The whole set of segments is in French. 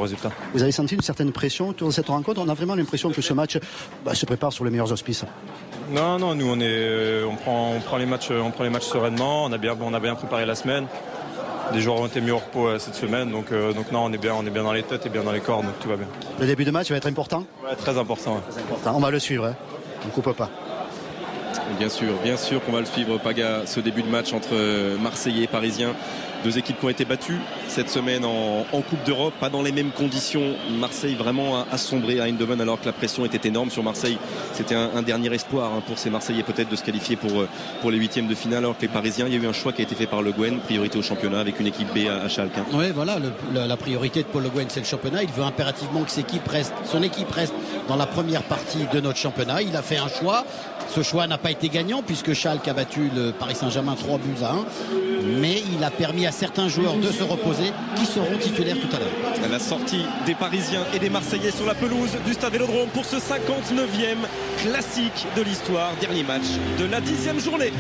Résultat. Vous avez senti une certaine pression autour de cette rencontre? On a vraiment l'impression que ce match se prépare sur les meilleurs auspices. Non, nous on prend les matchs sereinement. On a bien préparé la semaine. Les joueurs ont été mis au repos cette semaine, donc non, on est bien dans les têtes et bien dans les corps, donc tout va bien. Le début de match va être important. Ouais, très important. Ouais. Très important. On va le suivre. Hein. On ne coupe pas. Bien sûr qu'on va le suivre, Paga, ce début de match entre Marseillais et Parisiens. Deux équipes qui ont été battues cette semaine en Coupe d'Europe, pas dans les mêmes conditions. Marseille vraiment a sombré à Eindhoven alors que la pression était énorme sur Marseille. C'était un dernier espoir pour ces Marseillais peut-être de se qualifier pour les huitièmes de finale, alors que les Parisiens, il y a eu un choix qui a été fait par Le Guen, priorité au championnat avec une équipe B à Schalke. Oui, voilà, la priorité de Paul Le Guen, c'est le championnat. Il veut impérativement que son équipe reste dans la première partie de notre championnat. Il a fait un choix. Ce choix n'a pas été gagnant puisque Schalke a battu le Paris Saint-Germain 3-1. Mais il a permis à certains joueurs de se reposer qui seront titulaires tout à l'heure. La sortie des Parisiens et des Marseillais sur la pelouse du Stade Vélodrome pour ce 59e classique de l'histoire. Dernier match de la 10e journée.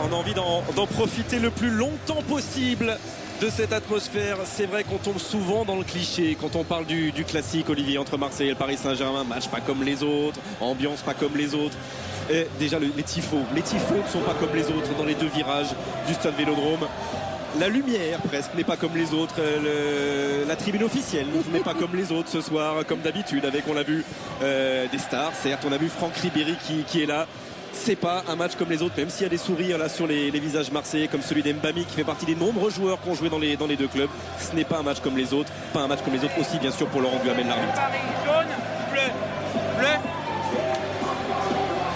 On a envie d'en profiter le plus longtemps possible de cette atmosphère. C'est vrai qu'on tombe souvent dans le cliché quand on parle du classique, Olivier, entre Marseille et le Paris Saint-Germain. Match pas comme les autres, ambiance pas comme les autres. Et déjà les tifos ne sont pas comme les autres dans les deux virages du Stade Vélodrome. La lumière presque n'est pas comme les autres, la tribune officielle n'est pas comme les autres ce soir, comme d'habitude, avec, on l'a vu, des stars. Certes, on a vu Franck Ribéry qui est là. C'est pas un match comme les autres, même s'il y a des sourires là sur les visages marseillais, comme celui d'Mbami qui fait partie des nombreux joueurs qui ont joué dans les deux clubs. Ce n'est pas un match comme les autres, aussi bien sûr pour Laurent Duhamel, l'arbitre. Jaune, bleu.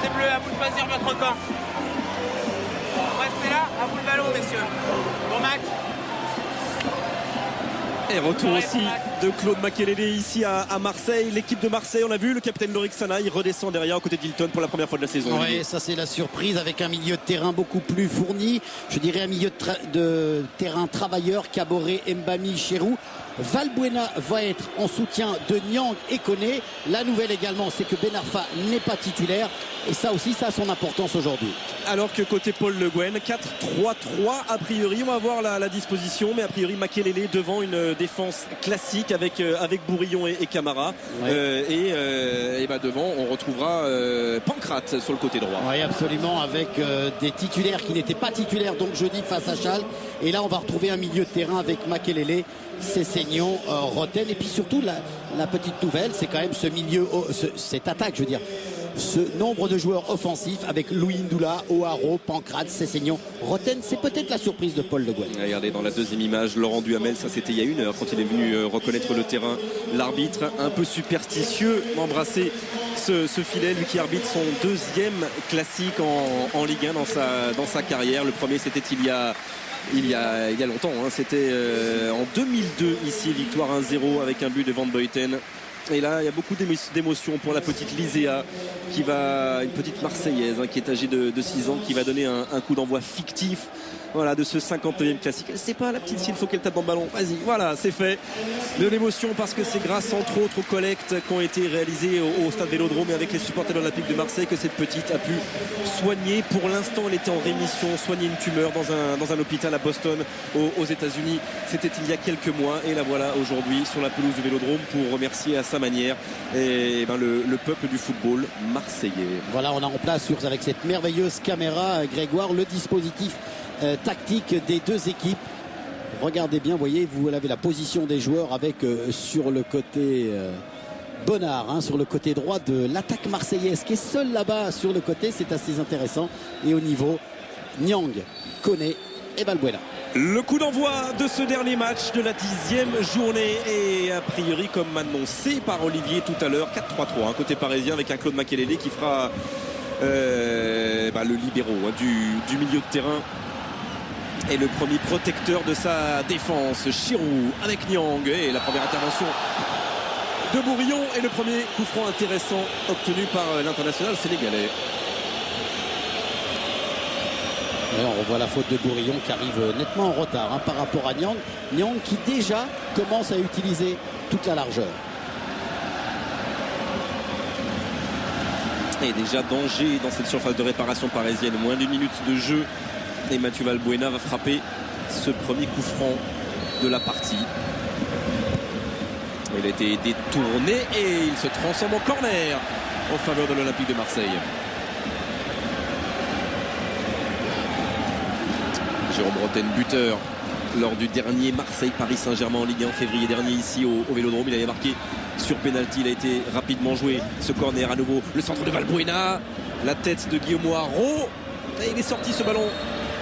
C'est bleu, à vous de choisir votre camp. Restez là, à vous le ballon, messieurs. Bon match. Et retour aussi de Claude Makélélé ici à Marseille. L'équipe de Marseille, on l'a vu, le capitaine Lorik Sana, il redescend derrière à côté d'Hilton pour la première fois de la saison. Oui, ça c'est la surprise avec un milieu de terrain beaucoup plus fourni. Je dirais un milieu de terrain travailleur, Caboret, Mbami, Cherou. Valbuena va être en soutien de Niang et Koné. La nouvelle également, c'est que Ben Arfa n'est pas titulaire. Et ça aussi, ça a son importance aujourd'hui. Alors que côté Paul Le Guen, 4-3-3 a priori. On va voir la disposition. Mais a priori, Makélélé devant une défense classique avec Bourillon et Camara. Ouais. Et devant, on retrouvera Pancrate sur le côté droit. Oui, absolument. Avec des titulaires qui n'étaient pas titulaires donc jeudi face à Schalke. Et là, on va retrouver un milieu de terrain avec Makélélé, Sessegnon, Roten. Et puis surtout, la petite nouvelle, c'est quand même ce milieu, cette attaque, je veux dire. Ce nombre de joueurs offensifs avec Louis Ndoula, O'Haro, Pancrate, Sessegnon, Roten, c'est peut-être la surprise de Paul Le Guen. Regardez dans la deuxième image, Laurent Duhamel, ça c'était il y a une heure quand il est venu reconnaître le terrain. L'arbitre, un peu superstitieux, embrasser ce filet, lui qui arbitre son deuxième classique en Ligue 1 dans sa carrière. Le premier c'était il y a longtemps, hein. C'était en 2002 ici, victoire 1-0 avec un but de Van Buiten. Et là, il y a beaucoup d'émotions pour la petite Lyséa, une petite Marseillaise qui est âgée de 6 ans, qui va donner un coup d'envoi fictif. Voilà, de ce 59e classique. C'est pas la petite fille, il faut qu'elle tape dans le ballon. Vas-y, voilà, c'est fait. De l'émotion parce que c'est grâce entre autres aux collectes qui ont été réalisées au Stade Vélodrome et avec les supporters olympiques de Marseille que cette petite a pu soigner. Pour l'instant, elle était en rémission, soigner une tumeur dans un hôpital à Boston aux États-Unis. C'était il y a quelques mois et la voilà aujourd'hui sur la pelouse du Vélodrome pour remercier à sa manière le peuple du football marseillais. Voilà, on a en place avec cette merveilleuse caméra, Grégoire, le dispositif tactique des deux équipes. Regardez bien, voyez, vous avez la position des joueurs avec sur le côté Bonnard, sur le côté droit de l'attaque marseillaise qui est seul là-bas sur le côté, c'est assez intéressant. Et au niveau, Niang, Koné et Valbuena. Le coup d'envoi de ce dernier match de la 10e journée est a priori comme annoncé par Olivier tout à l'heure, 4-3-3 côté parisien avec un Claude Makélélé qui fera le libéro du milieu de terrain et le premier protecteur de sa défense, Chirou avec Niang, et la première intervention de Bourillon et le premier coup franc intéressant obtenu par l'international sénégalais. Et on revoit la faute de Bourillon qui arrive nettement en retard par rapport à Niang. Niang qui déjà commence à utiliser toute la largeur. Et déjà danger dans cette surface de réparation parisienne. Moins d'une minute de jeu. Et Mathieu Valbuena va frapper ce premier coup franc de la partie. Il a été détourné et il se transforme en corner en faveur de l'Olympique de Marseille. Jérôme Rotten, buteur lors du dernier Marseille-Paris Saint-Germain en Ligue 1 en février dernier ici au Vélodrome. Il avait marqué sur pénalty, il a été rapidement joué. Ce corner à nouveau, le centre de Valbuena, la tête de Guillaume Haro. Et il est sorti ce ballon.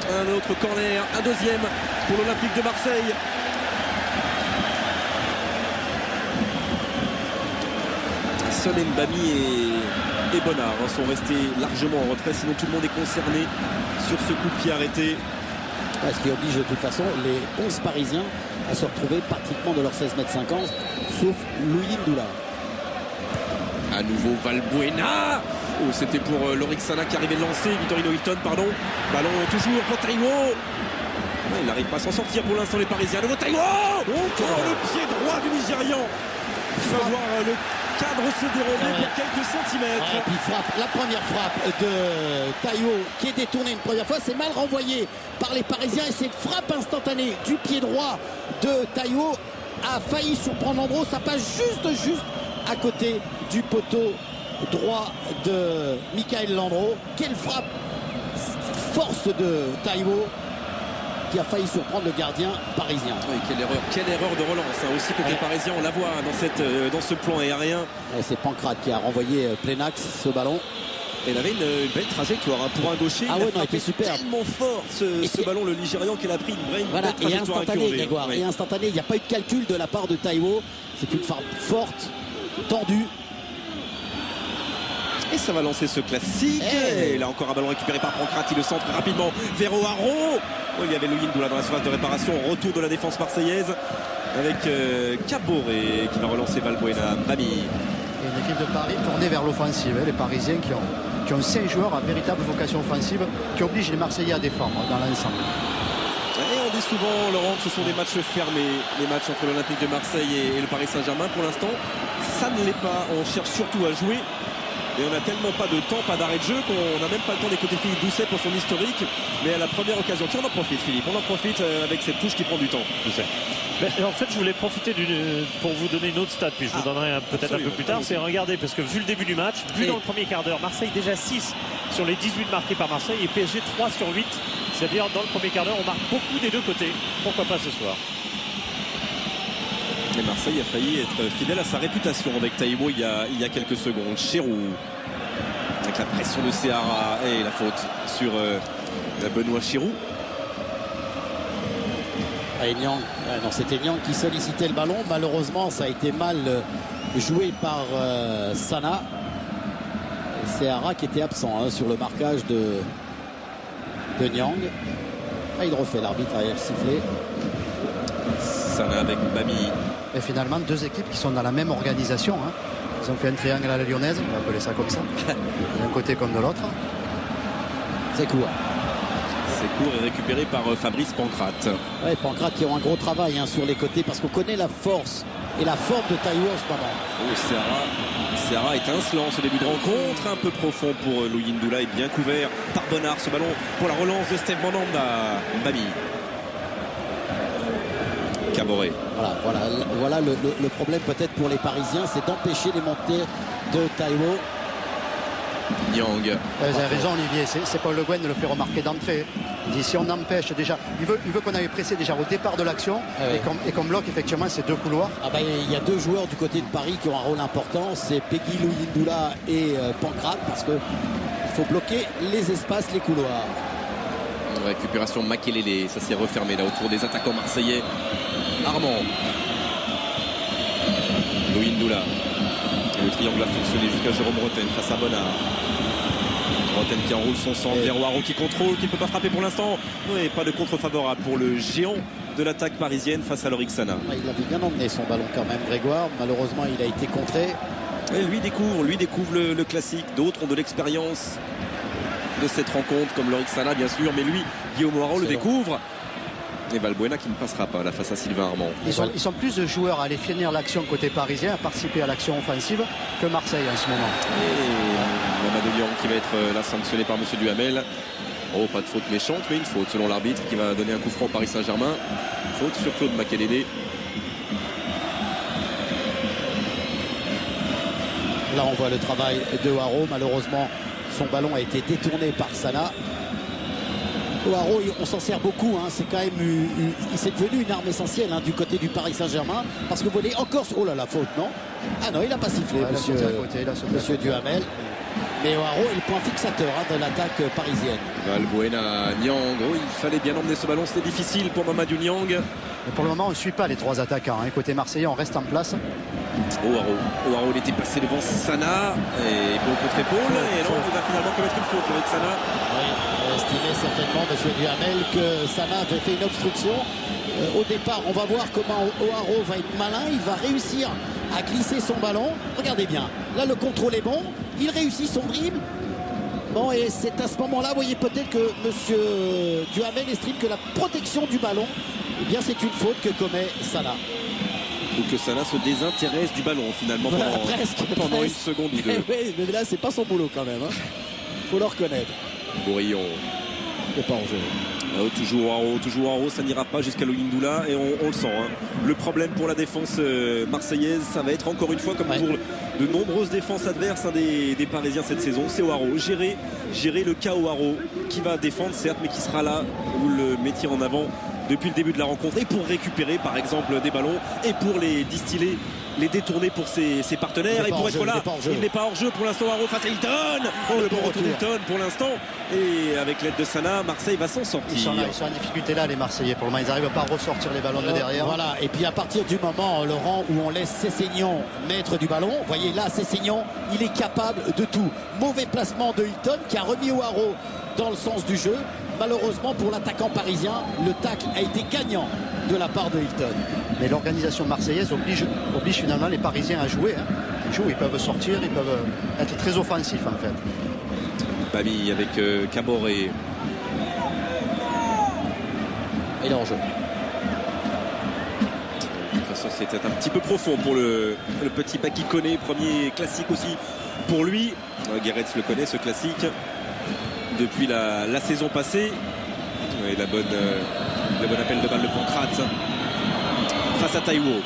Un autre corner, un deuxième pour l'Olympique de Marseille. Son Mbami et Bonnard sont restés largement en retrait, sinon tout le monde est concerné sur ce coup de pied arrêté. Ce qui oblige de toute façon les 11 Parisiens à se retrouver pratiquement de leurs 16,50 m, sauf Louis Ndoula. À nouveau Valbuena. Oh, c'était pour Lorixana qui arrivait de lancer. Vitorino Hilton, pardon. Ballon toujours pour Taïwo. Il n'arrive pas à s'en sortir pour l'instant les Parisiens. Nouveau Taïwo. Le pied droit du Nigérian. Il va voir le cadre se dérober pour quelques centimètres. Et puis la première frappe de Taïwo qui est détournée une première fois, c'est mal renvoyé par les Parisiens et cette frappe instantanée du pied droit de Taïwo a failli surprendre Landreau. Ça passe juste à côté du poteau droit de Michael Landreau. Quelle frappe, force de Taïwo qui a failli surprendre le gardien parisien. Oui, quelle erreur de relance aussi côté parisien, on la voit dans ce plan aérien. C'est Pancrate qui a renvoyé plein axe ce ballon. Et il avait une belle trajectoire pour un gaucher. Il a été super. Tellement fort ce ballon, le Nigérian, qu'il a pris une belle trajectoire instantané, Grégoire. Et instantané, il n'y a pas eu de calcul de la part de Taïwo. C'est une frappe forte, tendue. Et ça va lancer ce classique. Et là encore un ballon récupéré par Pancrate, il le centre rapidement vers O'Haro. Il y avait Louis Ndoula dans la surface de réparation. Retour de la défense marseillaise avec Caboret qui va relancer Valbuena. Bami. Et une équipe de Paris tournée vers l'offensive. Les Parisiens qui ont 5 joueurs à véritable vocation offensive qui obligent les Marseillais à défendre dans l'ensemble. Et on dit souvent, Laurent, que ce sont des matchs fermés, les matchs entre l'Olympique de Marseille et le Paris Saint-Germain. Pour l'instant, ça ne l'est pas. On cherche surtout à jouer. Et on n'a tellement pas de temps, pas d'arrêt de jeu qu'on n'a même pas le temps d'écouter Philippe Doucet pour son historique. Mais à la première occasion, tiens, on en profite Philippe, on en profite avec cette touche qui prend du temps. En fait, je voulais profiter pour vous donner une autre stat, puis je vous donnerai peut-être un peu plus tard. C'est regarder, parce que vu le début du match, vu dans le premier quart d'heure, Marseille déjà 6 sur les 18 marqués par Marseille et PSG 3 sur 8. C'est-à-dire dans le premier quart d'heure, on marque beaucoup des deux côtés. Pourquoi pas ce soir? Et Marseille a failli être fidèle à sa réputation avec Taïwo il y a quelques secondes. Chérou avec la pression de Seara et la faute sur Benoît Chirou. C'était Niang qui sollicitait le ballon. Malheureusement, ça a été mal joué par Sana. Seara qui était absent sur le marquage de Niang. Il refait, l'arbitre a sifflé. Sana avec Bami. Et finalement, deux équipes qui sont dans la même organisation. Ils ont fait un triangle à la lyonnaise, on va appeler ça comme ça. D'un côté comme de l'autre. C'est court. C'est court et récupéré par Fabrice Pancrate. Pancrate qui ont un gros travail sur les côtés parce qu'on connaît la force et la forme de Taïwo en ce moment. Seara étincelant ce début de rencontre, un peu profond pour Louis Ndoula et bien couvert par Bonnard. Ce ballon pour la relance de Steve Mandanda. Bami. Caboret. Voilà le problème peut-être pour les Parisiens, c'est d'empêcher les montées de Taïwo. Niang. Vous avez raison Olivier, c'est Paul Le Guen de le faire remarquer d'entrée. Il dit si on empêche déjà, il veut qu'on aille presser déjà au départ de l'action et qu'on bloque effectivement ces deux couloirs. Il y a deux joueurs du côté de Paris qui ont un rôle important, c'est Peggy Louis Ndoula et Pancrate, parce qu'il faut bloquer les espaces, les couloirs. Récupération Makelele, ça s'est refermé là autour des attaquants marseillais. Armand. Louindoula. Et le triangle a fonctionné jusqu'à Jérôme Roten face à Bonnard. Roten qui enroule son centre vers Waro qui contrôle, qui ne peut pas frapper pour l'instant. Oui, pas de contre favorable pour le géant de l'attaque parisienne face à Lorik Sana. Il avait bien emmené son ballon quand même, Grégoire. Malheureusement, il a été contré. Et lui découvre le classique. D'autres ont de l'expérience de cette rencontre, comme Lorik Sana bien sûr, mais lui, Guillaume Waro le découvre. Et Valbuena qui ne passera pas là face à Sylvain Armand. Ils sont plus de joueurs à aller finir l'action côté parisien, à participer à l'action offensive que Marseille en ce moment. Et Mamadou Niang qui va être là sanctionné par monsieur Duhamel. Oh, pas de faute méchante, mais une faute selon l'arbitre qui va donner un coup franc au Paris Saint-Germain. Faute sur Claude Makelele. Là, on voit le travail de Waro. Malheureusement, son ballon a été détourné par Sana. Waro, on s'en sert beaucoup. Hein. C'est quand même c'est devenu une arme essentielle du côté du Paris Saint-Germain. Parce que vous voyez encore. Oh là, la faute, non? Ah non, il n'a pas sifflé, monsieur Duhamel. Mais Waro est le point fixateur de l'attaque parisienne. Valbuena, Niang. Oh, il fallait bien emmener ce ballon. C'était difficile pour Mamadou Niang. Mais pour le moment, on ne suit pas les trois attaquants. Côté marseillais, on reste en place. Waro, il était passé devant Sana et bon contre-épaule. Et là, il va finalement commettre une faute avec Sana. Oui, estimait certainement monsieur Duhamel que Sana avait fait une obstruction. Au départ, on va voir comment Waro va être malin. Il va réussir à glisser son ballon. Regardez bien, là le contrôle est bon. Il réussit son dribble. Bon, et c'est à ce moment-là, vous voyez peut-être que monsieur Duhamel estime que la protection du ballon, eh bien c'est une faute que commet Sana. Ou que Sana se désintéresse du ballon finalement pendant une seconde ou deux. Oui, mais là c'est pas son boulot quand même. Faut le reconnaître. Bourillon. C'est pas en jeu. Toujours Waro, ça n'ira pas jusqu'à Louindoula et on le sent. Le problème pour la défense marseillaise, ça va être encore une fois comme pour de nombreuses défenses adverses des Parisiens cette saison, c'est Waro. Gérer le cas Waro qui va défendre certes, mais qui sera là, vous le mettiez en avant depuis le début de la rencontre, et pour récupérer par exemple des ballons et pour les distiller, les détourner pour ses partenaires et pour être là. Il n'est pas hors jeu pour l'instant. Waro face à Hilton. Le bon retour d'Hilton pour l'instant, et avec l'aide de Sana, Marseille va s'en sortir. Ils sont en difficulté là, les Marseillais. Pour le moment, ils n'arrivent pas à ressortir les ballons de derrière. Voilà, et puis à partir du moment, Laurent, où on laisse Sessegnon maître du ballon, vous voyez là, Sessegnon, il est capable de tout. Mauvais placement de Hilton qui a remis Waro dans le sens du jeu. Malheureusement pour l'attaquant parisien, le tacle a été gagnant de la part de Hilton. Mais l'organisation marseillaise oblige finalement les Parisiens à jouer. Ils jouent, ils peuvent sortir, ils peuvent être très offensifs en fait. Bami avec Caboret. Il est en jeu. De toute façon, c'était un petit peu profond pour le petit Baki Koné, premier classique aussi pour lui. Guéretz le connaît, ce classique, depuis la saison passée. Et le bon appel de balle de Pancrate face à Taïwo.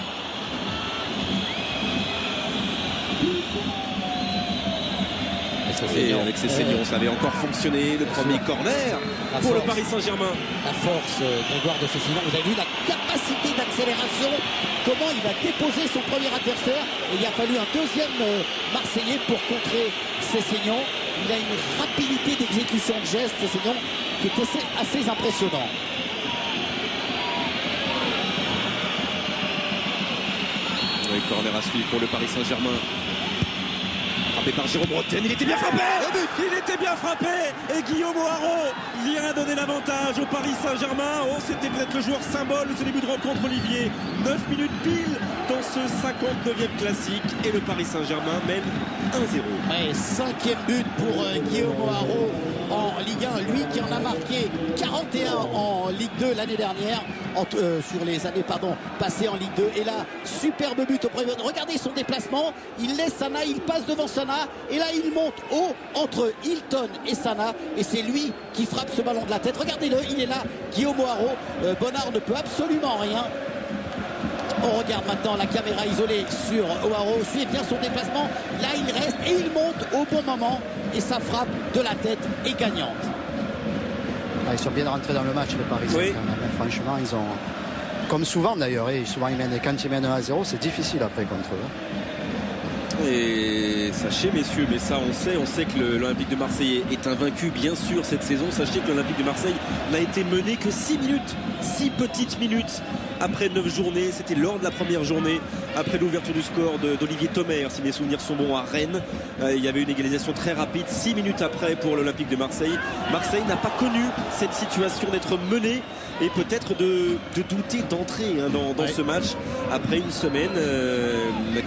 Et avec ses saignons, ça avait encore fonctionné. Le premier corner pour le Paris Saint-Germain. La force, Grégoire, de Sessegnon. Vous avez vu la capacité d'accélération, comment il va déposer son premier adversaire. Et il a fallu un deuxième Marseillais pour contrer Sessegnon. Il a une rapidité d'exécution de gestes, Sessegnon, qui est assez impressionnant. Le corner à suivre pour le Paris Saint-Germain. Frappé par Jérôme Roten, il était bien frappé. Il était bien frappé. Et Guillaume Waro vient donner l'avantage au Paris Saint-Germain. Oh, c'était peut-être le joueur symbole de ce début de rencontre, Olivier. 9 minutes pile dans ce 59e classique. Et le Paris Saint-Germain mène 1-0. Ouais, 5e but pour Guillaume Waro en Ligue 1. Lui qui en a marqué 41 en Ligue 2 l'année dernière. Sur les années passées en Ligue 2. Et là, superbe but au premier. Regardez son déplacement. Il laisse Sana, il passe devant Sana. Et là, il monte haut entre Hilton et Sana. Et c'est lui qui frappe ce ballon de la tête. Regardez-le, il est là. Guillaume Waro. Bonnard ne peut absolument rien. On regarde maintenant la caméra isolée sur Waro. Suivez bien son déplacement. Là, il reste et il monte au bon moment. Et sa frappe de la tête est gagnante. Ils sont bien rentrés dans le match, les Parisiens. Oui. Quand même. Franchement, ils ont, comme souvent d'ailleurs, souvent quand ils mènent 1-0, c'est difficile après contre eux. Et sachez messieurs, mais ça on sait que l'Olympique de Marseille est invaincu bien sûr cette saison. Sachez que l'Olympique de Marseille n'a été mené que 6 minutes, 6 petites minutes après 9 journées. C'était lors de la première journée, après l'ouverture du score d'Olivier Thomer, si mes souvenirs sont bons, à Rennes. Il y avait une égalisation très rapide 6 minutes après pour l'Olympique de Marseille. Marseille n'a pas connu cette situation d'être mené et peut-être de douter d'entrer dans ce match après une semaine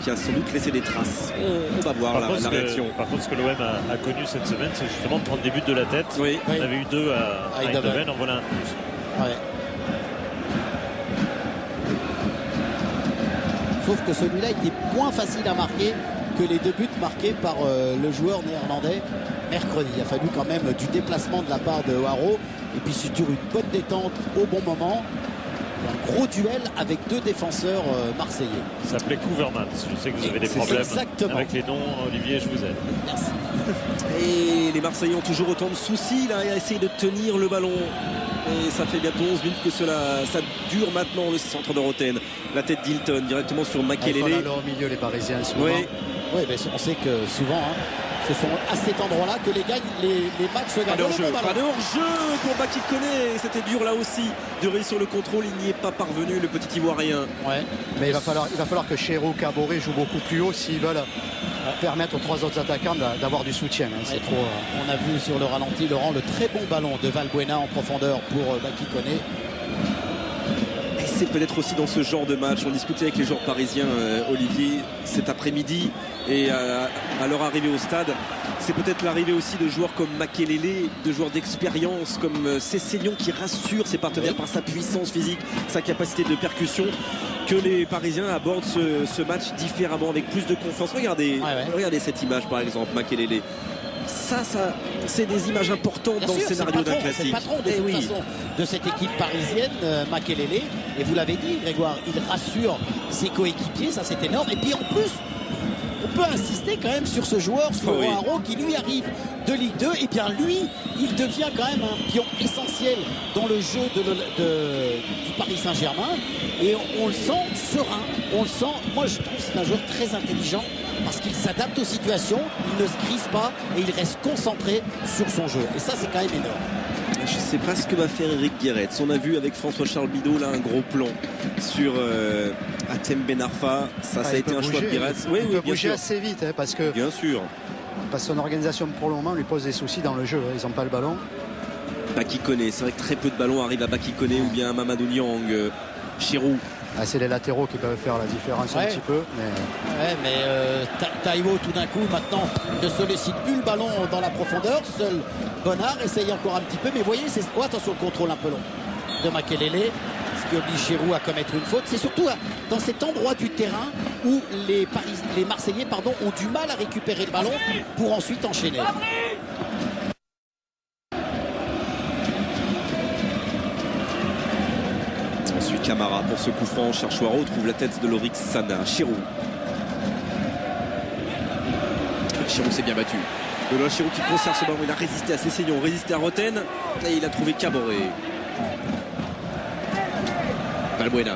qui a sans doute laissé des traces. On va voir la réaction. Par contre, ce que l'OM a connu cette semaine, c'est justement de prendre des buts de la tête. Oui. On avait eu 2 à Eindhoven, en voilà un plus. Ouais. Sauf que celui-là était moins facile à marquer que les 2 buts marqués par le joueur néerlandais mercredi. Il a fallu quand même du déplacement de la part de Haro et puis sur une bonne détente au bon moment. Un gros duel avec 2 défenseurs marseillais. Ça s'appelait Couverman. Je sais que vous avez des problèmes avec les noms. Olivier, je vous aide. Merci. Et les Marseillais ont toujours autant de soucis là, à essayer de tenir le ballon. Et ça fait bientôt 11 minutes que ça dure maintenant, le centre de Roten. La tête d'Hilton directement sur Makelele. Ils font au milieu les Parisiens souvent. Oui, mais on sait que souvent ce sont à cet endroit-là que les matchs se gagnent. Pas de hors-jeu pour Baki Koné. C'était dur là aussi de réussir le contrôle. Il n'y est pas parvenu, le petit Ivoirien. Ouais. Mais il va falloir que Chérou, Caboret jouent beaucoup plus haut s'ils veulent permettre aux 3 autres attaquants d'avoir du soutien. C'est trop. On a vu sur le ralenti, Laurent, le très bon ballon de Valbuena en profondeur pour Baki Koné. Et c'est peut-être aussi dans ce genre de match. On discutait avec les joueurs parisiens, Olivier, cet après-midi. Et à leur arrivée au stade, c'est peut-être l'arrivée aussi de joueurs comme Makelele, de joueurs d'expérience comme Cessignon qui rassure ses partenaires par sa puissance physique, sa capacité de percussion, que les Parisiens abordent ce match différemment, avec plus de confiance. Regardez cette image par exemple, Makelele. Ça c'est des images importantes bien dans sûr, le scénario d'un classique. C'est le patron de toute façon de cette équipe parisienne, Makelele. Et vous l'avez dit, Grégoire, il rassure ses coéquipiers, ça c'est énorme. Et puis en plus, on peut insister quand même sur ce joueur, Florent Haro, qui lui arrive de Ligue 2. Et bien lui, il devient quand même un pion essentiel dans le jeu du Paris Saint-Germain. Et on le sent serein, on le sent. Moi je trouve que c'est un joueur très intelligent parce qu'il s'adapte aux situations, il ne se crise pas et il reste concentré sur son jeu. Et ça c'est quand même énorme. Je ne sais pas ce que va faire Eric Guéretz. On a vu avec François-Charles Bidot là un gros plan sur Hatem Ben Arfa. Ça a été un choix de Guéretz. Il peut bouger assez vite parce que son organisation pour le moment lui pose des soucis dans le jeu. Ils n'ont pas le ballon. Baki Koné, c'est vrai que très peu de ballons arrivent à Baki Koné ou bien à Mamadou Niang. Chirou. C'est les latéraux qui peuvent faire la différence un petit peu. Taïwo tout d'un coup maintenant ne sollicite plus le ballon dans la profondeur. Seul Bonnard essaye encore un petit peu. Mais vous voyez, attention au contrôle un peu long de Makelele, ce qui oblige Chirou à commettre une faute. C'est surtout dans cet endroit du terrain où les Marseillais ont du mal à récupérer le ballon pour ensuite enchaîner. Ensuite Camara pour ce coup franc. Cherchouaro trouve la tête de Lorik Sana. Chirou s'est bien battu. Chirou qui conserve ce ballon. Il a résisté à Cessignon, résisté à Roten et il a trouvé Caboret. Valbuena.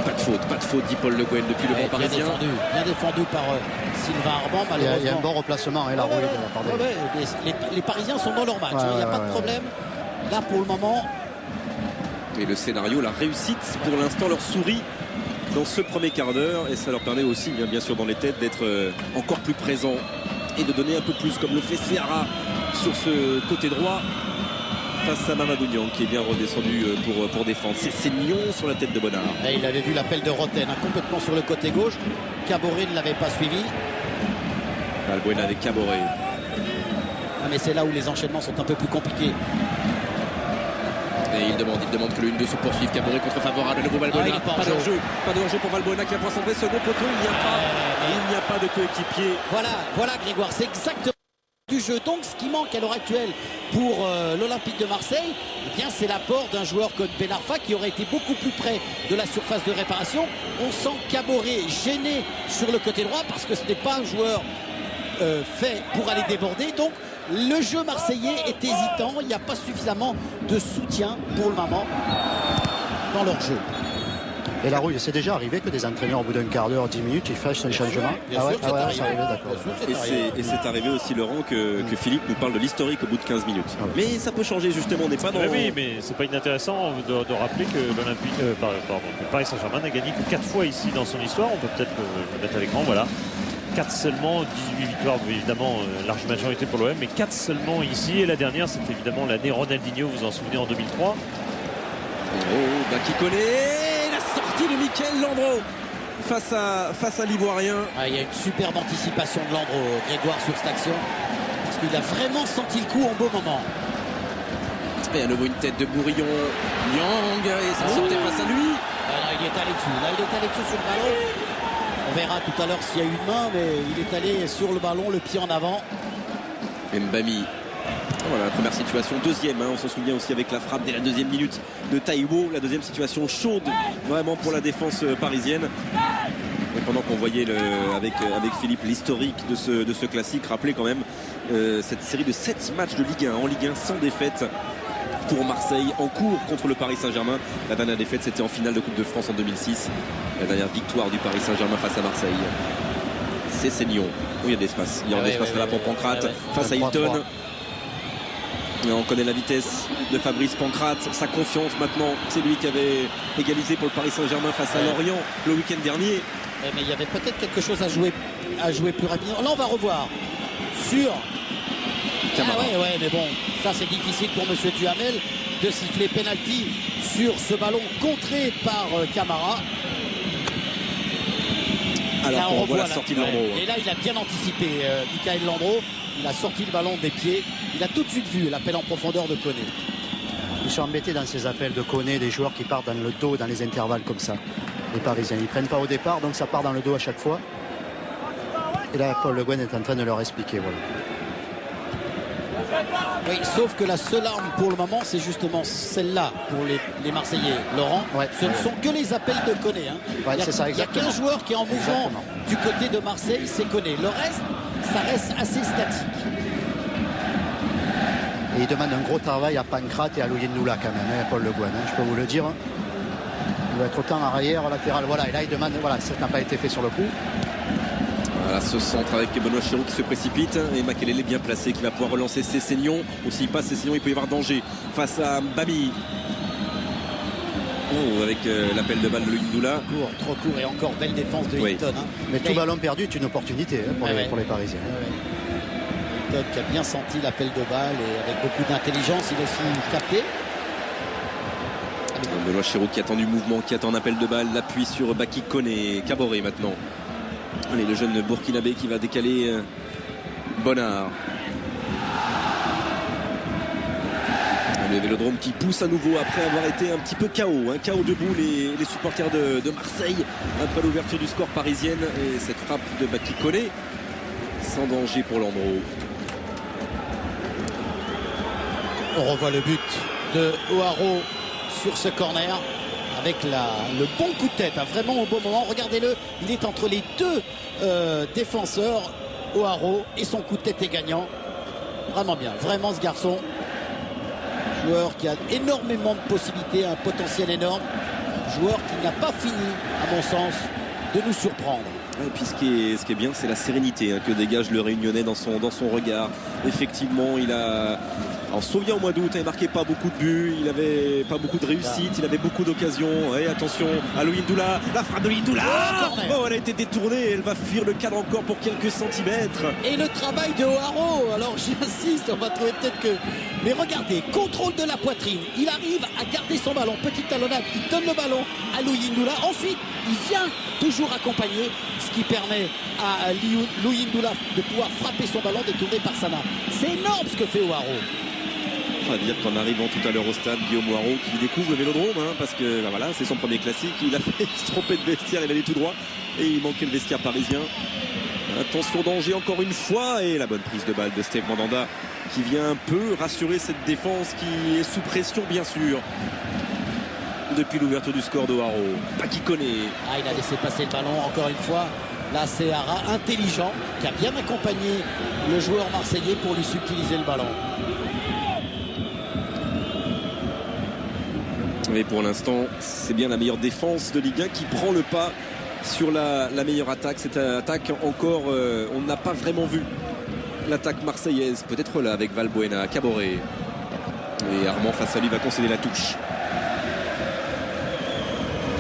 Pas de faute dit Paul Le Guen depuis le banc parisien. Bien défendu par Sylvain Armand, malheureusement. Il y a un bon remplacement. Les Parisiens sont dans leur match. Il n'y a pas de problème. Là pour le moment. Et le scénario, la réussite pour l'instant leur sourit dans ce premier quart d'heure et ça leur permet aussi bien sûr dans les têtes d'être encore plus présents et de donner un peu plus comme le fait Seara sur ce côté droit face à Mamadou Niang qui est bien redescendu pour défendre. C'est Niang sur la tête de Bonnard. Et il avait vu l'appel de Roten complètement sur le côté gauche. Caboret ne l'avait pas suivi. Valbuena avec Caboret. Mais c'est là où les enchaînements sont un peu plus compliqués. Et il demande que le 1-2 se poursuive. Caboret contre favorable. Le nouveau Valbuena. Pas de hors-jeu pour Valbuena qui a concentré second poteau. Il n'y a pas de coéquipier. Voilà Grégoire, c'est exactement du jeu. Donc ce qui manque à l'heure actuelle pour l'Olympique de Marseille, c'est l'apport d'un joueur comme Ben Arfa qui aurait été beaucoup plus près de la surface de réparation. On sent Caboret gêné sur le côté droit parce que ce n'est pas un joueur fait pour aller déborder. Donc le jeu marseillais est hésitant. Il n'y a pas suffisamment de soutien pour le moment dans leur jeu. Et la rouille, c'est déjà arrivé que des entraîneurs, au bout d'un quart d'heure, 10 minutes, ils fassent un changement. Bien sûr, c'est arrivé. c'est arrivé, d'accord. Et c'est arrivé aussi, Laurent, que Philippe nous parle de l'historique au bout de 15 minutes. Mais ça peut changer, justement, on n'est pas dans... Oui, mais c'est pas inintéressant de rappeler que le Paris Saint-Germain n'a gagné que 4 fois ici dans son histoire. On peut peut-être le mettre à l'écran, voilà. 4 seulement, 18 victoires, évidemment, large majorité pour l'OM, mais 4 seulement ici. Et la dernière, c'était évidemment l'année Ronaldinho, vous vous en souvenez, en 2003. Oh, qui connaît la sortie de Mickaël Landreau face à l'Ivoirien. Il y a une superbe anticipation de Landreau, Grégoire, sur cette action, parce qu'il a vraiment senti le coup en beau moment. Et à nouveau une tête de Bourillon. Yang, et ça sortait face à lui. Là, il est allé dessus. Là, il est allé dessus sur le ballon. On verra tout à l'heure s'il y a eu une main, mais il est allé sur le ballon, le pied en avant. Mbami. Voilà la première situation, deuxième, on s'en souvient aussi avec la frappe dès la deuxième minute de Taïwo, la deuxième situation chaude vraiment pour la défense parisienne. Et pendant qu'on voyait avec Philippe l'historique de ce classique, rappelez quand même cette série de 7 matchs de Ligue 1 en Ligue 1 sans défaite pour Marseille en cours contre le Paris Saint-Germain. La dernière défaite c'était en finale de Coupe de France en 2006, la dernière victoire du Paris Saint-Germain face à Marseille. C'est Seignon, où il y a de l'espace, il y a de l'espace là pour Pancrate face à Hilton. On connaît la vitesse de Fabrice Pancrate, sa confiance maintenant. C'est lui qui avait égalisé pour le Paris Saint-Germain face à Lorient le week-end dernier. Mais il y avait peut-être quelque chose à jouer plus rapidement. Là, on va revoir sur Camara. Mais bon, ça c'est difficile pour Monsieur Duhamel de siffler penalty sur ce ballon contré par Camara. Alors là, on voit la sortie de Landreau. Et là, il a bien anticipé, Mickaël Landreau. Il a sorti le ballon des pieds. Il a tout de suite vu l'appel en profondeur de Koné. Ils sont embêtés dans ces appels de Koné, des joueurs qui partent dans le dos, dans les intervalles comme ça. Les Parisiens, ils ne prennent pas au départ, donc ça part dans le dos à chaque fois. Et là, Paul Le Guen est en train de leur expliquer. Voilà. Oui, sauf que la seule arme pour le moment, c'est justement celle-là pour les Marseillais. Laurent, ce ne sont que les appels de Koné. Il y a qu'un joueur qui est en mouvement du côté de Marseille, c'est Koné. Le reste, ça reste assez statique. Et il demande un gros travail à Pancrate et à Louyendoula quand même, Paul Le Guen, je peux vous le dire. Il va être autant arrière, latéral. Voilà, et là il demande, ça n'a pas été fait sur le coup. Voilà ce centre avec Benoît Chirou qui se précipite et Makelele bien placé qui va pouvoir relancer Cessignon. Ou s'il passe Cessignon, il peut y avoir danger face à Mbami. Avec l'appel de balle de Louyendoula. Trop court et encore belle défense de Hilton. Mais tout ballon perdu est une opportunité pour les Parisiens. Hilton qui a bien senti l'appel de balle et avec beaucoup d'intelligence, il a su capter. Benoît Chirou qui attend du mouvement, qui attend un appel de balle, l'appui sur Baki Koné, Caboret maintenant. Allez, le jeune Burkinabé qui va décaler Bonnard. Le Vélodrome qui pousse à nouveau après avoir été un petit peu KO. KO debout les supporters de Marseille après l'ouverture du score parisienne. Et cette frappe de Baki Koné sans danger pour Landreau. On revoit le but de O'Haro sur ce corner avec le bon coup de tête, vraiment au bon moment. Regardez-le, il est entre les deux défenseurs, O'Haro, et son coup de tête est gagnant. Vraiment bien, vraiment ce garçon. Joueur qui a énormément de possibilités, un potentiel énorme. Joueur qui n'a pas fini, à mon sens, de nous surprendre. Et puis ce qui est bien, c'est la sérénité que dégage le Réunionnais dans son regard. Effectivement, il a... En se souvient au mois d'août, il marquait pas beaucoup de buts, il avait pas beaucoup de réussite, il avait beaucoup d'occasions. Et attention à Louyendoula, la frappe de Louyendoula. Elle a été détournée, elle va fuir le cadre encore pour quelques centimètres. Et le travail de O'Haro, alors j'insiste, on va trouver peut-être que... Mais regardez, contrôle de la poitrine, il arrive à garder son ballon, petite talonnade, il donne le ballon à Louyendoula. Ensuite, il vient toujours accompagner, ce qui permet à Louyendoula de pouvoir frapper son ballon détourné par Sana. C'est énorme ce que fait O'Haro. On va dire qu'en arrivant tout à l'heure au stade, Guillaume O'Haro qui découvre le Vélodrome, parce que voilà, c'est son premier classique, il a fait se tromper de vestiaire, il allait tout droit et il manquait le vestiaire parisien. Attention, danger encore une fois, et la bonne prise de balle de Steve Mandanda qui vient un peu rassurer cette défense qui est sous pression bien sûr depuis l'ouverture du score d'O'Haro. Baki Koné. Il a laissé passer le ballon encore une fois. Là, c'est Hara intelligent qui a bien accompagné le joueur marseillais pour lui subtiliser le ballon. Mais pour l'instant, c'est bien la meilleure défense de Ligue 1 qui prend le pas sur la meilleure attaque. Cette attaque encore, on n'a pas vraiment vu l'attaque marseillaise. Peut-être là avec Valbuena, Caboret. Et Armand face à lui va concéder la touche.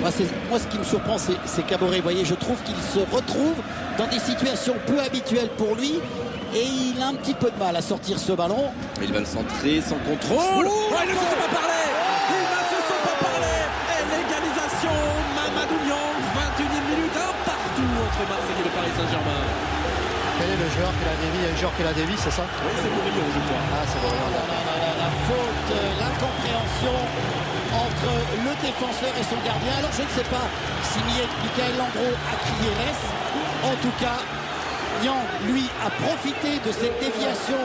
Moi, ce qui me surprend, c'est Caboret. Vous voyez, je trouve qu'il se retrouve dans des situations peu habituelles pour lui. Et il a un petit peu de mal à sortir ce ballon. Il va le centrer sans contrôle. Il ne se fait pas parler. Il ne se sont pas parlé. Et l'égalisation, Mamadou Niang, 21e minute, un partout entre Marseille et le Paris Saint-Germain. Quel est le joueur qui l'a dévié? Un joueur qui l'a dévié, c'est ça? Oui, c'est Bourillon, je crois. Ah, c'est bon. La faute, l'incompréhension entre le défenseur et son gardien. Alors je ne sais pas si Mickaël Landreau a crié laisse. En tout cas, Niang, lui, a profité de cette déviation,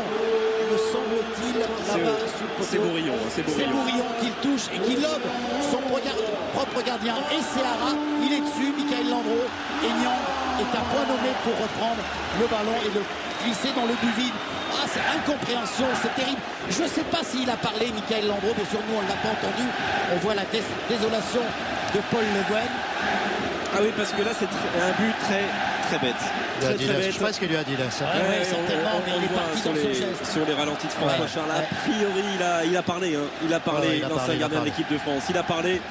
me semble-t-il, là-bas sous le poteau. C'est Bourillon. C'est Bourillon qui le touche et qui lobe son propre gardien. Et Seara, il est dessus, Mickaël Landreau. Et Niang est à point nommé pour reprendre le ballon et le glisser dans le but vide. Ah, c'est incompréhension, c'est terrible. Je ne sais pas s'il a parlé, Mickaël Landreau. Bien sûr, nous, on ne l'a pas entendu. On voit la désolation de Paul Le Guen. Ah oui, parce que là, c'est un but très bête. Très bête. Je pense qu'il lui a dit là. Ouais, certainement, mais il est parti dans son geste. Sur les ralentis de François Charles, a priori, il a parlé. Il a parlé, l'ancien gardien de l'équipe de France. Il a parlé.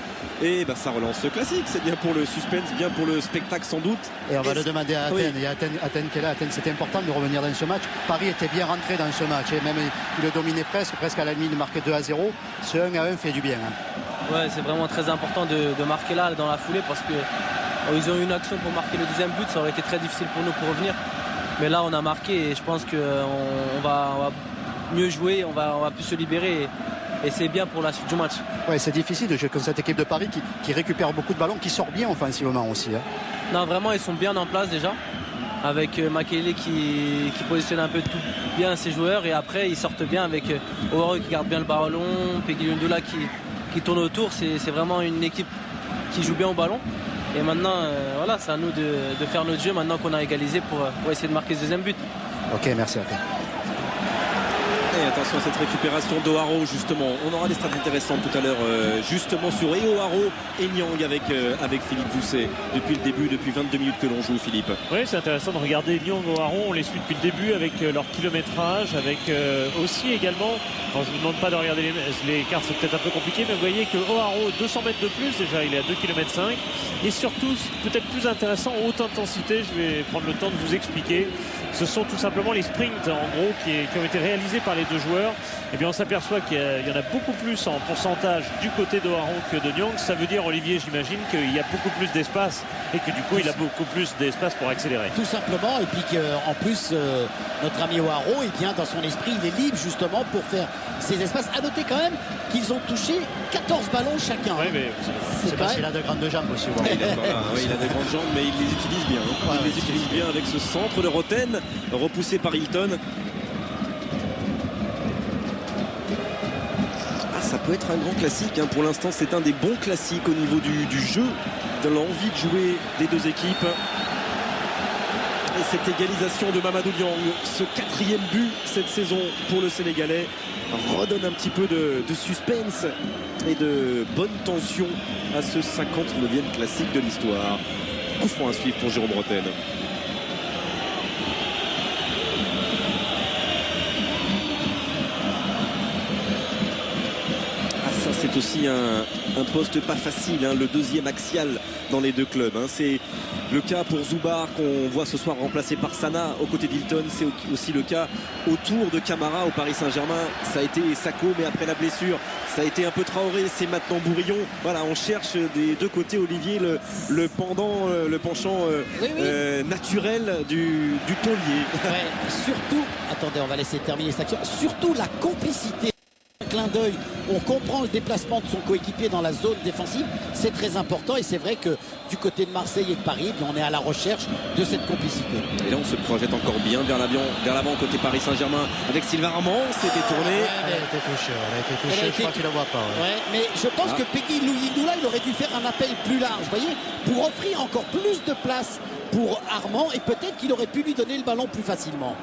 Et ça relance ce classique. C'est bien pour le suspense, bien pour le spectacle sans doute. Et on va le demander à Athènes. Oui. Il y a Athènes qui est là. Athènes, c'était important de revenir dans ce match. Paris était bien rentré dans ce match. Et même il le dominait presque à la limite de marquer 2-0. Ce 1-1 fait du bien. Ouais, c'est vraiment très important de marquer là dans la foulée parce que ils ont eu une action pour marquer le deuxième but. Ça aurait été très difficile pour nous pour revenir. Mais là, on a marqué et je pense qu'on va mieux jouer. On va plus se libérer. Et c'est bien pour la suite du match. Ouais, c'est difficile de jouer comme cette équipe de Paris qui récupère beaucoup de ballons, qui sort bien offensivement aussi. Non, vraiment, ils sont bien en place déjà. Avec Makelele qui positionne un peu tout bien ses joueurs. Et après, ils sortent bien avec Owaro qui garde bien le ballon, Peggy Ndula qui tourne autour. C'est vraiment une équipe qui joue bien au ballon. Et maintenant, voilà, c'est à nous de faire notre jeu maintenant qu'on a égalisé pour essayer de marquer ce deuxième but. Ok, merci. Et attention à cette récupération d'Oharo justement. On aura des stats intéressantes tout à l'heure justement sur Oharo et Niang avec Philippe Doucet. Depuis le début, depuis 22 minutes que l'on joue, Philippe. Oui, c'est intéressant de regarder Niang, Oharo. On les suit depuis le début avec leur kilométrage, avec aussi également, quand je ne vous demande pas de regarder les cartes, c'est peut-être un peu compliqué, mais vous voyez que Oharo, 200 mètres de plus déjà, il est à 2,5 km. Et surtout, peut-être plus intéressant, haute intensité, je vais prendre le temps de vous expliquer. Ce sont tout simplement les sprints en gros qui ont été réalisés par les deux joueurs. Et bien on s'aperçoit qu'il y en a beaucoup plus en pourcentage du côté d'Oharo que de Niang. Ça veut dire, Olivier, j'imagine qu'il y a beaucoup plus d'espace et que du coup il a beaucoup plus d'espace pour accélérer. Tout simplement, et puis qu'en plus notre ami Oharo, eh bien, dans son esprit, il est libre justement pour faire ces espaces. À noter quand même qu'ils ont touché 14 ballons chacun. Oui, mais c'est parce qu'il a de grandes jambes aussi. Il a de grandes jambes, mais il les utilise bien. Il les utilise bien avec ce centre de Roten, repoussé par Hilton. Ça peut être un grand classique. Pour l'instant, c'est un des bons classiques au niveau du jeu, de l'envie de jouer des deux équipes. Et cette égalisation de Mamadou Niang, ce 4e but cette saison pour le Sénégalais, redonne un petit peu de suspense et de bonne tension à ce 59e classique de l'histoire. Coup franc à suivre pour Jérôme Roten. C'est aussi un poste pas facile, le deuxième axial dans les deux clubs. C'est le cas pour Zoubar qu'on voit ce soir remplacé par Sana aux côtés d'Hilton. C'est aussi le cas autour de Camara au Paris Saint-Germain. Ça a été Sakho, mais après la blessure, ça a été un peu Traoré, c'est maintenant Bourillon. Voilà, on cherche des deux côtés, Olivier, le penchant naturel du taulier. Ouais, surtout, attendez, on va laisser terminer cette action. Surtout la complicité. Clin d'œil, on comprend le déplacement de son coéquipier dans la zone défensive, c'est très important et c'est vrai que du côté de Marseille et de Paris, on est à la recherche de cette complicité. Et là on se projette encore bien vers l'avant côté Paris Saint-Germain avec Sylvain Armand, c'est détourné. Elle a été touchée, je crois qu'il la voit pas. Ouais, mais je pense que Peggy Ndula, il aurait dû faire un appel plus large, vous voyez, pour offrir encore plus de place pour Armand et peut-être qu'il aurait pu lui donner le ballon plus facilement.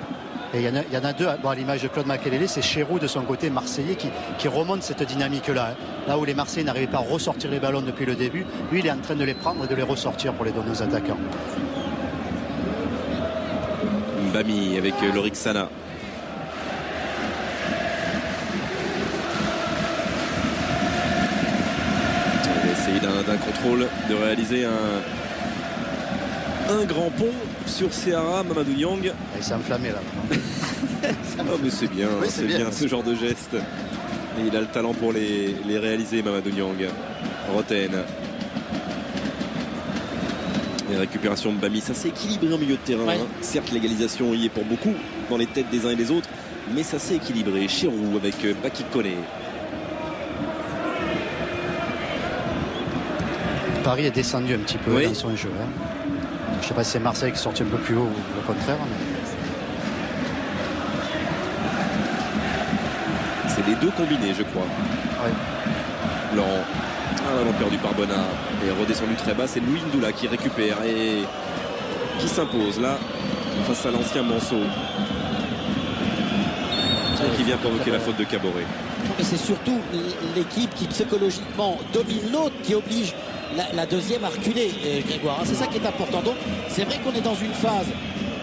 Et il y en a deux, bon, à l'image de Claude Makélélé, c'est Chérou de son côté marseillais qui remonte cette dynamique-là. Là où les Marseillais n'arrivaient pas à ressortir les ballons depuis le début, lui il est en train de les prendre et de les ressortir pour les donner aux attaquants. Bami avec Lorixana. On va essayer d'un contrôle de réaliser un grand pont sur Seara. Mamadou Niang. Il s'est enflammé là. Oh, mais c'est bien, oui, c'est bien ce genre de geste. Et il a le talent pour les réaliser, Mamadou Niang. Roten. Et récupération de Bami, ça s'est équilibré en milieu de terrain. Ouais. Hein. Certes, l'égalisation y est pour beaucoup dans les têtes des uns et des autres, mais ça s'est équilibré. Chirou avec Baki Koné. Paris est descendu un petit peu Oui. dans son jeu. Hein. Je ne sais pas si c'est Marseille qui est sorti un peu plus haut ou le contraire. Mais... C'est les deux combinés, je crois. Ouais. Laurent. Un ballon perdu par Bonnard et redescendu très bas. C'est Louis Ndoula qui récupère et qui s'impose là face à l'ancien Manceau. Et qui vient provoquer la faute de Caboret. Mais c'est surtout l'équipe qui psychologiquement domine l'autre qui oblige la deuxième à reculer, Grégoire. C'est ça qui est important. Donc c'est vrai qu'on est dans une phase,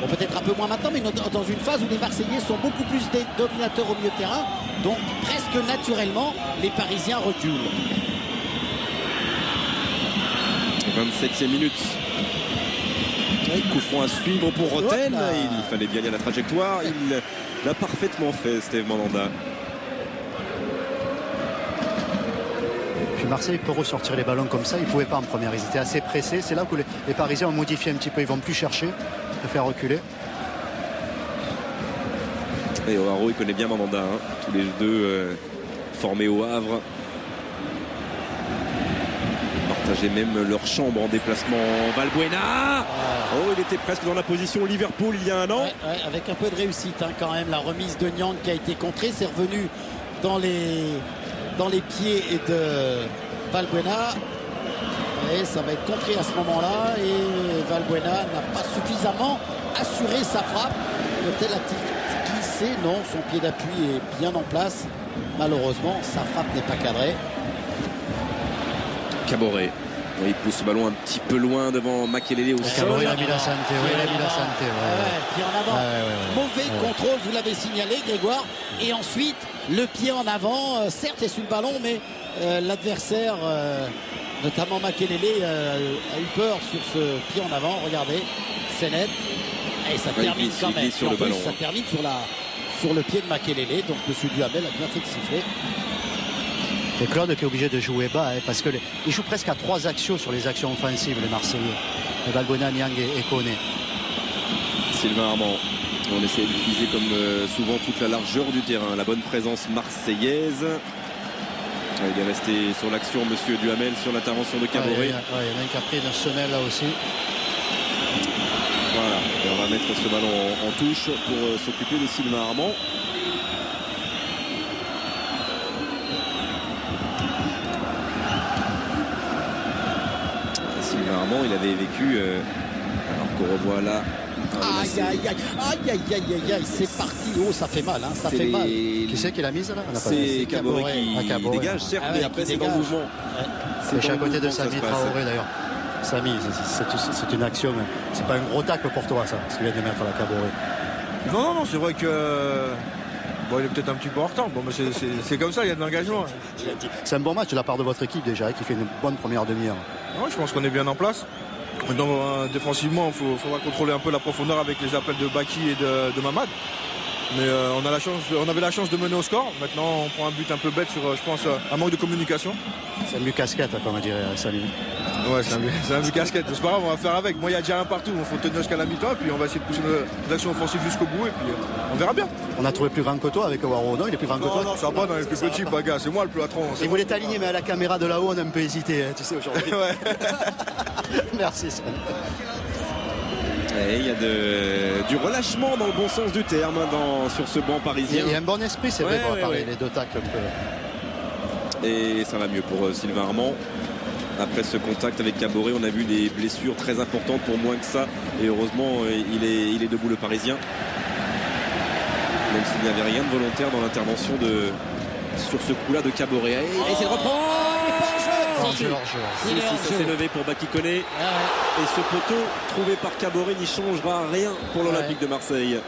bon peut-être un peu moins maintenant, mais dans une phase où les Marseillais sont beaucoup plus des dominateurs au milieu de terrain. Donc presque naturellement, les Parisiens reculent. 27e minute. Coup franc à suivre pour Roten. Il fallait bien lire la trajectoire. Il l'a parfaitement fait, Steve Mandanda. Puis Marseille peut ressortir les ballons comme ça. Ils ne pouvaient pas en première. Ils étaient assez pressés. C'est là que les Parisiens ont modifié un petit peu. Ils ne vont plus chercher de faire reculer. Et O'Haro, il connaît bien Mandanda. Hein. Tous les deux formés au Havre. Partageaient même leur chambre en déplacement. Valbuena. Oh, il était presque dans la position Liverpool il y a un an. Ouais, avec un peu de réussite hein, quand même. La remise de Niang qui a été contrée. C'est revenu dans les pieds de Valbuena. Et ça va être contré à ce moment-là. Et Valbuena n'a pas suffisamment assuré sa frappe. Peut-être a-t-il glissé. Non, son pied d'appui est bien en place. Malheureusement, sa frappe n'est pas cadrée. Caboret. Oui, il pousse ce ballon un petit peu loin devant Makélélé au sol. Caboret a mis la santé. Oui, il a mis la santé. Pied en avant. Mauvais contrôle, vous l'avez signalé, Grégoire. Et ensuite, le pied en avant. Certes, c'est sur le ballon, mais l'adversaire, notamment Makélélé, a eu peur sur ce pied en avant. Regardez, c'est net. Et ça termine quand même. Sur le ballon. Ça termine sur le pied de Makélélé. Donc, M. Duhamel a bien fait de siffler. Et Claude qui est obligé de jouer bas hein, parce qu'il joue presque à 3 actions sur les actions offensives, les Marseillais. Les Valbuena, Niang et Koné. Sylvain Armand. On essaie d'utiliser comme souvent toute la largeur du terrain, la bonne présence marseillaise. Il est resté sur l'action, Monsieur Duhamel, sur l'intervention de Caboret. Il y en a un qui a pris une semelle là aussi. Voilà, et on va mettre ce ballon en touche pour s'occuper de Sylvain Armand. Sylvain Armand, il avait vécu, alors qu'on revoit là. Aïe, c'est parti. Oh, ça fait mal, hein, ça fait mal. Qui c'est qui l'a mise là? C'est Caboret qui dégage, certes, mais après c'est dans le mouvement. C'est à côté de Samy Traoré d'ailleurs. Samy, c'est une action, mais c'est pas un gros tacle pour toi ça, ce qu'il vient de mettre à la Caboret. Non, c'est vrai que bon, il est peut-être un petit peu en retard. Bon, mais c'est comme ça, il y a de l'engagement. C'est un bon match de la part de votre équipe déjà, qui fait une bonne première demi-heure. Ouais, je pense qu'on est bien en place. Donc, défensivement, il faudra contrôler un peu la profondeur avec les appels de Baki et de Mamad. Mais on avait la chance de mener au score. Maintenant, on prend un but un peu bête sur, je pense, un manque de communication. C'est un but casquette, comme dirait Samy. Ouais, c'est un but casquette. C'est pas grave, on va faire avec. Moi, il y a déjà un partout. Il faut tenir jusqu'à la mi-temps. Et puis, on va essayer de pousser nos actions offensives jusqu'au bout. Et puis, on verra bien. On a trouvé plus grand que toi avec O'Haro. Non, il est plus grand que toi. Non, ça va pas, il est plus petit, bagarre. C'est moi le plus patron. Il voulait t'aligner, mais à la caméra de là-haut, on a un peu hésité, hein, tu sais, aujourd'hui. Ouais. Merci, Samy. Et il y a du relâchement dans le bon sens du terme sur ce banc parisien. Il y a un bon esprit, c'est vrai, les deux tacles. Et ça va mieux pour Sylvain Armand. Après ce contact avec Caboret, on a vu des blessures très importantes pour moins que ça. Et heureusement, il est debout, le Parisien. Même s'il n'y avait rien de volontaire dans l'intervention sur ce coup-là de Caboret. Et c'est le reprend. Ça s'est levé pour Baki Koné. Et ce poteau trouvé par Caboret n'y changera rien pour l'Olympique de Marseille.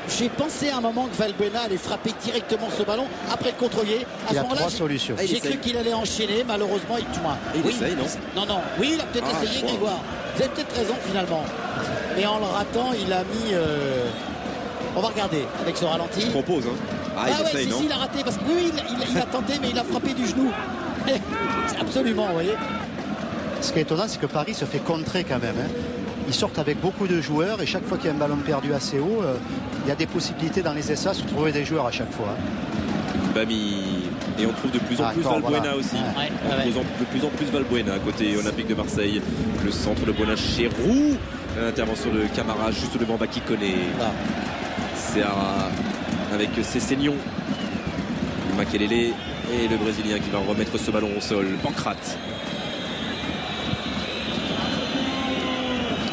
J'ai pensé à un moment que Valbuena allait frapper directement ce ballon après le contrôler. À ce moment-là, j'ai cru qu'il allait enchaîner. Malheureusement, il essaye, non ? Non. Oui, il a peut-être essayé, Grégoire. Vous avez peut-être raison finalement. Mais en le ratant, il a mis... On va regarder avec ce ralenti. Je propose. Il a raté. Parce que oui, il a tenté, mais il a frappé du genou. Absolument, vous voyez. Ce qui est étonnant, c'est que Paris se fait contrer quand même. Ils sortent avec beaucoup de joueurs et chaque fois qu'il y a un ballon perdu assez haut, il y a des possibilités dans les espaces de trouver des joueurs à chaque fois. Bami. Et on trouve de plus en plus Valbuena aussi. De plus en plus Valbuena à côté Olympique de Marseille. Le centre de Buena chez Roux. L'intervention de Camara juste devant Baki Koné. C'est avec Cessignon. Makelele et le Brésilien qui va remettre ce ballon au sol. Pancrate.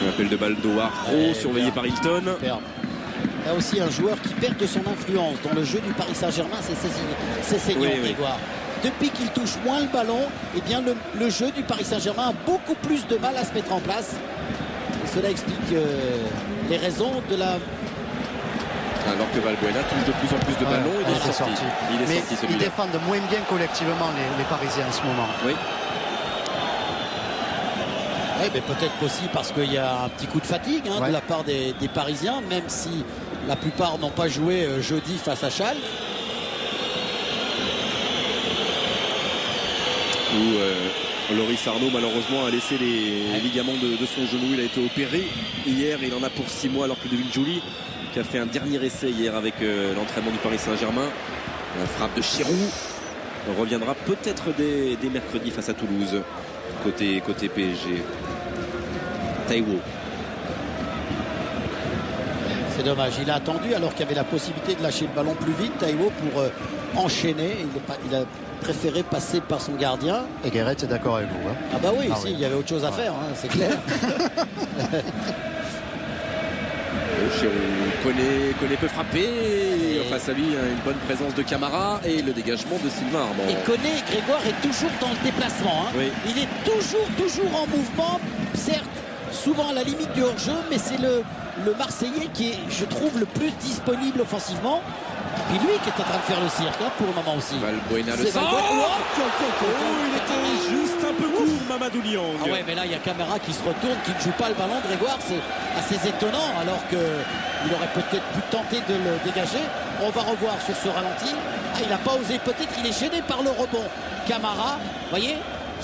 Un appel de balle d'Oaro surveillé par Hilton. Il y a aussi un joueur qui perd de son influence dans le jeu du Paris Saint-Germain, c'est Cessignon, Grégoire. Depuis qu'il touche moins le ballon, eh bien le jeu du Paris Saint-Germain a beaucoup plus de mal à se mettre en place. Et cela explique les raisons de la... Alors que Valbuena touche de plus en plus de ballons, il est sorti. Mais ils défendent moins bien collectivement les Parisiens en ce moment. Oui. Mais peut-être aussi parce qu'il y a un petit coup de fatigue de la part des Parisiens, même si la plupart n'ont pas joué jeudi face à Schalke. Où Loris Arnaud malheureusement a laissé les ligaments de son genou. Il a été opéré hier, il en a pour 6 mois, alors que Devin Jouli, qui a fait un dernier essai hier avec l'entraînement du Paris Saint-Germain, la frappe de Chirou, reviendra peut-être dès mercredi face à Toulouse côté PSG. Taiwo. C'est dommage, il a attendu alors qu'il y avait la possibilité de lâcher le ballon plus vite, Taiwo, pour enchaîner. Il a préféré passer par son gardien. Et Guéret est d'accord avec vous. Ah bah oui, il y avait autre chose à faire, c'est clair. Koné peut frapper. Face à lui, une bonne présence de Camara et le dégagement de Sylvain Armand. Et Koné, Grégoire, est toujours dans le déplacement. Oui. Il est toujours en mouvement, certes, souvent à la limite du hors-jeu, mais c'est le Marseillais qui est, je trouve, le plus disponible offensivement. Et lui qui est en train de faire le cirque pour le moment aussi. Valbuena le centre. Il était juste un peu court, Mamadou Niang. Ah ouais, mais là il y a Camara qui se retourne, qui ne joue pas le ballon, Grégoire. C'est assez étonnant, alors qu'il aurait peut-être pu tenter de le dégager. On va revoir sur ce ralenti. Il n'a pas osé, peut-être il est gêné par le rebond. Camara, vous voyez,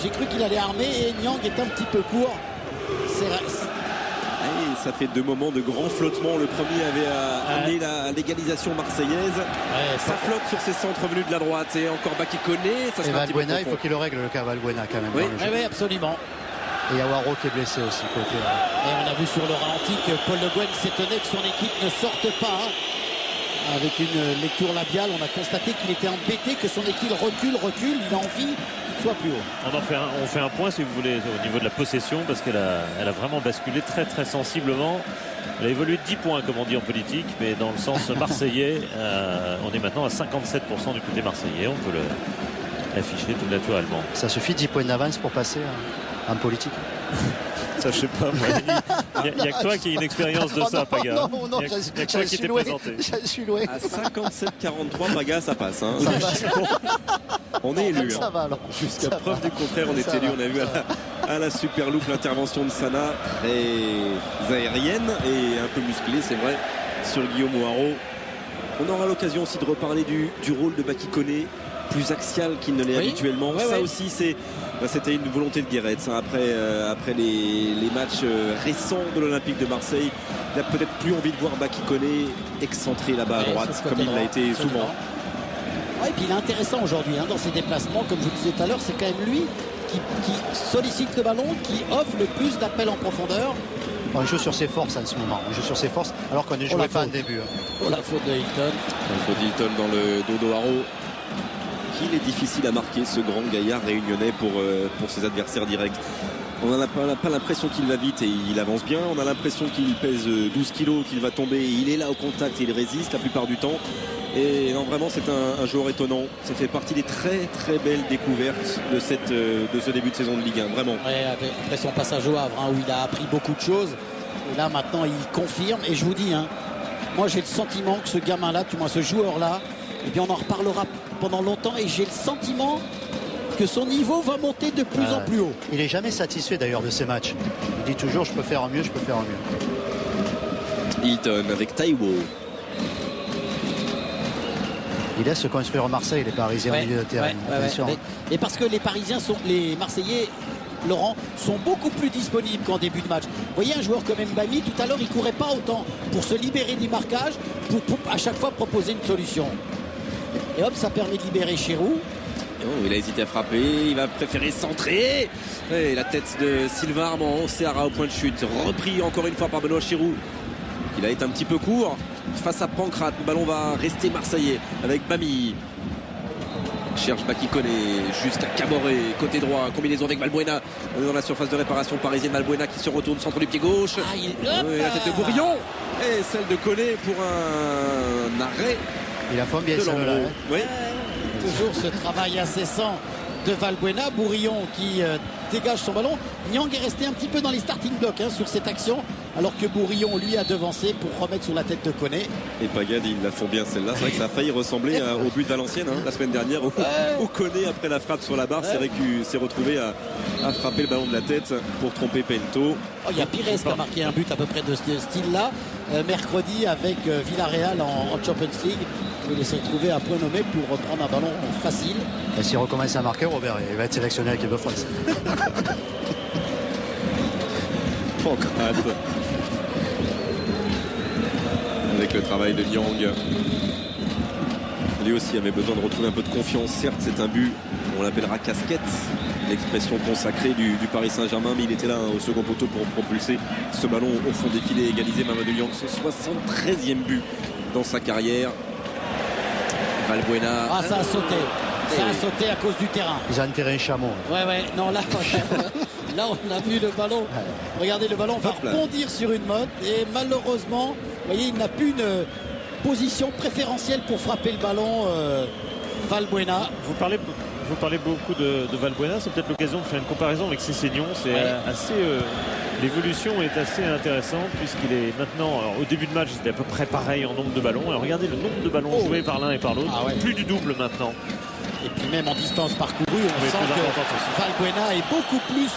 j'ai cru qu'il allait armer et Niang est un petit peu court. Ça fait 2 moments de grand flottement. Le premier avait amené la légalisation marseillaise. Ça flotte sur ses centres venus de la droite. Et encore Baki Koné. Et Valbuena, il faut qu'il le règle, le cas Valbuena quand même. Oui, absolument. Et il y a Waro qui est blessé aussi. Et on a vu sur le ralenti que Paul Le Guen s'étonnait que son équipe ne sorte pas. Avec une lecture labiale, on a constaté qu'il était embêté, que son équipe recule. Il a envie qu'il soit plus haut. On fait un point, si vous voulez, au niveau de la possession, parce qu'elle a vraiment basculé très très sensiblement. Elle a évolué de 10 points, comme on dit en politique, mais dans le sens marseillais, on est maintenant à 57% du côté marseillais. On peut l'afficher tout naturellement. Ça suffit 10 points d'avance pour passer en politique. Ça, je sais pas, moi. Il n'y a que toi qui as une expérience de ça, Paga. Non, il y a que toi qui t'es présenté. Je suis loin. À 57-43, Paga, ça passe. Hein. On est élu. Ça va, alors. Jusqu'à preuve du contraire, on est élu. On a vu à la Super Loupe l'intervention de Sana, très aérienne et un peu musclée, c'est vrai, sur Guillaume Ouaro. On aura l'occasion aussi de reparler du rôle de Baki Koné, plus axial qu'il ne l'est habituellement. Aussi, c'était une volonté de Guéret. Après les matchs récents de l'Olympique de Marseille, il a peut-être plus envie de voir Baki Koné excentré là-bas à droite, comme il l'a été souvent. Et puis il est intéressant aujourd'hui dans ses déplacements, comme je vous disais tout à l'heure, c'est quand même lui qui sollicite le ballon, qui offre le plus d'appels en profondeur. On joue sur ses forces en ce moment. On joue sur ses forces alors qu'on ne jouait pas en début. Pour la faute de Hilton. La faute d'Hilton dans le dos d'Oaro. Il est difficile à marquer, ce grand gaillard réunionnais pour ses adversaires directs. On n'a pas l'impression qu'il va vite et il avance bien. On a l'impression qu'il pèse 12 kilos, qu'il va tomber. Il est là au contact et il résiste la plupart du temps. Et non, vraiment, c'est un joueur étonnant. Ça fait partie des très très belles découvertes de ce début de saison de Ligue 1. Vraiment. Ouais, après son passage au Havre, où il a appris beaucoup de choses. Et là, maintenant, il confirme. Et je vous dis, moi, j'ai le sentiment que ce gamin-là, du moins ce joueur-là, eh bien, on en reparlera pendant longtemps. Et j'ai le sentiment que son niveau va monter de plus en plus haut. Il n'est jamais satisfait d'ailleurs de ses matchs. Il dit toujours je peux faire mieux, je peux faire mieux. Hilton avec Taiwo. Il laisse se construire Marseille, les Parisiens au milieu de terrain. Et parce que les Marseillais, Laurent, sont beaucoup plus disponibles qu'en début de match. Vous voyez un joueur comme Mbami, tout à l'heure, il ne courait pas autant pour se libérer du marquage, pour à chaque fois proposer une solution. Et hop, ça permet de libérer Chirou. Oh, il a hésité à frapper, il va préférer centrer. Et la tête de Sylvain Armand, Seara au point de chute, repris encore une fois par Benoît Chirou. Il a été un petit peu court face à Pancrate. Le ballon va rester marseillais avec Bami. Cherche Baki Koné jusqu'à Camoré, côté droit, combinaison avec Valbuena dans la surface de réparation parisienne. Valbuena qui se retourne, centre du pied gauche. La tête de Bourillon et celle de Koné pour un arrêt. Il a fait bien celle-là. Oui. Toujours ce travail incessant de Valbuena. Bourillon qui dégage son ballon. Niang est resté un petit peu dans les starting blocks sur cette action, alors que Bourillon lui a devancé pour remettre sur la tête de Koné. Et Pagade, ils la font bien celle-là. C'est vrai que ça a failli ressembler au but Valenciennes la semaine dernière où Koné, après la frappe sur la barre, s'est retrouvé à frapper le ballon de la tête pour tromper Pento. Il y a Pires qui a marqué un but à peu près de ce style-là mercredi avec Villarreal en Champions League. Il s'est retrouvé à point nommé pour reprendre un ballon facile. Et s'il recommence à marquer, Robert, il va être sélectionné avec l'équipe de France. Pancrate. Avec le travail de Niang. Lui aussi avait besoin de retrouver un peu de confiance. Certes, c'est un but, on l'appellera casquette, l'expression consacrée du Paris Saint-Germain, mais il était là au second poteau pour propulser ce ballon au fond des filets, égaliser Mamadou Niang, son 73e but dans sa carrière. Valbuena. Ça a sauté. Ça a sauté à cause du terrain. Ils ont enterré un chameau. Ouais. Non, là on a vu le ballon. Regardez, le ballon va rebondir sur une motte. Et malheureusement, vous voyez, il n'a plus une position préférentielle pour frapper le ballon. Valbuena. Vous parlez beaucoup de Valbuena. C'est peut-être l'occasion de faire une comparaison avec Cessignon. C'est assez... L'évolution est assez intéressante puisqu'il est maintenant, au début de match, c'était à peu près pareil en nombre de ballons. Alors regardez le nombre de ballons joués par l'un et par l'autre, plus du double maintenant. Et puis même en distance parcourue, on sent que Valbuena est beaucoup plus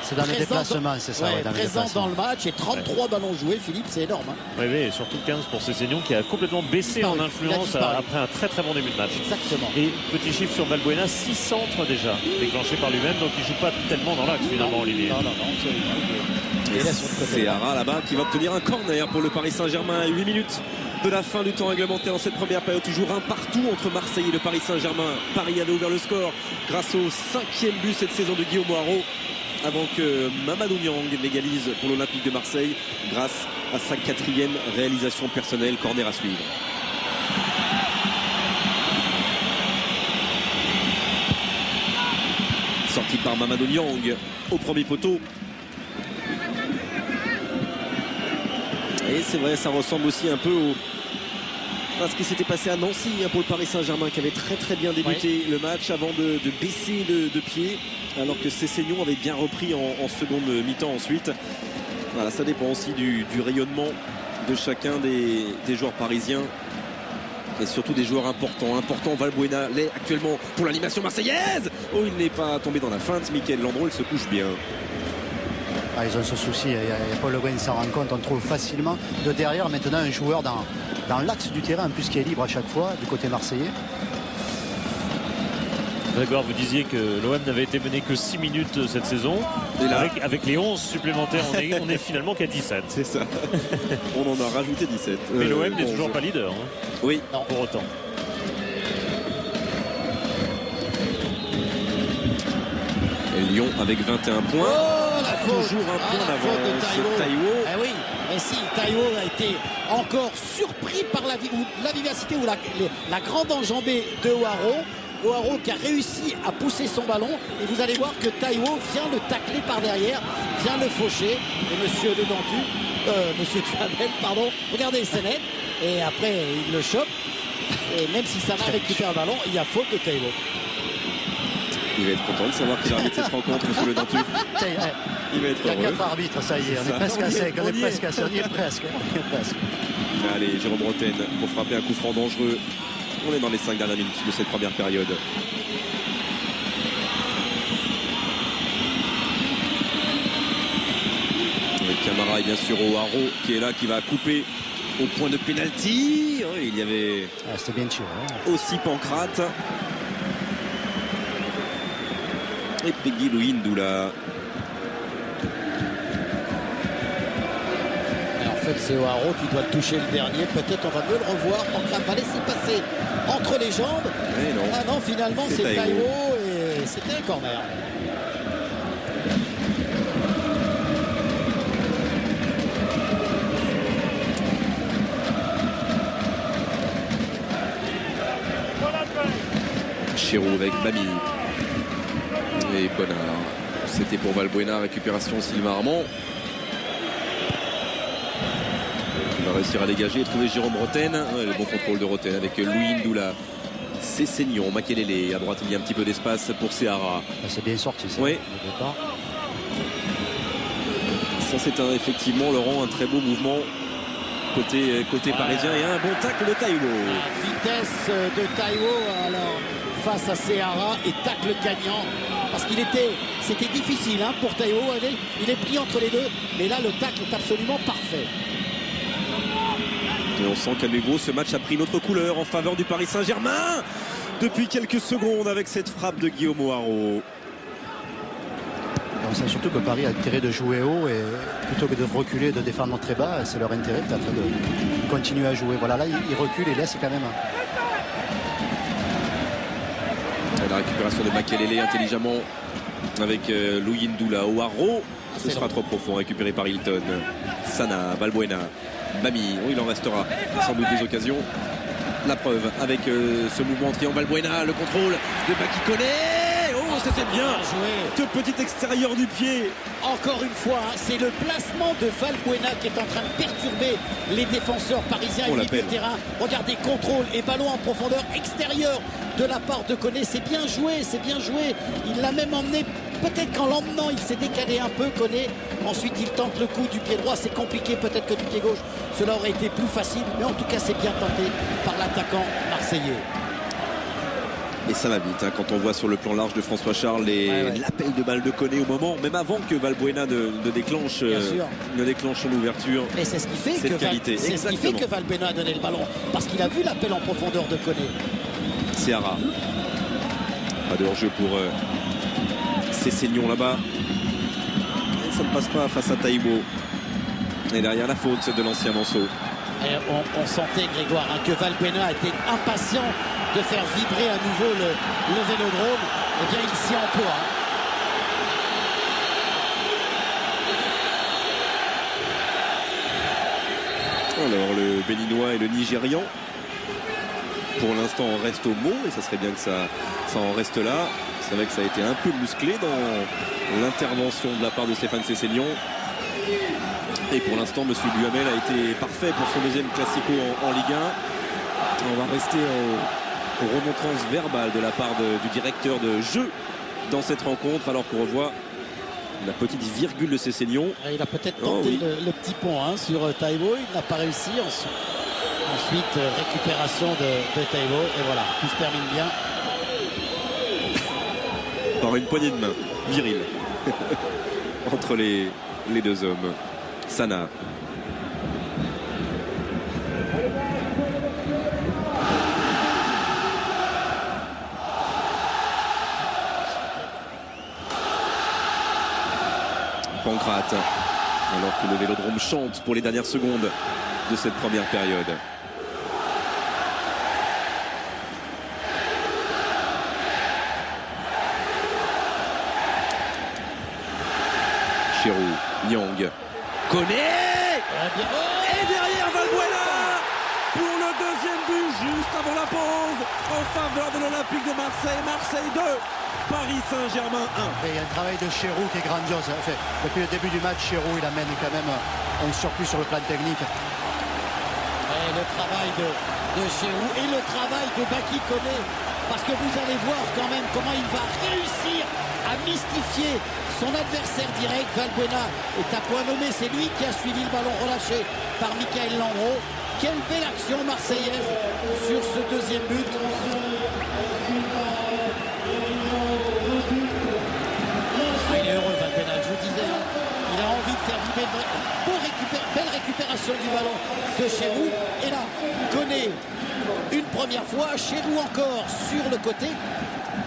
c'est dans les déplacements, c'est ça. Présent dans le match et 33 ballons joués, Philippe, c'est énorme. Oui, et surtout 15 pour Cessignon qui a complètement baissé en influence après un très très bon début de match. Exactement. Et petit chiffre sur Valbuena, 6 centres déjà déclenchés par lui-même, donc il ne joue pas tellement dans l'axe finalement, Olivier. Non, absolument. Et c'est Ara là-bas qui va obtenir un corner pour le Paris Saint-Germain à 8 minutes de la fin du temps réglementaire en cette première période. Toujours un partout entre Marseille et le Paris Saint-Germain. Paris avait ouvert le score grâce au 5e but cette saison de Guillaume Haro, avant que Mamadou Niang l'égalise pour l'Olympique de Marseille grâce à sa 4e réalisation personnelle. Corner à suivre. Sorti par Mamadou Niang au premier poteau. Et c'est vrai, ça ressemble aussi un peu à ce qui s'était passé à Nancy pour le Paris Saint-Germain, qui avait très très bien débuté le match avant de baisser de pied, alors que Cessignon avait bien repris en seconde mi-temps ensuite. Voilà, ça dépend aussi du rayonnement de chacun des joueurs parisiens. Et surtout des joueurs importants. Valbuena l'est actuellement pour l'animation marseillaise. Oh, il n'est pas tombé dans la feinte. Mickaël Landreau, il se couche bien. Ils ont ce souci, Paul Le Guen s'en rend compte, on trouve facilement de derrière maintenant un joueur dans l'axe du terrain, en plus qui est libre à chaque fois du côté marseillais. Grégoire, vous disiez que l'OM n'avait été mené que 6 minutes cette saison. Et là, avec les 11 supplémentaires, on est finalement qu'à 17. C'est ça. On en a rajouté 17. Mais l'OM n'est toujours pas leader. Oui. Non, pour autant. Et Lyon avec 21 points. Toujours un point d'avance sur Taiwo. Oui, mais si Taiwo a été encore surpris par la vivacité ou la grande enjambée de Haro. O'Haraud qui a réussi à pousser son ballon. Et vous allez voir que Taiwo vient le tacler par derrière, vient le faucher. Et monsieur Monsieur Duhamel, pardon, regardez, c'est net. Et après, il le chope. Et même si Sana récupère le ballon, il y a faute de Taiwo. Il va être content de savoir qu'il arbitre cette rencontre, monsieur Le Dentu. Il va être heureux. Il y a 4 arbitres, ça y est, on est presque à sec, on est presque. Allez, Jérôme Roten pour frapper un coup franc dangereux. On est dans les 5 dernières minutes de cette première période. Avec Camara et bien sûr O'Haraud qui est là, qui va couper au point de pénalty. Oui, il y avait c'était bien sûr, hein. Aussi Pancrate. Et Peggy Louindoula. En fait, c'est O'Haraud qui doit toucher le dernier. Peut-être on va mieux le revoir. Pancrate va laisser passer entre les jambes. Non. Ah non, finalement c'est Taiwo et c'était un corner. Chirou avec Bami et Bonnard. C'était pour Valbuena, récupération Sylvain Armand. Il va réussir à dégager et trouver Jérôme Roten. Le bon contrôle de Roten avec Louindoula. C'est Seignon, Makelele. À droite, il y a un petit peu d'espace pour Seara. C'est bien sorti, ça. Oui. Ça, c'est effectivement, Laurent, un très beau mouvement côté parisien et un bon tacle de Taiwo. Vitesse de Taiwo alors face à Seara et tacle gagnant parce c'était difficile hein, pour Taiwo. Il est pris entre les deux, mais là le tacle est absolument parfait. Et on sent qu'à nouveau ce match a pris une autre couleur en faveur du Paris Saint-Germain depuis quelques secondes avec cette frappe de Guillaume O'Haraud. On sait surtout que Paris a intérêt de jouer haut et plutôt que de reculer et de défendre très bas, c'est leur intérêt peut-être de continuer à jouer. Voilà, là ils reculent et laissent quand même. La récupération de Makelele intelligemment avec Louindoula. O'Haraud, ce sera trop profond, récupéré par Hilton. Sana, Valbuena, Bami, il en restera sans doute des occasions. La preuve avec ce mouvement triangle Valbuena, le contrôle de Baki Koné. C'était bien joué. De petit extérieur du pied. Encore une fois, hein, c'est le placement de Valbuena qui est en train de perturber les défenseurs parisiens et milieu de terrain. Regardez, contrôle et ballon en profondeur extérieure de la part de Koné. C'est bien joué, c'est bien joué. Il l'a même emmené. Peut-être qu'en l'emmenant, il s'est décalé un peu, Koné. Ensuite, il tente le coup du pied droit. C'est compliqué, peut-être que du pied gauche, cela aurait été plus facile. Mais en tout cas, c'est bien tenté par l'attaquant marseillais. Et ça va vite hein, quand on voit sur le plan large de François Charles l'appel de balle de Koné au moment, même avant que Valbuena ne déclenche son ouverture. Mais c'est ce qui fait que Valbuena a donné le ballon, parce qu'il a vu l'appel en profondeur de Koné. Seara. Pas de hors-jeu pour Seignon là-bas. Et ça ne passe pas face à Taiwo. Et derrière la faute de l'ancien Manceau. Et on sentait, Grégoire, hein, que Valbuena était impatient de faire vibrer à nouveau le Vélodrome. Eh bien, il s'y emploie. Alors, le Béninois et le Nigérian, pour l'instant, on reste au mot, et ça serait bien que ça en reste là. C'est vrai que ça a été un peu musclé dans l'intervention de la part de Stéphane Sessegnon. Et pour l'instant, M. Duhamel a été parfait pour son deuxième classico en Ligue 1. On va rester aux remontrances verbales de la part du directeur de jeu dans cette rencontre, alors qu'on revoit la petite virgule de Sessegnon. Il a peut-être tenté le petit pont hein, sur Taiwo, il n'a pas réussi. Ensuite, récupération de Taiwo, et voilà, tout se termine bien. Par une poignée de main virile entre les deux hommes. Sana. Pancrate. Alors que le Vélodrome chante pour les dernières secondes de cette première période. Chirou, Nyang, Koné et derrière Valbuena pour le deuxième but juste avant la pause en faveur de l'Olympique de Marseille. Marseille 2, Paris Saint-Germain 1. Et il y a un travail de Chérou qui est grandiose. Enfin, depuis le début du match, Chérou il amène quand même un surplus sur le plan technique. Et le travail de Chérou et le travail de Baki Koné, parce que vous allez voir quand même comment il va réussir à mystifier son adversaire direct. Valbuena est à point nommé, c'est lui qui a suivi le ballon relâché par Michael Landreau. Quelle belle action marseillaise sur ce deuxième but. Il est heureux Valbuena, je vous disais, il a envie de faire vibrer. Belle récupération du ballon de Chérou. Et là, Koné une première fois, Chérou encore sur le côté.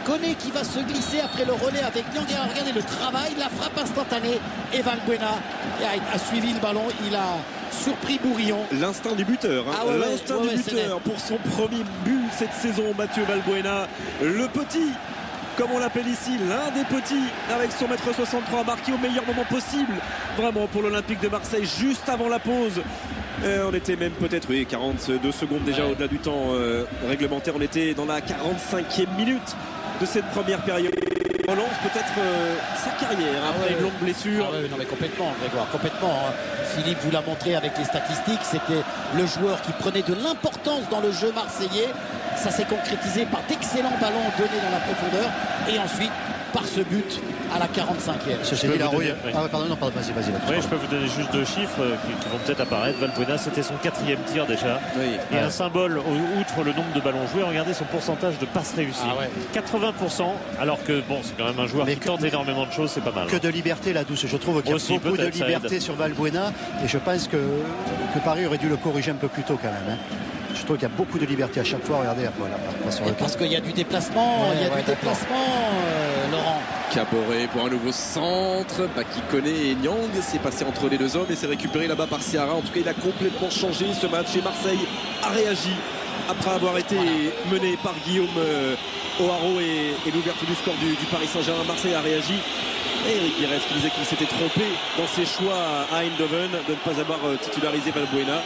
Koné qui va se glisser après le relais avec Nyang. Regardez le travail, la frappe instantanée. Et Valbuena a suivi le ballon. Il a surpris Bourillon. L'instinct du buteur. Hein. Ah ouais, l'instinct du buteur pour son premier but cette saison, Mathieu Valbuena. Le petit, comme on l'appelle ici, l'un des petits, avec son m'63 marqué au meilleur moment possible. Vraiment pour l'Olympique de Marseille, juste avant la pause. On était même peut-être 42 secondes déjà au-delà du temps réglementaire. On était dans la 45e minute de cette première période. Relance peut-être sa carrière après une longue blessure. Non mais complètement Grégoire, complètement. Philippe vous l'a montré avec les statistiques, c'était le joueur qui prenait de l'importance dans le jeu marseillais. Ça s'est concrétisé par d'excellents ballons donnés dans la profondeur et ensuite par ce but à la 45e. Ceci dit, la rouille. Ah ouais, pardon, non, pardon, vas-y. Oui, je peux vous donner juste deux chiffres qui vont peut-être apparaître. Valbuena, c'était son 4e tir déjà. Oui. Et un symbole, outre le nombre de ballons joués, regardez son pourcentage de passes réussies. 80%, alors que bon, c'est quand même un joueur qui tente énormément de choses, c'est pas mal. Que de liberté la douce. Je trouve qu'il y a beaucoup de liberté sur Valbuena. Et je pense que Paris aurait dû le corriger un peu plus tôt quand même. Je trouve qu'il y a beaucoup de liberté à chaque fois. Regardez, voilà, parce qu'il y a du déplacement, Laurent. Caboret pour un nouveau centre. Baki Koné et Nyang, c'est passé entre les deux hommes et c'est récupéré là-bas par Ciara. En tout cas, il a complètement changé ce match et Marseille a réagi après avoir été mené par Guillaume O'Haraud et l'ouverture du score du Paris Saint-Germain. Marseille a réagi. Et Eric Pires qui disait qu'il s'était trompé dans ses choix à Eindhoven de ne pas avoir titularisé Valbuena.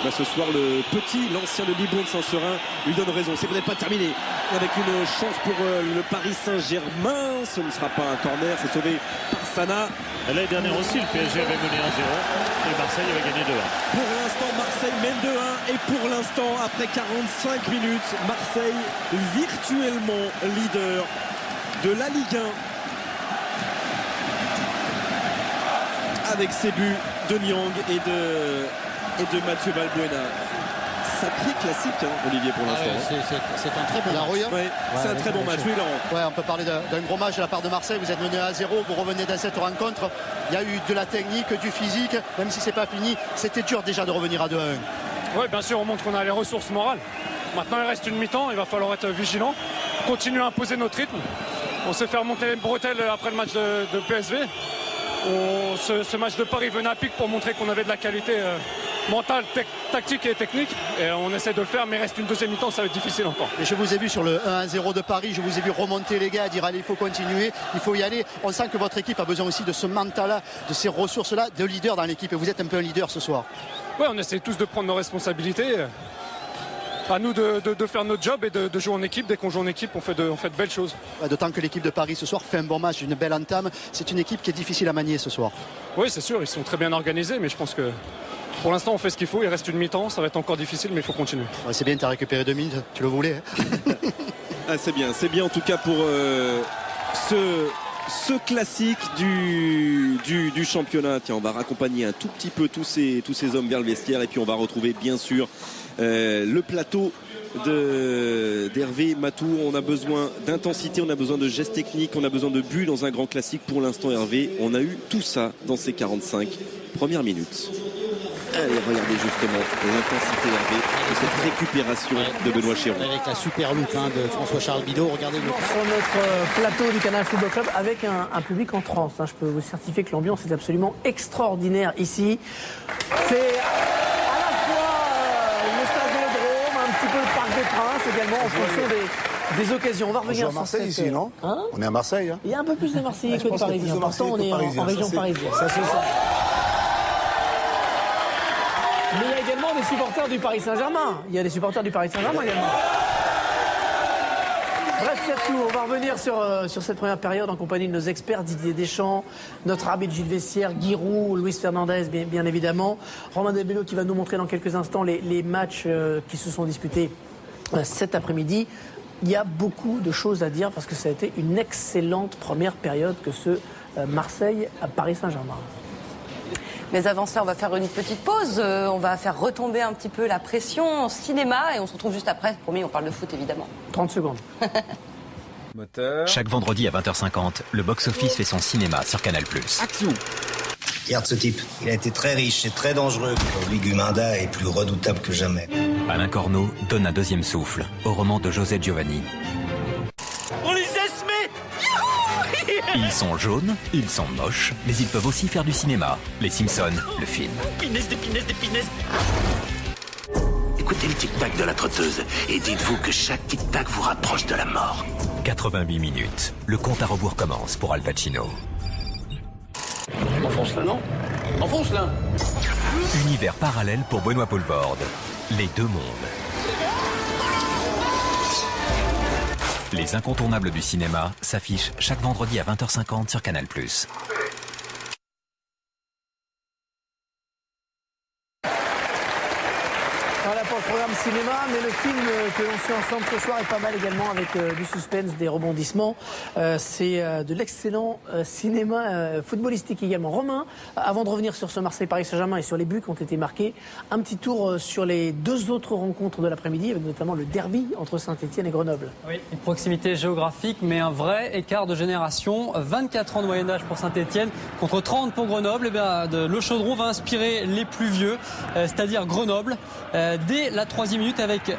Ce soir, le petit, l'ancien de Libourne Saint-Seurin lui donne raison. C'est peut-être pas terminé avec une chance pour le Paris Saint-Germain. Ce ne sera pas un corner, c'est sauvé par Sana. L'année dernière aussi, le PSG avait mené 1-0 et Marseille avait gagné 2-1. Pour l'instant, Marseille mène 2-1 et pour l'instant, après 45 minutes, Marseille virtuellement leader de la Ligue 1 avec ses buts de Nyang et de Mathieu Valbuena. Sacré classique, Olivier, pour l'instant. C'est un très bon match. C'est un très bon match, oui, Laurent. Ouais, on peut parler d'un gros match de la part de Marseille. Vous êtes mené à 0, vous revenez dans cette rencontre. Il y a eu de la technique, du physique, même si c'est pas fini. C'était dur déjà de revenir à 2-1. Oui, bien sûr, on montre qu'on a les ressources morales. Maintenant, il reste une mi-temps, il va falloir être vigilant, continuer à imposer notre rythme. On s'est fait remonter les bretelles après le match de PSV. Ce match de Paris venait à pic pour montrer qu'on avait de la qualité mentale, tactique et technique. Et on essaie de le faire, mais il reste une deuxième mi-temps, ça va être difficile encore. Et je vous ai vu sur le 1-0 de Paris, je vous ai vu remonter les gars, dire allez, il faut continuer, il faut y aller. On sent que votre équipe a besoin aussi de ce mental-là, de ces ressources-là, de leader dans l'équipe. Et vous êtes un peu un leader ce soir. Oui, on essaie tous de prendre nos responsabilités. À nous de faire notre job et de jouer en équipe. Dès qu'on joue en équipe, on fait de belles choses. D'autant que l'équipe de Paris ce soir fait un bon match, une belle entame. C'est une équipe qui est difficile à manier ce soir. Oui, c'est sûr, ils sont très bien organisés, mais je pense que pour l'instant on fait ce qu'il faut. Il reste une mi-temps, ça va être encore difficile, mais il faut continuer. Ouais, c'est bien, tu as récupéré 2 minutes, tu le voulais. Ah, c'est bien en tout cas pour ce classique du championnat. Tiens, on va raccompagner un tout petit peu tous ces hommes vers le vestiaire et puis on va retrouver bien sûr le plateau d'Hervé Matou. On a besoin d'intensité, on a besoin de gestes techniques, on a besoin de buts dans un grand classique. Pour l'instant, Hervé, on a eu tout ça dans ces 45 premières minutes. Allez, regardez justement l'intensité, Hervé, de cette récupération de Benoît Chéron. Avec la super loupe de François-Charles Bidot. Regardez le... Sur notre plateau du Canal Football Club avec un public en transe. Je peux vous certifier que l'ambiance est absolument extraordinaire ici. C'est à la fois le stade Vélodrome, un petit peu le Parc des Princes également en fonction des occasions. On va revenir à Marseille ici, non On est à Marseille. Hein. Il y a un peu plus de Marseillais que de Parisiens. Pourtant, on est en région parisienne. Ça se sent. Mais il y a également des supporters du Paris Saint-Germain. Il y a des supporters du Paris Saint-Germain également. Bref, c'est tout. On va revenir sur cette première période en compagnie de nos experts, Didier Deschamps, notre arbitre Gilles Vessière, Giroud, Luis Fernandez, bien évidemment. Romain Delbello qui va nous montrer dans quelques instants les matchs qui se sont disputés cet après-midi. Il y a beaucoup de choses à dire parce que ça a été une excellente première période que ce Marseille à Paris Saint-Germain. Mais avant cela, on va faire une petite pause. On va faire retomber un petit peu la pression cinéma et on se retrouve juste après. Promis, on parle de foot évidemment. 30 secondes. Chaque vendredi à 20h50, le box-office fait son cinéma sur Canal+. Action. Regarde ce type. Il a été très riche et très dangereux. Pour lui, Gumanda est plus redoutable que jamais. Alain Corneau donne un deuxième souffle au roman de José Giovanni. On les esmet. Ils sont jaunes, ils sont moches, mais ils peuvent aussi faire du cinéma. Les Simpsons, le film. Pinesse des pinesse des pinesse. Écoutez le tic-tac de la trotteuse et dites-vous que chaque tic-tac vous rapproche de la mort. 88 minutes. Le compte à rebours commence pour Al Pacino. Enfonce-la, non? Enfonce-la. Univers parallèle pour Benoît Poelvoorde. Les deux mondes. Les incontournables du cinéma s'affichent chaque vendredi à 20h50 sur Canal+. Voilà pour le programme cinéma, mais le film que l'on suit ensemble ce soir est pas mal également avec du suspense, des rebondissements. C'est de l'excellent cinéma footballistique également. Romain, avant de revenir sur ce Marseille-Paris Saint-Germain et sur les buts qui ont été marqués, un petit tour sur les deux autres rencontres de l'après-midi, avec notamment le derby entre Saint-Etienne et Grenoble. Oui, une proximité géographique, mais un vrai écart de génération. 24 ans de moyen d'âge pour Saint-Etienne contre 30 pour Grenoble. Et bien, le chaudron va inspirer les plus vieux, c'est-à-dire Grenoble. Dès la 3e minute avec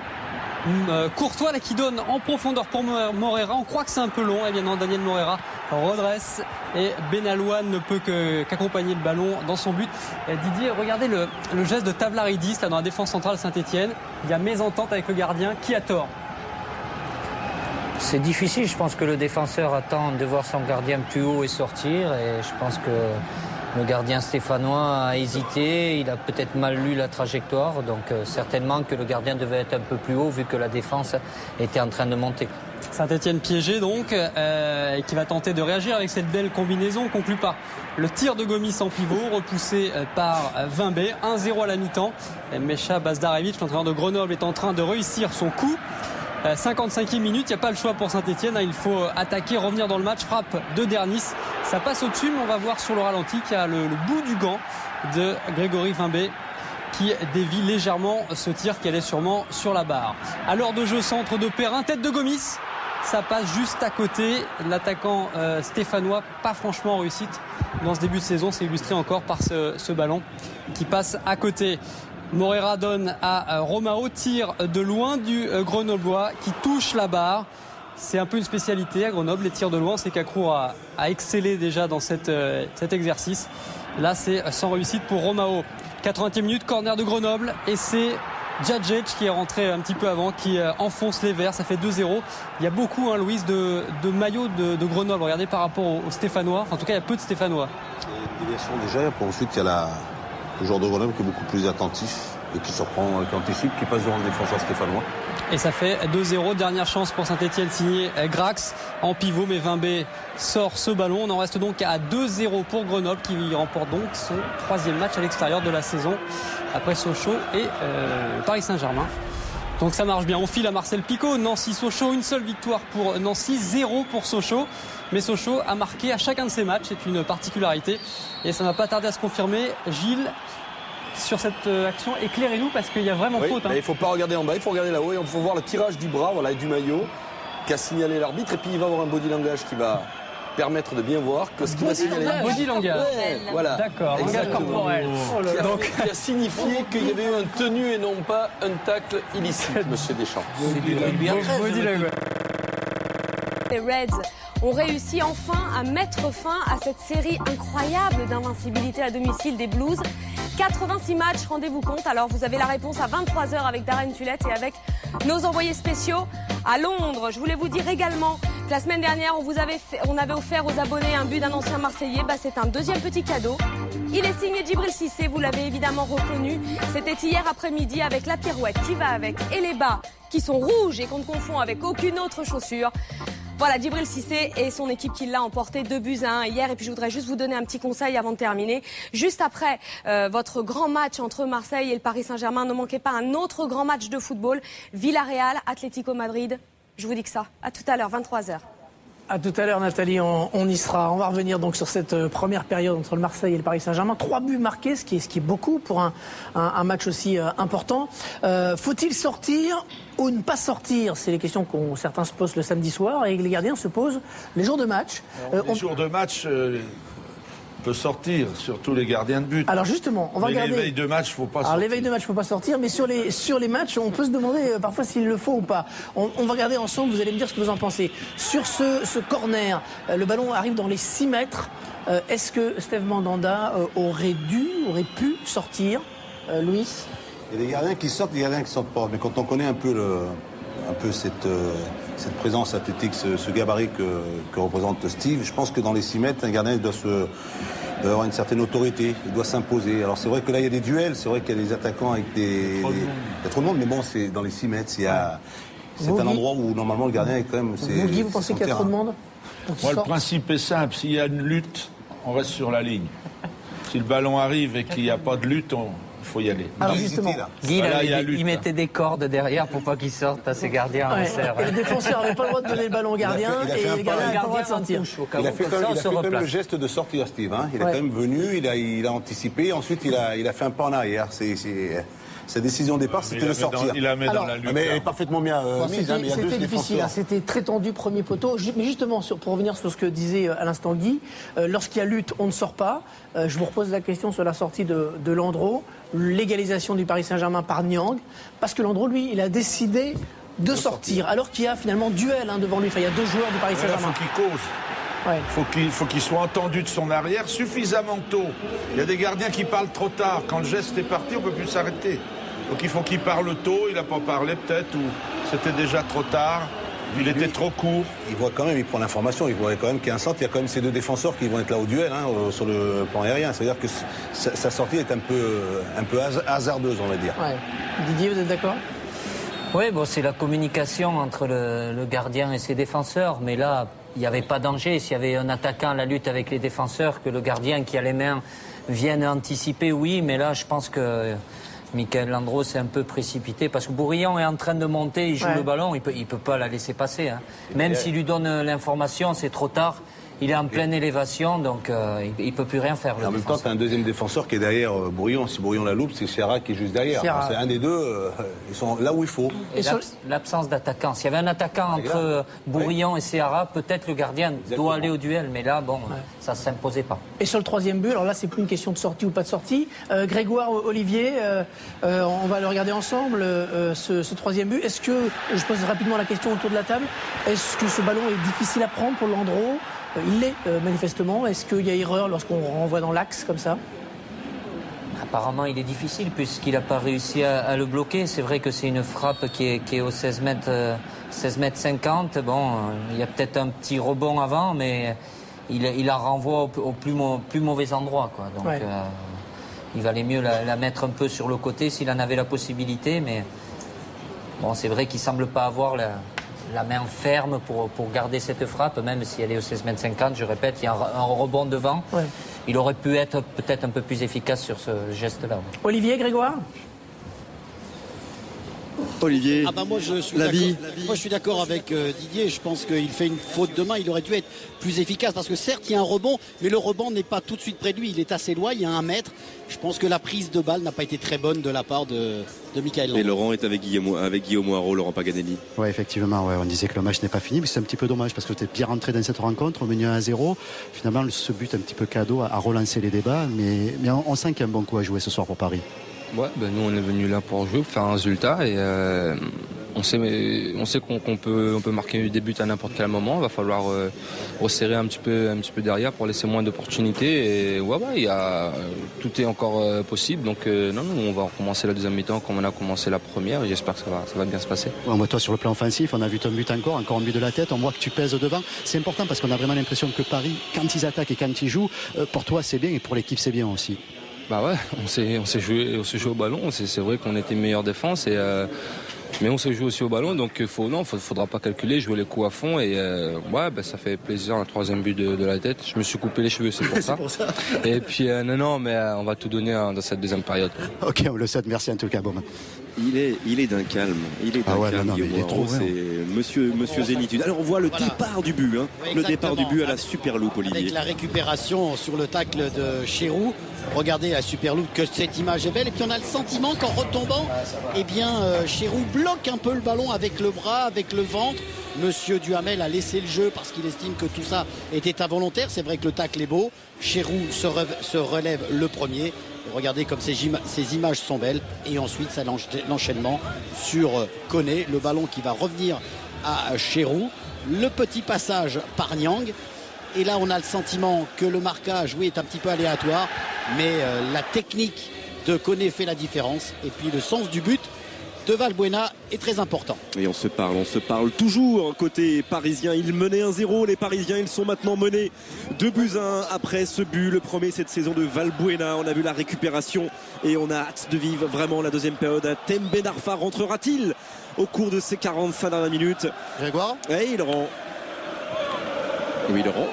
Courtois là, qui donne en profondeur pour Moreira. On croit que c'est un peu long. Et bien non, Daniel Moreira redresse et Benalouane ne peut qu'accompagner le ballon dans son but. Et Didier, regardez le geste de Tavlaridis là dans la défense centrale Saint-Etienne. Il y a mésentente avec le gardien. Qui a tort? C'est difficile. Je pense que le défenseur attend de voir son gardien plus haut et sortir. Et je pense que le gardien stéphanois a hésité, il a peut-être mal lu la trajectoire, donc certainement que le gardien devait être un peu plus haut vu que la défense était en train de monter. Saint-Etienne piégé donc, et qui va tenter de réagir avec cette belle combinaison. On conclut par le tir de Gomis en pivot, repoussé par Vimbé, 1-0 à la mi-temps. Mecha Bazdarevic, l'entraîneur de Grenoble, est en train de réussir son coup. 55e minute, il n'y a pas le choix pour Saint-Etienne, il faut attaquer, revenir dans le match, frappe de Dernis, ça passe au-dessus, mais on va voir sur le ralenti qu'il y a le bout du gant de Grégory Vimbé qui dévie légèrement ce tir qui allait sûrement sur la barre. À l'heure de jeu, centre de Perrin, tête de Gomis, ça passe juste à côté, l'attaquant stéphanois, pas franchement en réussite dans ce début de saison, c'est illustré encore par ce ballon qui passe à côté. Moreira donne à Romao, tire de loin du Grenoblois qui touche la barre. C'est un peu une spécialité à Grenoble, les tirs de loin. C'est qu'Akrou a excellé déjà dans cet exercice. Là, c'est sans réussite pour Romao. 80e minute, corner de Grenoble. Et c'est Djadjic qui est rentré un petit peu avant, qui enfonce les verts. Ça fait 2-0. Il y a beaucoup, Louis, de maillots de Grenoble. Regardez par rapport aux Stéphanois. Enfin, en tout cas, il y a peu de Stéphanois. Il y a une déviation déjà. Pour ensuite, il y a le joueur de Grenoble qui est beaucoup plus attentif et qui surprend, qui anticipe, qui passe devant le défenseur stéphanois. Et ça fait 2-0, dernière chance pour Saint-Etienne, signé Grax en pivot, mais Vimbé sort ce ballon. On en reste donc à 2-0 pour Grenoble qui remporte donc son 3e match à l'extérieur de la saison après Sochaux et Paris Saint-Germain. Donc ça marche bien, on file à Marcel Picot, Nancy-Sochaux, une seule victoire pour Nancy, 0 pour Sochaux. Mais Sochaux a marqué à chacun de ses matchs, c'est une particularité. Et ça ne va pas tarder à se confirmer. Gilles, sur cette action, éclairez-nous parce qu'il y a vraiment faute. Il ne faut pas regarder en bas, il faut regarder là-haut. Et il faut voir le tirage du bras, voilà, et du maillot qu'a signalé l'arbitre. Et puis il va avoir un body langage qui va permettre de bien voir que ce qui va signaler. Body langage. Ouais, voilà. D'accord, langage corporel. Qui a signifié qu'il y avait eu un tenu et non pas un tacle illicite, monsieur Deschamps. Body langage. Les Reds ont réussi enfin à mettre fin à cette série incroyable d'invincibilité à domicile des Blues. 86 matchs, rendez-vous compte. Alors vous avez la réponse à 23h avec Darren Tulette et avec nos envoyés spéciaux à Londres. Je voulais vous dire également que la semaine dernière, on avait offert aux abonnés un but d'un ancien Marseillais. C'est un deuxième petit cadeau. Il est signé Djibril Cissé, vous l'avez évidemment reconnu. C'était hier après-midi avec la pirouette qui va avec et les bas qui sont rouges et qu'on ne confond avec aucune autre chaussure. Voilà, Djibril Cissé et son équipe qui l'a emporté 2-1 hier. Et puis je voudrais juste vous donner un petit conseil avant de terminer. Juste après votre grand match entre Marseille et le Paris Saint-Germain, ne manquez pas un autre grand match de football. Villarreal, Atlético Madrid. Je vous dis que ça. À tout à l'heure, 23h. À tout à l'heure, Nathalie, on y sera. On va revenir donc sur cette première période entre le Marseille et le Paris Saint-Germain. 3 buts marqués, ce qui est beaucoup pour un match aussi important. Faut-il sortir ou ne pas sortir? C'est les questions que certains se posent le samedi soir et les gardiens se posent les jours de match. Les jours de match peut sortir, surtout les gardiens de but. Alors justement, on va regarder. Les veilles de match, faut pas sortir. Alors les veilles de match, faut pas sortir, mais sur les matchs, on peut se demander parfois s'il le faut ou pas. On va regarder ensemble, vous allez me dire ce que vous en pensez. Sur ce corner, le ballon arrive dans les 6 mètres. Est-ce que Steve Mandanda aurait pu sortir, Louis? Il y a des gardiens qui sortent, des gardiens qui ne sortent pas. Mais quand on connaît un peu cette présence athlétique, ce gabarit que représente Steve, je pense que dans les 6 mètres, un gardien doit avoir une certaine autorité, il doit s'imposer. Alors c'est vrai que là il y a des duels, c'est vrai qu'il y a des attaquants avec il y a trop de monde, mais bon, c'est dans les 6 mètres, c'est un endroit où normalement le gardien est quand même... Vous pensez qu'il y a trop de monde? Moi, le principe est simple, s'il y a une lutte, on reste sur la ligne. Si le ballon arrive et qu'il n'y a pas de lutte, il faut y aller. Alors justement, Guy, il mettait des cordes derrière pour pas qu'ils sortent à ses gardiens. Et le défenseur n'avait pas le droit de donner le ballon au gardien et le gardien n'avait pas le droit de sortir. Il a fait quand même le geste de sortir, Steve. Il est quand même venu, il a anticipé, ensuite il a fait un pas en arrière. Sa décision de départ, c'était de sortir. Il la met dans la lutte. Mais elle est parfaitement bien mise. C'était difficile, c'était très tendu, premier poteau. Mais justement, pour revenir sur ce que disait à l'instant Guy, lorsqu'il y a lutte, on ne sort pas. Je vous repose la question sur la sortie de Landreau, l'égalisation du Paris Saint-Germain par Niang, parce que Landreau, lui, il a décidé de sortir, alors qu'il y a finalement duel devant lui. Enfin, il y a 2 joueurs du Paris Saint-Germain. Il faut qu'il cause. Faut qu'il soit entendu de son arrière suffisamment tôt. Il y a des gardiens qui parlent trop tard. Quand le geste est parti, on ne peut plus s'arrêter. Donc il faut qu'il parle tôt. Il n'a pas parlé peut-être, ou c'était déjà trop tard. Il était trop court. Il voit quand même, il prend l'information, il voit quand même qu'il y a un centre, il y a quand même ces 2 défenseurs qui vont être là au duel sur le plan aérien. C'est-à-dire que sa sortie est un peu hasardeuse, on va dire. Ouais. Didier, vous êtes d'accord? Oui, c'est la communication entre le gardien et ses défenseurs, mais là, il n'y avait pas danger. S'il y avait un attaquant à la lutte avec les défenseurs, que le gardien qui a les mains vienne anticiper, oui, mais là, je pense que Michael Landreau s'est un peu précipité parce que Bourillon est en train de monter, il joue le ballon, il peut pas la laisser passer. Même s'il lui donne l'information, c'est trop tard. Il est en pleine élévation, donc il ne peut plus rien faire. En même temps, tu as un deuxième défenseur qui est derrière Bourillon. Si Bourillon la loupe, c'est Serra qui est juste derrière. C'est un des deux, ils sont là où il faut. Et l'absence d'attaquant. S'il y avait un attaquant entre Bourillon et Serra, peut-être le gardien doit aller au duel. Mais là, ça ne s'imposait pas. Et sur le 3e but, alors là, c'est plus une question de sortie ou pas de sortie. Grégoire, Olivier, on va le regarder ensemble, ce 3e but. Est-ce que, je pose rapidement la question autour de la table, est-ce que ce ballon est difficile à prendre pour Landreau? Il l'est manifestement. Est-ce qu'il y a erreur lorsqu'on renvoie dans l'axe comme ça? Apparemment, il est difficile puisqu'il n'a pas réussi à le bloquer. C'est vrai que c'est une frappe qui est au 16 mètres 50. Bon, il y a peut-être un petit rebond avant, mais il la renvoie au plus mauvais endroit, quoi. Donc, il valait mieux la mettre un peu sur le côté s'il en avait la possibilité. Mais bon, c'est vrai qu'il semble pas avoir la main ferme pour garder cette frappe, même si elle est au 16 mètres 50, je répète, il y a un rebond devant. Il aurait pu être peut-être un peu plus efficace sur ce geste-là. Olivier, Grégoire? Olivier, moi je suis d'accord avec Didier. Je pense qu'il fait une faute de main. Il aurait dû être plus efficace parce que certes il y a un rebond, mais le rebond n'est pas tout de suite près de lui. Il est assez loin, il y a 1 mètre. Je pense que la prise de balle n'a pas été très bonne de la part de Michael Landreau. Et Laurent est avec Guillaume Moirot, Laurent Paganelli. Oui, effectivement, on disait que le match n'est pas fini, mais c'est un petit peu dommage parce que tu es bien rentré dans cette rencontre, au menu 1-0. Finalement, ce but un petit peu cadeau a relancé les débats, mais on sent qu'il y a un bon coup à jouer ce soir pour Paris. Ouais, nous on est venu là pour jouer, pour faire un résultat et On sait qu'on peut marquer des buts à n'importe quel moment. Il va falloir resserrer un petit peu derrière pour laisser moins d'opportunités. Et tout est encore possible. Donc non, on va recommencer la deuxième mi-temps comme on a commencé la première. Et j'espère que ça va bien se passer. Ouais, toi, sur le plan offensif, on a vu ton but encore un but de la tête. On voit que tu pèses devant. C'est important parce qu'on a vraiment l'impression que Paris, quand ils attaquent et quand ils jouent, pour toi c'est bien et pour l'équipe c'est bien aussi. Bah ouais, on s'est joué au ballon. C'est vrai qu'on était meilleure défense mais on s'est joué aussi au ballon, donc faudra pas calculer, jouer les coups à fond et ça fait plaisir, un troisième but de la tête. Je me suis coupé les cheveux, c'est pour ça. Et puis mais on va tout donner dans cette deuxième période. Ok, on le souhaite, merci en tout cas, Baumann. Il est d'un calme. Il est trop c'est Monsieur Zénitude. Alors on voit le départ du but, le départ du but à la super loupe, Olivier. Avec la récupération sur le tacle de Chérou. Regardez la super loupe, que cette image est belle. Et puis on a le sentiment qu'en retombant, Chérou bloque un peu le ballon avec le bras, avec le ventre. Monsieur Duhamel a laissé le jeu parce qu'il estime que tout ça était involontaire. C'est vrai que le tacle est beau. Chérou se relève le premier. Et regardez comme ces images sont belles. Et ensuite, c'est l'enchaînement sur Koné. Le ballon qui va revenir à Chérou. Le petit passage par Niang. Et là, on a le sentiment que le marquage, est un petit peu aléatoire. Mais la technique de Koné fait la différence. Et puis le sens du but de Valbuena est très important. Et on se parle toujours côté parisien. Ils menaient 1-0, les Parisiens, ils sont maintenant menés 2-1 après ce but, le premier cette saison de Valbuena. On a vu la récupération et on a hâte de vivre vraiment la deuxième période. Tembe Narfa rentrera-t-il au cours de ces 45 dernières minutes? Grégoire? Oui, il rend. Oui, il rend.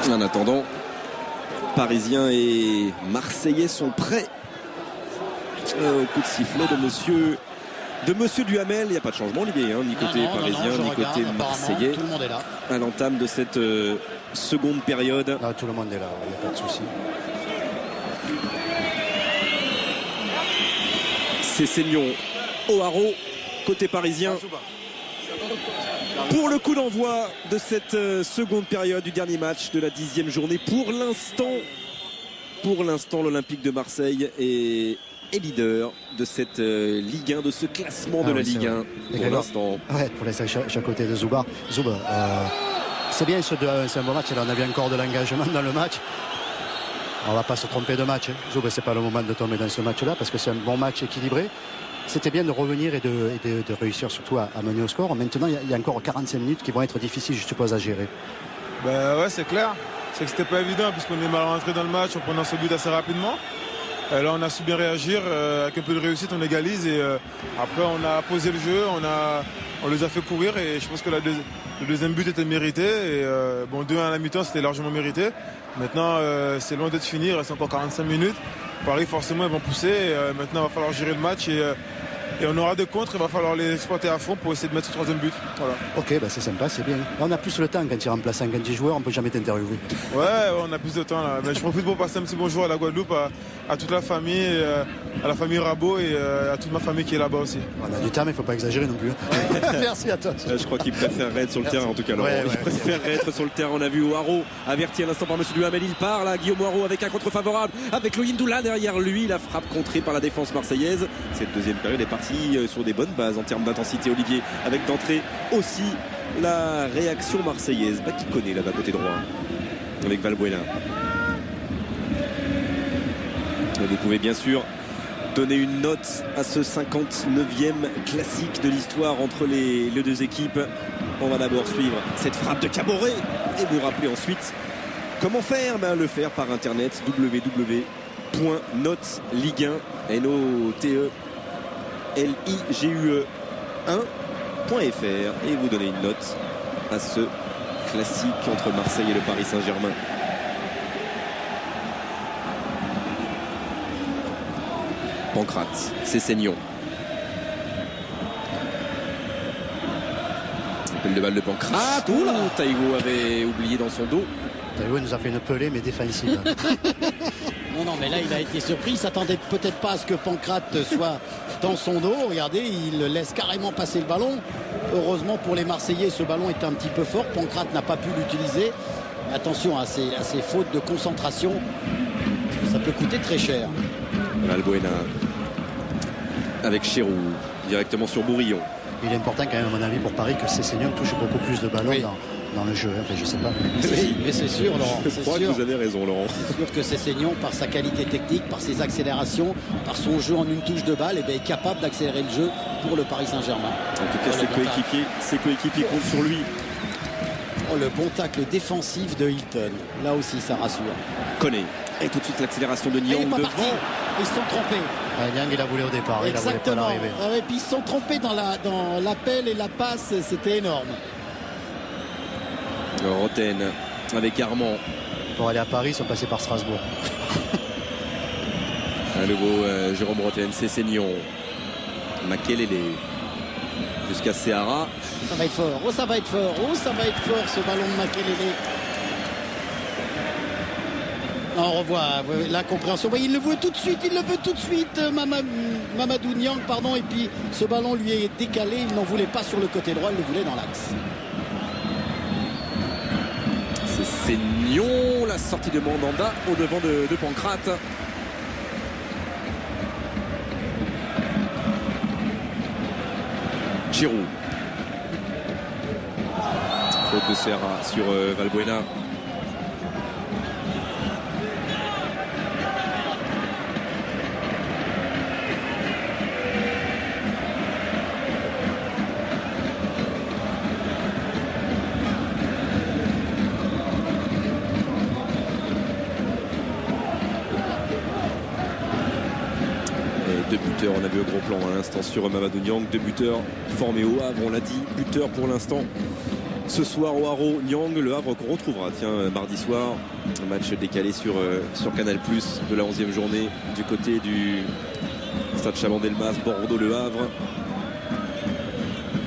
En attendant, Parisiens et Marseillais sont prêts au coup de sifflet de monsieur Duhamel. Il n'y a pas de changement, Olivier, ni côté parisien, ni côté marseillais. Tout le monde est là. À l'entame de cette seconde période. Là, tout le monde est là, il n'y a pas de souci. C'est Seignon au haro, côté parisien. Pour le coup d'envoi de cette seconde période du dernier match de la 10e journée. Pour l'instant, l'Olympique de Marseille est leader de cette Ligue 1, de ce classement de la Ligue 1. Pour l'instant. Ouais, pour laisser chaque côté de Zouba. C'est bien ce 2-1, c'est un bon match. Là, on a vu encore de l'engagement dans le match. On va pas se tromper de match. Zouba, c'est pas le moment de tomber dans ce match-là parce que c'est un bon match équilibré. C'était bien de revenir et de réussir surtout à mener au score. Maintenant, il y a encore 45 minutes qui vont être difficiles, je suppose, à gérer. Ouais, c'est clair. C'est que c'était pas évident puisqu'on est mal rentré dans le match en prenant ce but assez rapidement. Là, on a su bien réagir. Avec un peu de réussite, on égalise. Et après, on a posé le jeu. On les a fait courir. Et je pense que le deuxième but était mérité. Et 2-1 à la mi-temps, c'était largement mérité. Maintenant, c'est loin d'être fini. Il reste encore 45 minutes. Paris, forcément, ils vont pousser. Maintenant, il va falloir gérer le match. Et on aura des contres, il va falloir les exploiter à fond pour essayer de mettre ce troisième but. Voilà. Ok, c'est sympa, c'est bien. Là, on a plus le temps quand il remplace un candidat joueur, on ne peut jamais t'interviewer. Ouais, on a plus de temps là. Mais je profite pour passer un petit bonjour à la Guadeloupe, à toute la famille, à la famille Rabot et à toute ma famille qui est là-bas aussi. On a du temps, mais il ne faut pas exagérer non plus. Merci à toi. Je crois qu'il préférerait être sur le terrain en tout cas. Il préférerait être sur le terrain. On a vu Haro averti à l'instant par M. Duhamel. Il part là, Guillaume Haro avec un contre favorable, avec Loïc Doula derrière lui. La frappe contrée par la défense marseillaise. Cette deuxième période est partie sur des bonnes bases en termes d'intensité, Olivier, avec d'entrée aussi la réaction marseillaise qui connaît là-bas côté droit avec Valbuena. Et vous pouvez bien sûr donner une note à ce 59e classique de l'histoire entre les deux équipes. On va d'abord suivre cette frappe de Caboret et vous rappeler ensuite comment faire. Le faire par internet, www.noteligue1.fr et vous donnez une note à ce classique entre Marseille et le Paris Saint-Germain. Pancrate, c'est Seignon. Appel de balle de Pancrate. Taïgo avait oublié dans son dos. Taïgo nous a fait une pelée mais défensive. Non, mais là, il a été surpris. Il s'attendait peut-être pas à ce que Pancrate soit dans son dos. Regardez, il laisse carrément passer le ballon. Heureusement pour les Marseillais, ce ballon était un petit peu fort. Pancrate n'a pas pu l'utiliser. Attention à ces fautes de concentration, ça peut coûter très cher. Valbuena avec Chérou directement sur Bourillon. Il est important quand même à mon avis pour Paris que Sessegnon touche beaucoup plus de ballons dans le jeu. Enfin, je sais pas. Oui, mais c'est sûr, Laurent. Je crois que vous avez raison, Laurent. C'est sûr que Sessegnon, par sa qualité technique, par ses accélérations, par son jeu en une touche de balle, est capable d'accélérer le jeu pour le Paris Saint-Germain. En tout cas, ses coéquipiers comptent sur lui. Oh, le bon tacle défensif de Hilton. Là aussi, ça rassure. Koné. Et tout de suite l'accélération de Niang devant. Ils se sont trompés. Niang, il a voulu au départ. Exactement. Il a voulu pas l'arrivée. Et puis ils se sont trompés dans l'appel et la passe. C'était énorme. Roten avec Armand. Pour aller à Paris, ils sont passés par Strasbourg. À nouveau, Jérôme Roten, Sessegnon. Makelele. Jusqu'à Seara. Ça va être fort. Oh, ça va être fort. Oh, ça va être fort ce ballon de Makelele. On revoit l'incompréhension. Il le veut tout de suite, Mamadou Niang, pardon. Et puis ce ballon lui est décalé. Il n'en voulait pas sur le côté droit, il le voulait dans l'axe. C'est Sessegnon, la sortie de Mandanda au devant de Pancrate. Giroud. Faute de Serra sur Valbuena. On a vu au gros plan à l'instant sur Mamadou Niang, 2 buteurs formés au Havre, on l'a dit, buteur pour l'instant ce soir au Haro. Niang, le Havre qu'on retrouvera mardi soir, un match décalé sur Canal+ de la 11e journée du côté du Stade Chaban-Delmas, Bordeaux-Le Havre.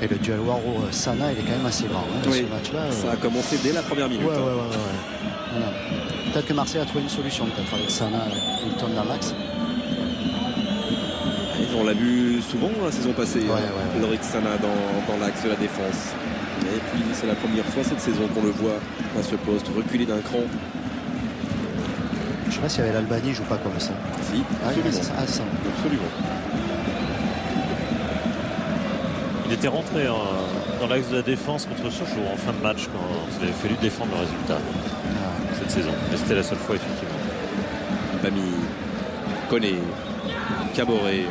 Et le duel Waro-Sana, il est quand même assez grand ce match-là. Ça a commencé dès la première minute. Voilà. Peut-être que Marseille a trouvé une solution peut-être avec Sana et Hilton dans l'axe. On l'a vu souvent la saison passée, Lorik Sana dans l'axe de la défense. Et puis c'est la première fois cette saison qu'on le voit à ce poste, reculé d'un cran. Je sais pas s'il y avait l'Albanie, il joue pas comme ça. Si, absolument. Absolument. Il était rentré dans l'axe de la défense contre Sochaux en fin de match quand il avait fallu défendre le résultat cette saison. Mais c'était la seule fois effectivement. Bami, Koné, Caboret.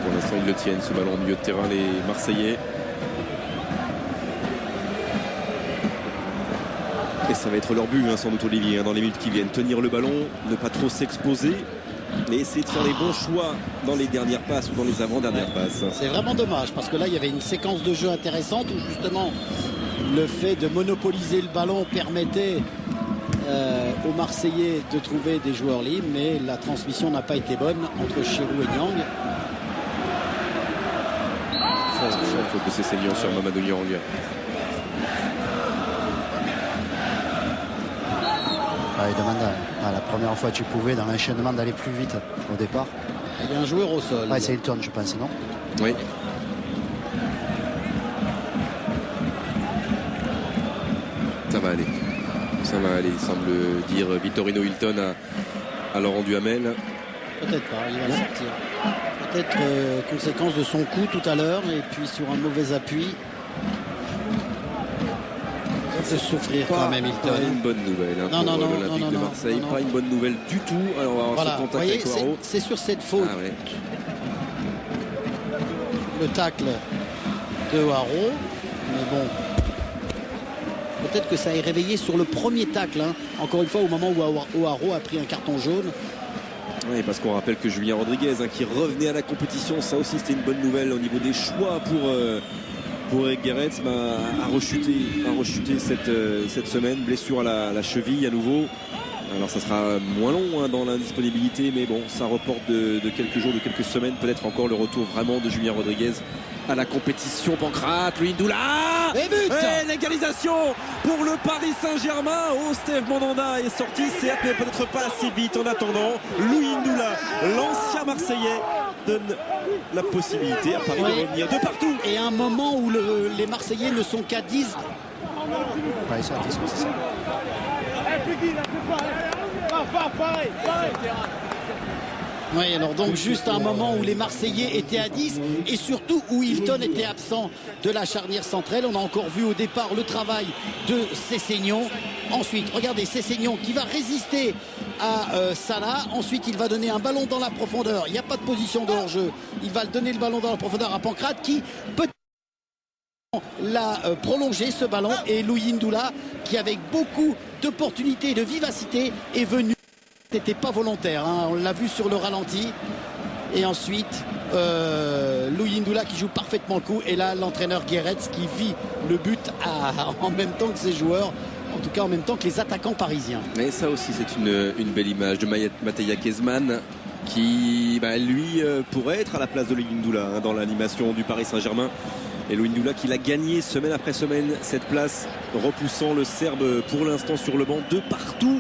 Pour l'instant ils le tiennent ce ballon au milieu de terrain les Marseillais. Et ça va être leur but sans doute Olivier dans les minutes qui viennent. Tenir le ballon, ne pas trop s'exposer et essayer de faire les bons choix dans les dernières passes ou dans les avant-dernières passes. C'est vraiment dommage parce que là il y avait une séquence de jeu intéressante où justement le fait de monopoliser le ballon permettait aux Marseillais de trouver des joueurs libres, mais la transmission n'a pas été bonne entre Chérou et Niang. Faute de Sessegnon sur Mamadou Niang. Il demande la première fois tu pouvais dans l'enchaînement d'aller plus vite au départ. Il y a un joueur au sol. C'est Hilton je pense, non? Oui. Ça va aller, semble dire Vittorino Hilton à Laurent Duhamel. Peut-être pas, il va sortir. Peut-être conséquence de son coup tout à l'heure et puis sur un mauvais appui. Ça peut souffrir quand même Hilton. Pas une bonne nouvelle pour l'Olympique de Marseille, pas une bonne nouvelle du tout. Alors on va avoir ce contact avec Waro. C'est sur cette faute. Le tacle de Waro, mais bon. Peut-être que ça ait réveillé sur le premier tacle. Encore une fois, au moment où Waro a pris un carton jaune. Oui, parce qu'on rappelle que Julien Rodriguez, qui revenait à la compétition, ça aussi c'était une bonne nouvelle au niveau des choix pour Eric Guéretz, a rechuté cette semaine. Blessure à la cheville à nouveau. Alors ça sera moins long dans l'indisponibilité, mais bon, ça reporte de quelques jours, de quelques semaines, peut-être encore le retour vraiment de Julien Rodriguez à la compétition. Pancrate, Louis Ndoula et l'égalisation pour le Paris Saint-Germain. Steve Mandanda est sorti, certes, mais peut-être pas assez vite. En attendant, Louis Ndoula, l'ancien Marseillais, donne la possibilité à Paris de revenir de partout. Et à un moment où les Marseillais ne sont qu'à 10. Ouais, ils sont à 10, c'est ça. Oui, alors donc juste à un moment où les Marseillais étaient à 10 et surtout où Hilton était absent de la charnière centrale. On a encore vu au départ le travail de Sessegnon. Ensuite, regardez Sessegnon qui va résister à Salah. Ensuite, il va donner un ballon dans la profondeur. Il n'y a pas de position de hors-jeu. Il va donner le ballon dans la profondeur à Pancrate qui peut l'a prolongé ce ballon, et Louis Ndoula qui avec beaucoup d'opportunités et de vivacité est venu. C'était pas volontaire, hein. On l'a vu sur le ralenti. Et ensuite Louis Ndoula qui joue parfaitement le coup, et là l'entraîneur Guéretz qui vit le but en même temps que ses joueurs, en tout cas en même temps que les attaquants parisiens. Mais ça aussi c'est une belle image de Mateja Kezman qui lui pourrait être à la place de Louis Ndoula dans l'animation du Paris Saint-Germain. Et Louis Ndoula qui l'a gagné semaine après semaine cette place, repoussant le Serbe pour l'instant sur le banc de partout.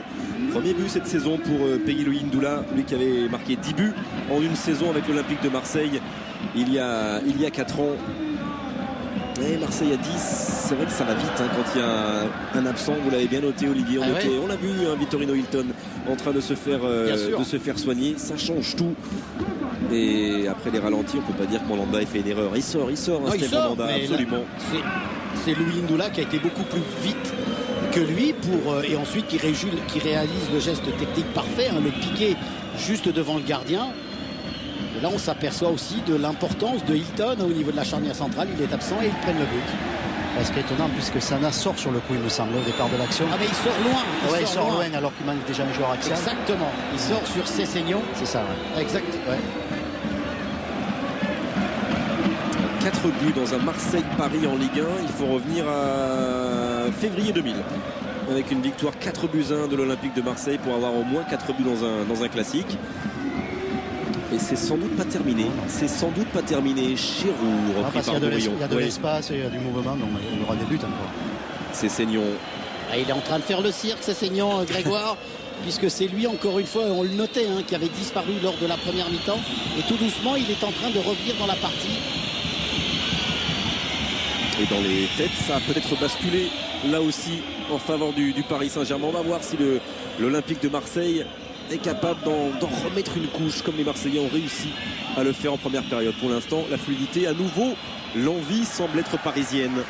Premier but cette saison pour Peggy Louis Ndoula, lui qui avait marqué 10 buts en une saison avec l'Olympique de Marseille il y a 4 ans. Et Marseille à 10, c'est vrai que ça va vite hein, quand il y a un absent. Vous l'avez bien noté, Olivier. On l'a vu, hein, Vittorino Hilton en train de se faire soigner. Ça change tout. Et après les ralentis, on peut pas dire que Mandanda ait fait une erreur. Il sort, Stéphane Mandanda, absolument. C'est Louis Ndoula qui a été beaucoup plus vite que lui et ensuite qui réalise le geste technique parfait, hein, le piqué juste devant le gardien. Et là, on s'aperçoit aussi de l'importance de Hilton au niveau de la charnière centrale. Il est absent et ils prennent le but. Ce qui est étonnant, puisque Sana sort sur le coup, il me semble, au départ de l'action. Ah mais il sort loin. Il sort loin alors qu'il manque déjà un joueur axial. Exactement. Il sort sur Sessegnon. C'est ça, ouais. Exact. Ouais. 4 buts dans un Marseille-Paris en Ligue 1. Il faut revenir à février 2000 avec une victoire 4-1 de l'Olympique de Marseille pour avoir au moins 4 buts dans un classique. Et c'est sans doute pas terminé. Giroud repris par Bourillon. Il y a de l'espace et il y a du mouvement, donc il y aura des buts encore. C'est Sessegnon. Il est en train de faire le cirque, Sessegnon, Grégoire, puisque c'est lui, encore une fois, on le notait, hein, qui avait disparu lors de la première mi-temps. Et tout doucement, il est en train de revenir dans la partie. Et dans les têtes, ça a peut-être basculé là aussi en faveur du Paris Saint-Germain. On va voir si l'Olympique de Marseille est capable d'en remettre une couche comme les Marseillais ont réussi à le faire en première période. Pour l'instant, la fluidité à nouveau, l'envie semble être parisienne.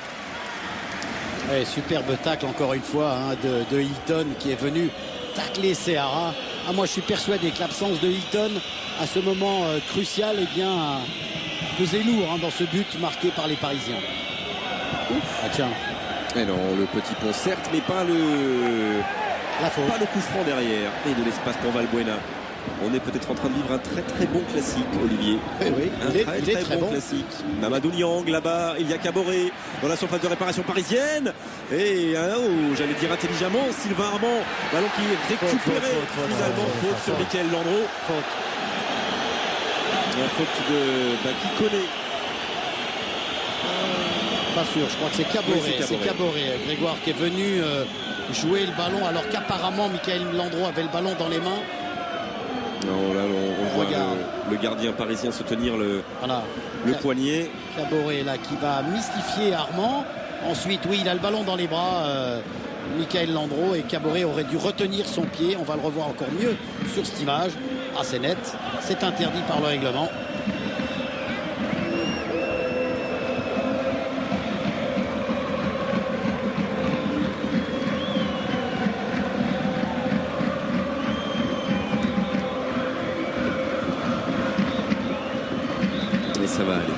Ouais, superbe tacle encore une fois hein, de Hilton qui est venu tacler Seara. Moi je suis persuadé que l'absence de Hilton à ce moment crucial pesait lourd hein, dans ce but marqué par les Parisiens. Ah tiens. Et non, le petit pont certes, mais pas le coup franc derrière. Et de l'espace pour Valbuena. On est peut-être en train de vivre un très très bon classique, Olivier. Oui, un très bon classique. Mamadou Niang là-bas, il y a Caboret dans la surface de réparation parisienne. Et j'allais dire intelligemment, Sylvain Armand, ballon qui est récupéré. Finalement, faute sur Mickaël Landreau. La faute de qui connaît. Pas sûr, je crois que c'est Caboret. Oui, c'est Caboret, Grégoire, qui est venu jouer le ballon alors qu'apparemment Mickaël Landreau avait le ballon dans les mains. Non, là, on voit le gardien parisien se tenir le poignet. Caboret là qui va mystifier Armand. Ensuite, oui, il a le ballon dans les bras, Mickaël Landreau, et Caboret aurait dû retenir son pied. On va le revoir encore mieux sur cette image. Ah, c'est net. C'est interdit par le règlement.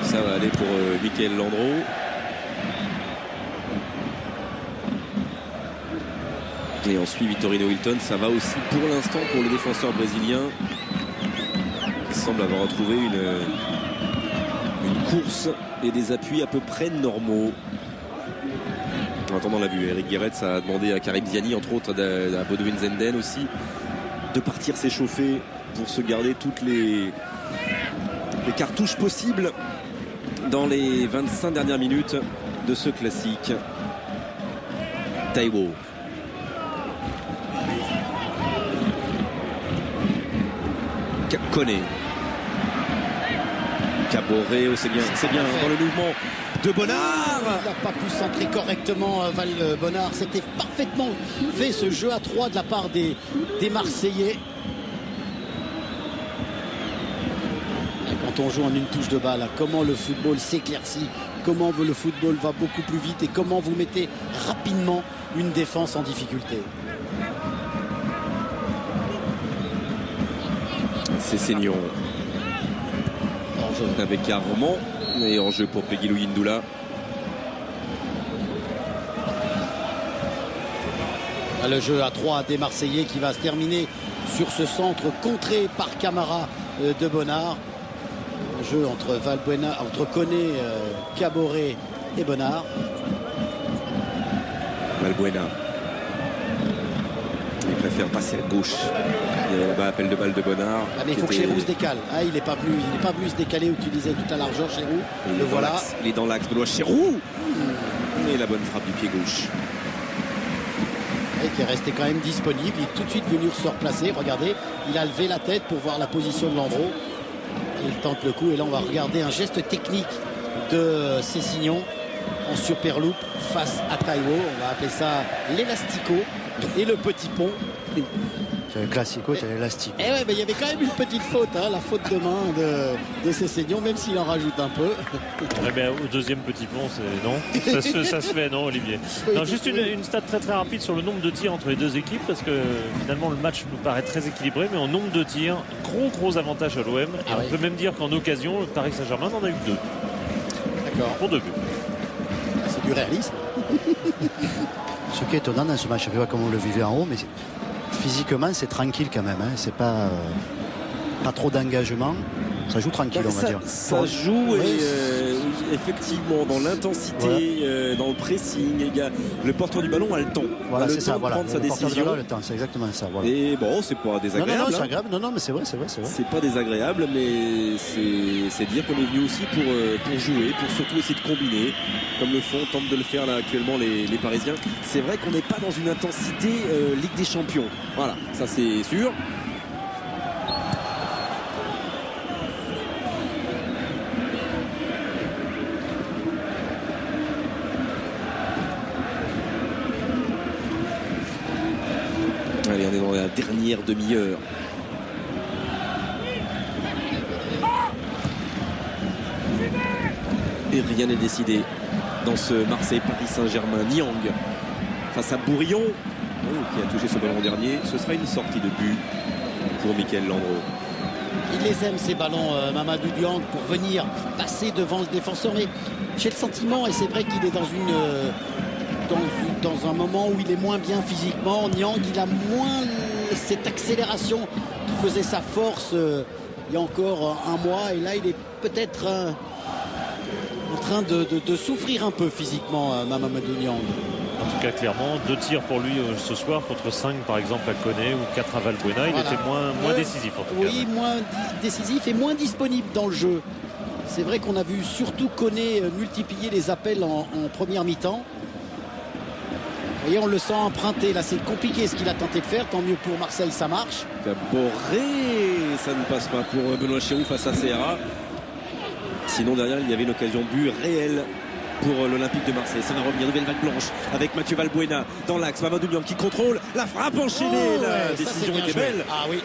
Ça va aller pour Mickaël Landreau. Et ensuite Vittorino Hilton, ça va aussi pour l'instant pour le défenseur brésilien. Il semble avoir retrouvé une course et des appuis à peu près normaux. En attendant, on l'a vu, Eric Guéretz a demandé à Karim Ziani, entre autres à Bodwin Zenden aussi, de partir s'échauffer pour se garder toutes les cartouches possibles dans les 25 dernières minutes de ce classique. Taiwo. Koné. Caboret, c'est bien dans le mouvement de Bonnard. Il n'a pas pu centrer correctement Val Bonnard. C'était parfaitement fait ce jeu à 3 de la part des Marseillais. Et quand on joue en une touche de balle, comment le football s'éclaircit, comment le football va beaucoup plus vite et comment vous mettez rapidement une défense en difficulté. C'est Seignon avec Armand et en jeu pour Peguilou Yindoula. Le jeu à 3 des Marseillais qui va se terminer sur ce centre contré par Camara de Bonnard. Un jeu entre Koné, Caboret et Bonnard. Valbuena. Il préfère passer à gauche. Il y a appel de balle de Bonnard. Ah, mais il faut que Chéroux se décale. Ah, il n'est pas venu se décaler où tu disais toute la largeur, Chéroux. Le voilà. Il est dans l'axe. Benoît Chéroux. Et la bonne frappe du pied gauche. Et qui est resté quand même disponible. Il est tout de suite venu se replacer. Regardez, il a levé la tête pour voir la position de Landreau. Il tente le coup. Et là, on va regarder un geste technique de Cessignon en superloupe face à Taiwo. On va appeler ça l'élastico et le petit pont. C'est le classico, c'est l'élastico. Et ouais, mais il y avait quand même une petite faute, la faute de main de Cessignon, même s'il en rajoute un peu. Ouais, mais au deuxième petit pont, non. Ça se fait, non, Olivier. Non, juste une stat très très rapide sur le nombre de tirs entre les deux équipes, parce que finalement le match nous paraît très équilibré, mais en nombre de tirs, gros avantage à l'OM. Et on peut même dire qu'en occasion, le Paris Saint-Germain en a eu 2. D'accord. Pour 2 buts. C'est du réalisme. Ce qui est étonnant dans ce match, je ne sais pas comment vous le vivez en haut, mais physiquement c'est tranquille quand même. C'est pas trop d'engagement. Ça joue tranquille, on va dire. Ça joue effectivement dans l'intensité, dans le pressing. Le porteur du ballon a le temps. Voilà, c'est ça. Voilà. Prendre sa décision. Le temps, c'est exactement ça. Voilà. Et bon, c'est pas désagréable. Non, c'est agréable. Non, mais c'est vrai. C'est pas désagréable, mais c'est dire qu'on est venu aussi pour jouer, pour surtout essayer de combiner, comme le font, tentent de le faire là actuellement les Parisiens. C'est vrai qu'on n'est pas dans une intensité Ligue des Champions. Voilà, ça c'est sûr. Allez, on est dans la dernière demi-heure. Et rien n'est décidé dans ce Marseille-Paris Saint-Germain. Niang face à Bourillon, qui a touché ce ballon dernier. Ce sera une sortie de but pour Mickaël Landreau. Il les aime ces ballons, Mamadou Niang, pour venir passer devant le défenseur. Mais j'ai le sentiment, et c'est vrai qu'il est dans un moment où il est moins bien physiquement. Niang, il a moins cette accélération qui faisait sa force il y a encore un mois. Et là, il est peut-être en train de souffrir un peu physiquement, Mamadou Niang. En tout cas, clairement, 2 tirs pour lui ce soir contre 5 par exemple à Koné ou 4 à Valbuena. Il était moins décisif en tout cas. Oui, moins décisif et moins disponible dans le jeu. C'est vrai qu'on a vu surtout Koné multiplier les appels en première mi-temps. Vous voyez, on le sent emprunté. Là, c'est compliqué ce qu'il a tenté de faire. Tant mieux pour Marseille, ça marche. Caboret, ça ne passe pas pour Benoît Chéroux face à Serra. Sinon, derrière, il y avait une occasion de but réelle pour l'Olympique de Marseille. Ça va revenir, nouvelle vague blanche avec Mathieu Valbuena dans l'axe. Mamadou Niang qui contrôle la frappe enchaînée. La décision était belle. Ah oui,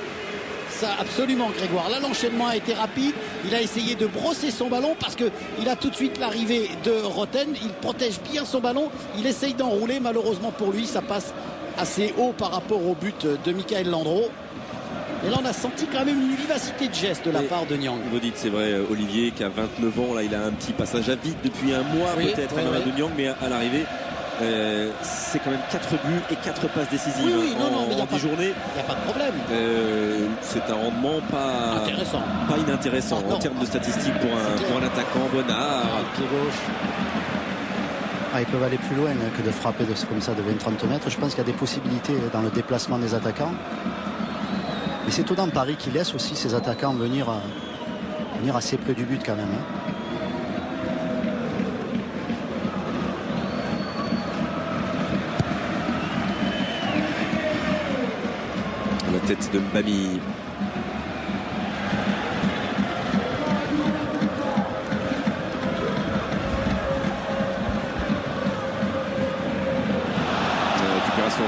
ça absolument, Grégoire. Là, l'enchaînement a été rapide. Il a essayé de brosser son ballon parce qu'il a tout de suite l'arrivée de Roten. Il protège bien son ballon. Il essaye d'enrouler. Malheureusement pour lui, ça passe assez haut par rapport au but de Mickaël Landreau. Et là, on a senti quand même une vivacité de geste de la part de Niang. Vous dites, c'est vrai, Olivier, qui a 29 ans, là, il a un petit passage à vide depuis un mois, peut-être, Mamadou Niang, mais à l'arrivée, c'est quand même 4 buts et 4 passes décisives en 10 journées. Il n'y a pas de problème. C'est un rendement pas inintéressant en termes de statistiques pour un attaquant. Bonnard. Pied gauche. Ils peuvent aller plus loin que de frapper comme ça de 20-30 mètres. Je pense qu'il y a des possibilités dans le déplacement des attaquants. Mais c'est étonnant Paris qui laisse aussi ses attaquants venir assez près du but quand même. La tête de Mbami.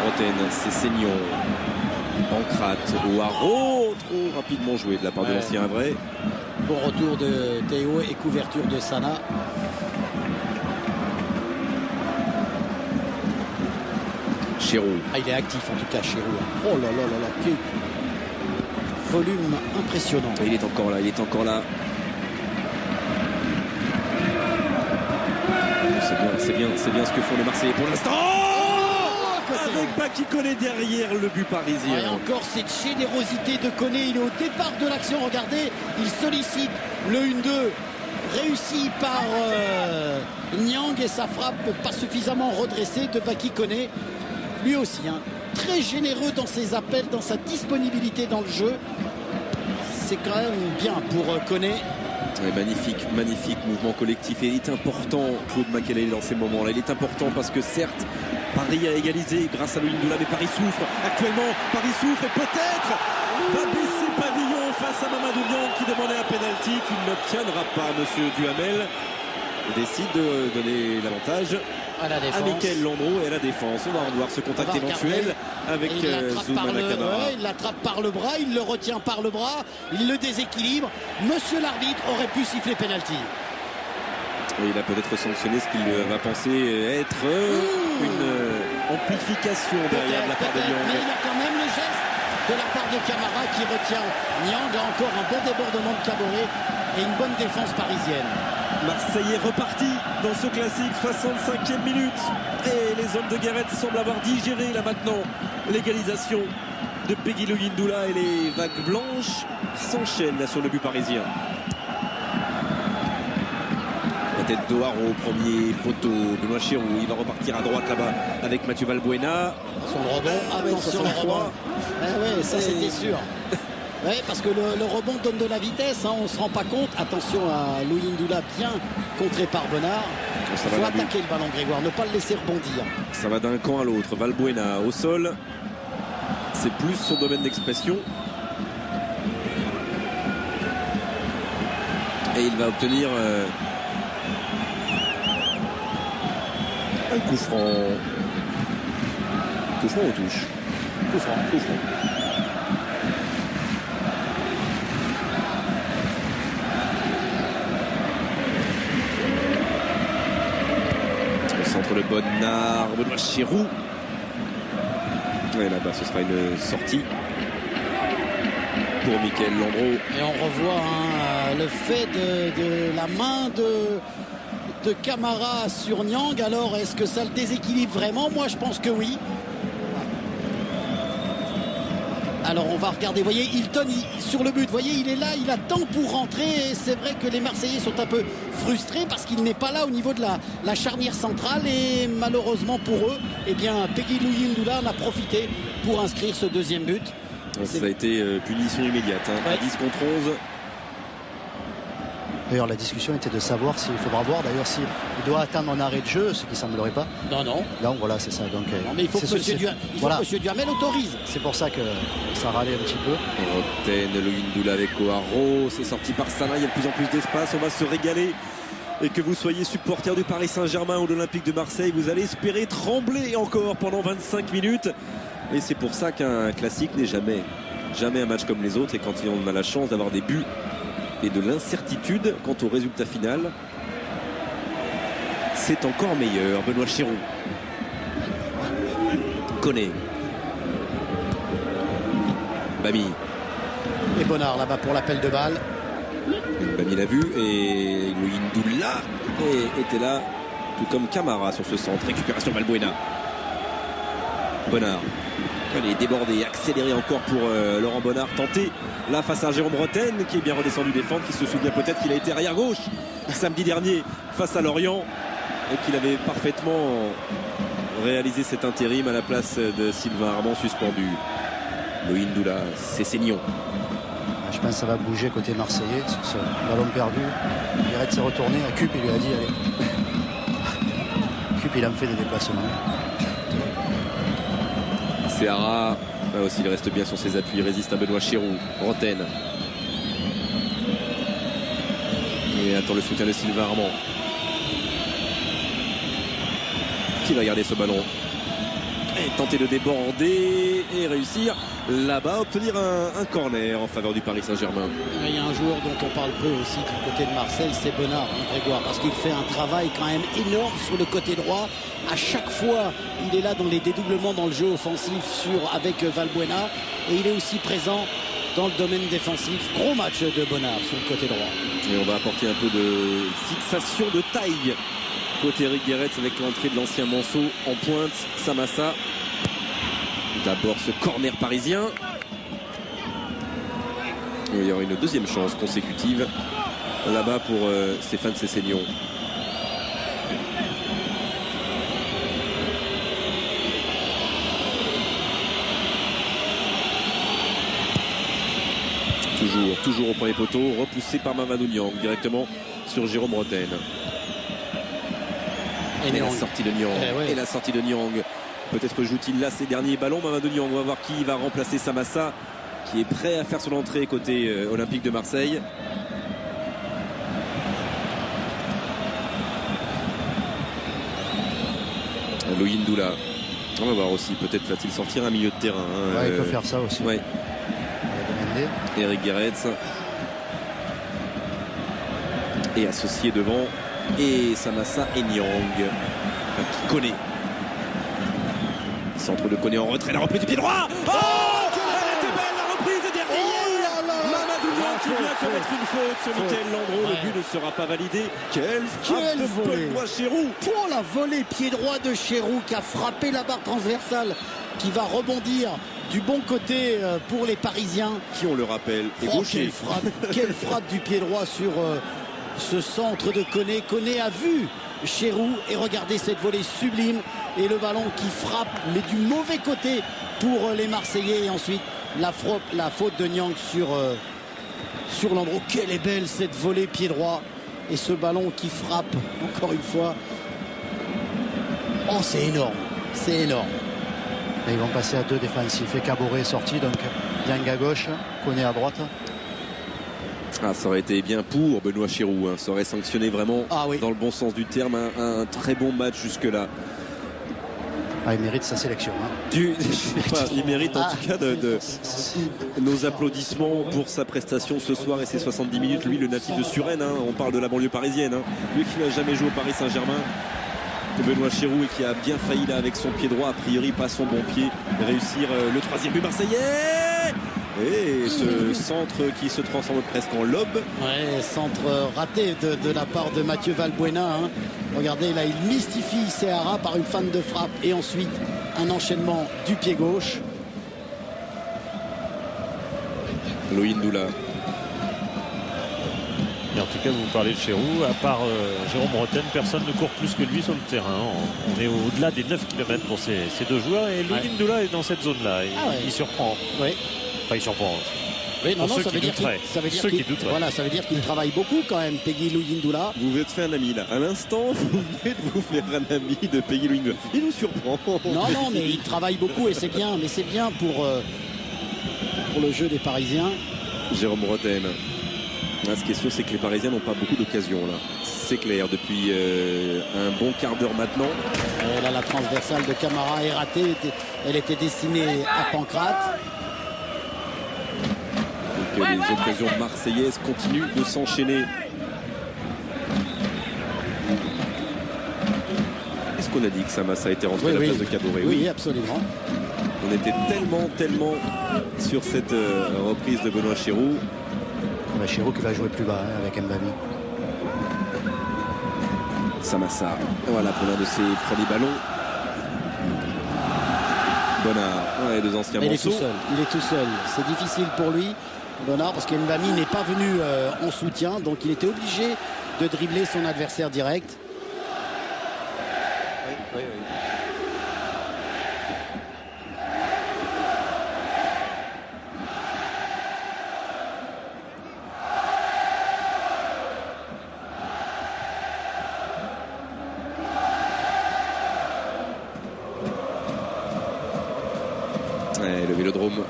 Roten, c'est Seignon. Pancrate, Ouaro, trop rapidement joué de la part de l'ancien Havrais. Bon retour de Théo et couverture de Sana. Chéroux. Ah, il est actif en tout cas, Chéroux. Oh là là là là, quel volume impressionnant. Il est encore là, il est encore là. C'est bien ce que font les Marseillais pour l'instant. Avec Baki Koné derrière le but parisien. Et encore cette générosité de Koné. Il est au départ de l'action. Regardez, il sollicite le 1-2 réussi par Niang et sa frappe pas suffisamment redressée de Baki Koné. Lui aussi, hein, très généreux dans ses appels, dans sa disponibilité dans le jeu. C'est quand même bien pour Koné. Ouais, magnifique mouvement collectif. Et il est important, Claude Makélélé, dans ces moments-là. Il est important parce que certes, Paris a égalisé grâce à Louis Ndoula, mais Paris souffre. Actuellement, Paris souffre et peut-être va baisser pavillon face à Mamadou Niang qui demandait un pénalty qu'il n'obtiendra pas. Monsieur Duhamel décide de donner l'avantage à Mickaël Landreau et à la défense. On va revoir ce contact éventuel avec Zoumana Camara. Il l'attrape par le bras, il le retient par le bras, il le déséquilibre. Monsieur l'arbitre aurait pu siffler pénalty. Et il a peut-être sanctionné ce qu'il va penser être une amplification derrière de la part de Niang. Mais il a quand même le geste de la part de Camara qui retient Niang. Là encore un bon débordement de Caboret et une bonne défense parisienne. Marseillais reparti dans ce classique, 65e minute. Et les hommes de Guéret semblent avoir digéré là maintenant l'égalisation de Peggy Louis Ndoula et les vagues blanches s'enchaînent là sur le but parisien. La tête d'Oaro, premier poteau, Benoît Chéroux, il va repartir à droite là-bas avec Mathieu Valbuena. Son rebond, attention le rebond. Oui, ça c'était sûr. Oui, parce que le rebond donne de la vitesse, hein, on ne se rend pas compte. Attention à Louis Ndoula, bien contré par Bonnard. Il faut attaquer le ballon, Grégoire, ne pas le laisser rebondir. Ça va d'un camp à l'autre. Valbuena au sol, c'est plus son domaine d'expression. Et il va obtenir un coup franc. Coup franc aux touches. Coup franc. Centre le Bonnard, Benoît Chéroux. Et là-bas, ce sera une sortie pour Mickaël Landreau. Et on revoit le fait de la main de Camara sur Niang. Alors, est-ce que ça le déséquilibre vraiment? Moi, je pense que oui. Alors on va regarder, vous voyez, Hilton sur le but, vous voyez, il est là, il attend pour rentrer et c'est vrai que les Marseillais sont un peu frustrés parce qu'il n'est pas là au niveau de la charnière centrale et malheureusement pour eux, eh bien Peggy Louis Ndoula en a profité pour inscrire ce deuxième but. Ça a été punition immédiate, hein, à 10 contre 11. D'ailleurs, la discussion était de savoir s'il faudra voir, d'ailleurs, s'il doit attendre un arrêt de jeu, ce qui ne semblerait pas. Non. Donc voilà, c'est ça. Donc, non, mais il faut que monsieur Duhamel autorise. C'est pour ça que ça râlait un petit peu. Roten, Louis Ndoula avec Oaro, c'est sorti par Sana, il y a de plus en plus d'espace, on va se régaler. Et que vous soyez supporter du Paris Saint-Germain ou de l'Olympique de Marseille, vous allez espérer trembler encore pendant 25 minutes. Et c'est pour ça qu'un classique n'est jamais un match comme les autres. Et quand on a la chance d'avoir des buts et de l'incertitude quant au résultat final, c'est encore meilleur. Benoît Chéroux, Koné, Bami et Bonnard là-bas pour l'appel de balle. Bami l'a vu et Louis Ndoula était là, tout comme Camara sur ce centre. Récupération Valbuena. Bonnard. Il est débordé, accéléré encore pour Laurent Bonnard, tenté là face à Jérôme Roten qui est bien redescendu défendre, qui se souvient peut-être qu'il a été arrière gauche samedi dernier face à Lorient et qu'il avait parfaitement réalisé cet intérim à la place de Sylvain Armand suspendu. Louis Ndoula, c'est Seignon. Je pense que ça va bouger côté marseillais sur ce ballon perdu. Guéret s'est retourné à Cup, il lui a dit allez. Cup, il a fait des déplacements. Seara, là aussi il reste bien sur ses appuis, il résiste à Benoît Chéroux. Roten. Et attend le soutien de Sylvain Armand. Qui va garder ce ballon? Et tenter de déborder et réussir là-bas, obtenir un corner en faveur du Paris Saint-Germain. Il y a un joueur dont on parle peu aussi du côté de Marseille, c'est Bonnard, Grégoire, parce qu'il fait un travail quand même énorme sur le côté droit. À chaque fois, il est là dans les dédoublements dans le jeu offensif avec Valbuena, et il est aussi présent dans le domaine défensif. Gros match de Bonnard sur le côté droit. Et on va apporter un peu de fixation de taille côté Eric Guéretz avec l'entrée de l'ancien Manceau en pointe. Samassa. D'abord ce corner parisien. Il y aura une deuxième chance consécutive là-bas pour Stéphane Sessegnon. Toujours au premier poteau, repoussé par Mamadou Niang directement sur Jérôme Rotten. Et la sortie de Niang. Et la sortie de Niang. Peut-être joue-t-il là ses derniers ballons. Mamadou Niang, on va voir qui va remplacer Samassa, qui est prêt à faire son entrée côté Olympique de Marseille. Louis Ndoula. On va voir aussi, peut-être va-t-il sortir un milieu de terrain. Ouais, il peut faire ça aussi. Ouais. Eric Guéretz et associé devant, et Samassa et Niang qui connaît. Centre de Koné en retrait, la reprise du pied droit. Oh, elle était belle la reprise derrière. Mamadou Niang qui vient commettre une faute sur Mickaël Landreau. Le but ne sera pas validé. Quelle frappe de Benoît Chéroux. Oh, la volée pied droit de Chéroux qui a frappé la barre transversale, qui va rebondir du bon côté pour les Parisiens. Qui, on le rappelle, est gaucher. Quelle frappe du pied droit sur ce centre de Koné. Koné a vu Chéroux et regardez cette volée sublime et le ballon qui frappe mais du mauvais côté pour les Marseillais, et ensuite la faute de Niang sur Landreau. Quelle est belle cette volée pied droit et ce ballon qui frappe encore une fois. Oh, c'est énorme, c'est énorme. Et ils vont passer à deux défensifs. Et Caboret est sorti, donc Niang à gauche, Koné à droite. Ah, ça aurait été bien pour Benoît Chéroux. Ça aurait sanctionné vraiment dans le bon sens du terme un très bon match jusque-là. Ah, il mérite sa sélection. Il mérite en tout cas de nos applaudissements pour sa prestation ce soir et ses 70 minutes. Lui, le natif de Suresnes, on parle de la banlieue parisienne. Lui qui n'a jamais joué au Paris Saint-Germain. Benoît Chéroux, et qui a bien failli là avec son pied droit, a priori pas son bon pied, réussir le troisième but marseillais. Et ce centre qui se transforme presque en lob. Ouais, centre raté de la part de Mathieu Valbuena. Regardez, là, il mystifie Seara par une feinte de frappe et ensuite un enchaînement du pied gauche. Louis Ndoula. Et en tout cas, vous parlez de Chéroux, à part Jérôme Rotten, personne ne court plus que lui sur le terrain. On est au-delà des 9 km pour ces deux joueurs, et Louis Ndoula est dans cette zone-là. Il surprend. Oui. Enfin, il surprend. Oui, non, ça veut dire qu'il travaille beaucoup quand même, Peggy Louis Ndoula. Vous vous êtes fait un ami là. À l'instant, vous venez de vous faire un ami de Peggy Louis Ndoula. Il nous surprend. Non, mais il travaille beaucoup et c'est bien. Mais c'est bien pour le jeu des Parisiens. Jérôme Rotten. Là, ce qui est sûr, c'est que les Parisiens n'ont pas beaucoup d'occasions là. C'est clair, depuis un bon quart d'heure maintenant. Et là, la transversale de Camara est ratée. Elle était destinée à Pancrate. Donc les occasions marseillaises continuent de s'enchaîner. Est-ce qu'on a dit que Samassa a été rentré à la place de Caboret? Oui, absolument. On était tellement sur cette reprise de Benoît Chéroux. Chéroux qui va jouer plus bas avec Mbami. Samassa, voilà pour l'un de ses premiers ballons. Bonnard, deux anciens Manceau. Il est tout seul. C'est difficile pour lui, Bonnard, parce qu'Mbami n'est pas venu en soutien, donc il était obligé de dribbler son adversaire direct. Oui.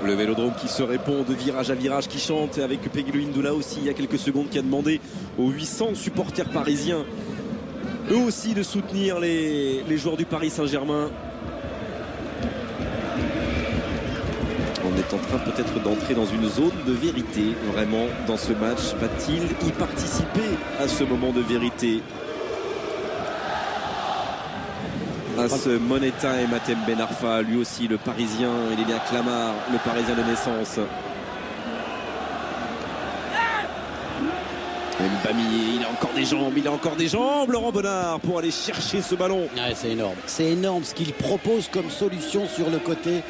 Le vélodrome qui se répond de virage à virage, qui chante avec Peggy Louis Ndoula aussi il y a quelques secondes, qui a demandé aux 800 supporters parisiens eux aussi de soutenir les joueurs du Paris Saint-Germain. On est en train peut-être d'entrer dans une zone de vérité, vraiment, dans ce match. Va-t-il y participer à ce moment de vérité? À ce Moneta et Matem Ben Arfa, lui aussi le Parisien, il est bien Clamart, le Parisien de naissance. Mbami, il a encore des jambes, Laurent Bonnard, pour aller chercher ce ballon. Ouais, c'est énorme. C'est énorme ce qu'il propose comme solution sur le côté.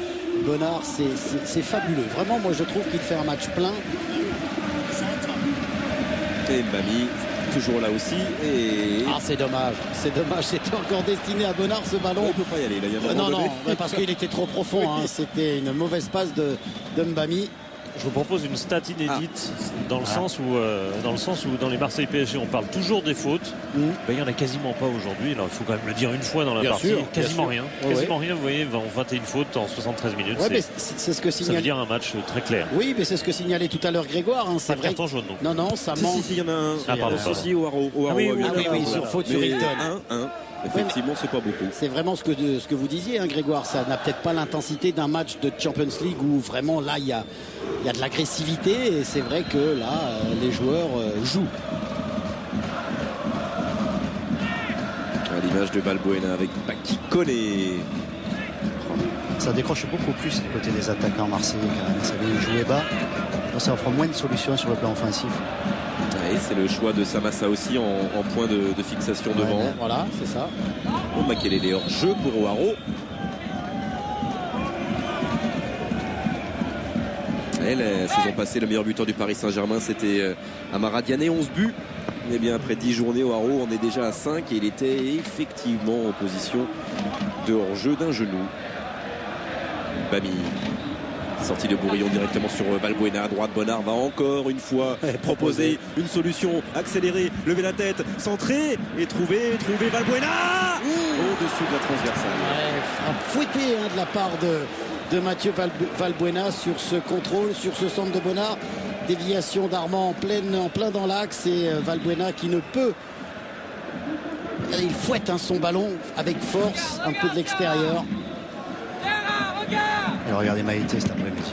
Bonnard, c'est fabuleux. Vraiment, moi, je trouve qu'il fait un match plein. Et Mbami, toujours là aussi. Et... Ah, c'est dommage. C'est dommage. C'était encore destiné à Bonnard, ce ballon. On peut pas y aller, là. Il y a un non, moment donné. parce qu'il était trop profond. Oui. Hein. C'était une mauvaise passe de Mbami. Je vous propose une stat inédite dans le sens où dans les Marseille PSG on parle toujours des fautes. Ben, il n'y en a quasiment pas aujourd'hui. Alors il faut quand même le dire une fois dans la partie. Quasiment rien. Quasiment rien. Vous voyez, 21 fautes en 73 minutes. Ouais, c'est ce que ça veut dire un match très clair. Oui, mais c'est ce que signalait tout à l'heure Grégoire. Hein. C'est vrai. Carton jaune. Donc. Non, ça manque. Si, il y en a un. Pardon. Souci au Haro. Oui, sur faute sur Hilton. Effectivement, c'est pas beaucoup. C'est vraiment ce que vous disiez, hein, Grégoire. Ça n'a peut-être pas l'intensité d'un match de Champions League où vraiment là il y a de l'agressivité et c'est vrai que là les joueurs jouent. À l'image de Valbuena avec Baki Koné. Ça décroche beaucoup plus du côté des attaquants marseillais quand même. Ça vient jouer bas. Ça offre moins de solutions sur le plan offensif. Et c'est le choix de Samassa aussi en point de fixation devant. Voilà, c'est ça. Makelele hors jeu pour O'Haro. Et la saison passée, le meilleur buteur du Paris Saint-Germain, c'était Amara Diané, 11 buts. Et bien après 10 journées, O'Haro, on est déjà à 5 et il était effectivement en position de hors-jeu d'un genou. Bami. Sortie de Bourillon directement sur Valbuena à droite. Bonnard va encore une fois proposer une solution, accélérer, lever la tête, centrer et trouver Valbuena au-dessus de la transversale. Frappe fouettée de la part de Mathieu Valbuena sur ce contrôle, sur ce centre de Bonnard. Déviation d'Armand en plein dans l'axe et Valbuena qui ne peut. Il fouette son ballon avec force, un peu de l'extérieur. Et regardez Maïté cet après-midi.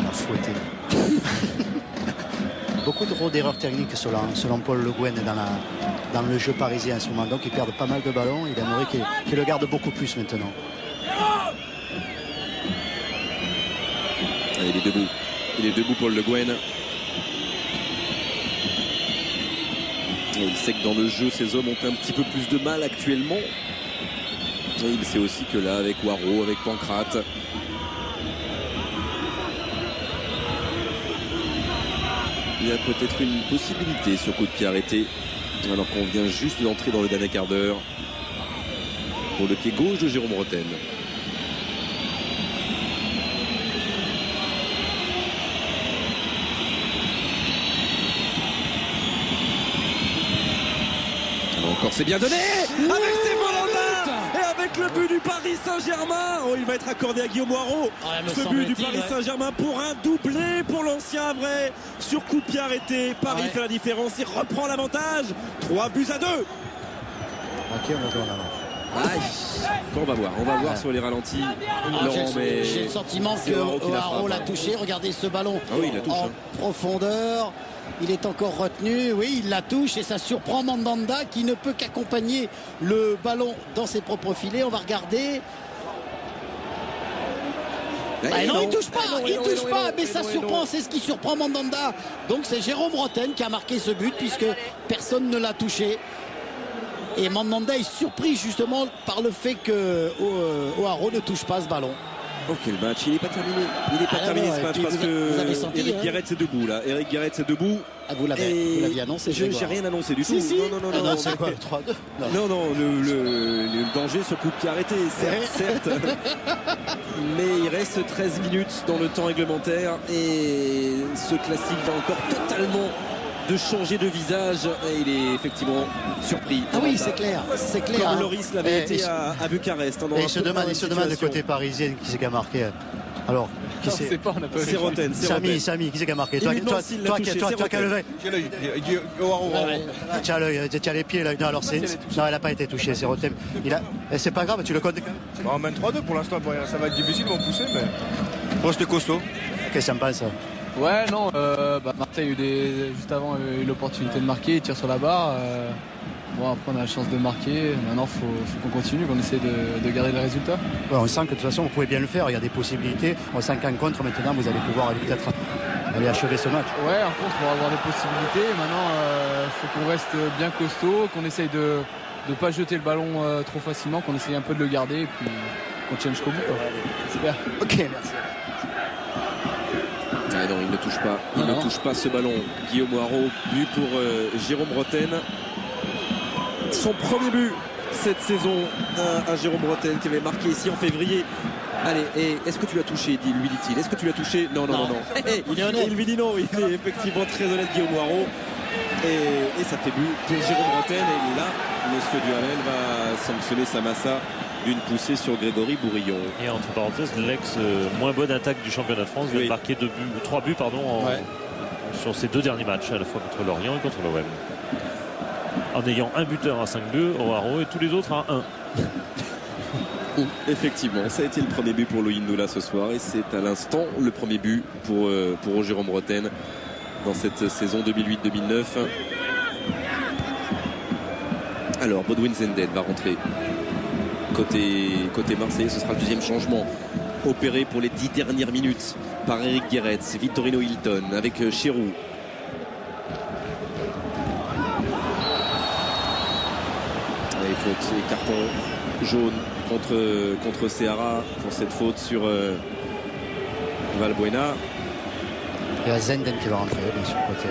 On a fouetté. Beaucoup d'erreurs techniques selon Paul Le Guen dans le jeu parisien en ce moment. Donc ils perdent pas mal de ballons. Il aimerait qu'il le garde beaucoup plus maintenant. Il est debout. Il est debout Paul Le Guen. Il sait que dans le jeu, ces hommes ont un petit peu plus de mal actuellement. Et il sait aussi que là, avec Waro, avec Pancrate, il y a peut-être une possibilité sur coup de pied arrêté. Alors qu'on vient juste d'entrer dans le dernier quart d'heure. Pour le pied gauche de Jérôme Roten. Encore c'est bien donné avec Stéphane Landin et avec le but du Paris Saint-Germain. Il va être accordé à Guillaume Waro. Ce but du Paris Saint-Germain pour un doublé pour l'ancien Havrais sur coup de pied arrêté. Paris fait la différence, il reprend l'avantage. 3 buts à 2. Ok, on va voir là. On va voir sur les ralentis. J'ai le sentiment que Waro l'a touché. Regardez ce ballon en profondeur. Il est encore retenu, oui, il la touche et ça surprend Mandanda qui ne peut qu'accompagner le ballon dans ses propres filets. On va regarder. Non, il touche pas, mais ça surprend, c'est ce qui surprend Mandanda. Donc c'est Jérôme Roten qui a marqué ce but puisque personne ne l'a touché. Et Mandanda est surpris justement par le fait que O'Haro ne touche pas ce ballon. Ok, le match, il n'est pas terminé. Il n'est pas terminé ce match parce que Eric Guéret c'est debout là. Eric Guéret c'est debout. Vous l'aviez annoncé. J'ai rien annoncé du tout. Non, c'est quoi le 3-2 Non, le danger sur coup de pied arrêté, certes. Mais il reste 13 minutes dans le temps réglementaire et ce classique va encore totalement de changer de visage et il est effectivement surpris. Ah oui, c'est clair. Comme Loris l'avait été à Bucarest. Et il se demande du côté parisien qui c'est qui a marqué. Alors, c'est Roten. Samy, qui c'est qui a marqué? Toi qui as levé. Tu as les pieds là. Non, alors non, elle n'a pas été touchée, c'est Roten. C'est pas grave, tu le comptes quand même. On mène 3-2 pour l'instant. Ça va être difficile, on va pousser, mais. Oh, c'était costaud. Qu'est-ce que ça me passe? Ouais, non, Marseille juste avant a eu l'opportunité de marquer, il tire sur la barre. Bon, après on a la chance de marquer. Maintenant, faut qu'on continue, qu'on essaie de garder le résultat. Ouais, on sent que de toute façon, vous pouvez bien le faire. Il y a des possibilités. On sent qu'en contre, maintenant, vous allez pouvoir peut-être aller achever ce match. Ouais, en contre, on va avoir des possibilités. Maintenant, il faut qu'on reste bien costaud, qu'on essaye de ne pas jeter le ballon trop facilement, qu'on essaye un peu de le garder et puis qu'on tienne jusqu'au bout. Super. Ok, merci. Ah non, il ne touche pas. Il ne touche pas ce ballon. Guillaume Haro, but pour Jérôme Rotten. Son premier but cette saison à Jérôme Rotten qui avait marqué ici en février. Allez, est-ce que tu l'as touché, lui dit-il. Est-ce que tu l'as touché? Non. Il est honnête. Il lui dit non, il est effectivement très honnête, Guillaume Haro. Et ça fait but pour Jérôme Rotten. Et là, monsieur Duhamel va sanctionner Samassa d'une poussée sur Grégory Bourillon. Et entre parenthèses, l'ex moins bonne attaque du championnat de France vient de marquer 3 buts sur ses 2 derniers matchs, à la fois contre Lorient et contre l'OM. En ayant un buteur à 5 buts, O'Haro, et tous les autres à 1. Effectivement, ça a été le premier but pour Louis Ndoula ce soir et c'est à l'instant le premier but pour Jérôme Rotten dans cette saison 2008-2009. Alors, Bodwin Zenden va rentrer côté Marseillais. Ce sera le deuxième changement opéré pour les 10 dernières minutes par Eric Guéretz, Vittorino Hilton avec Chérou. Il faut et carton jaune contre Seara pour cette faute sur Valbuena. Il y a Zenden qui va rentrer bien sûr côté.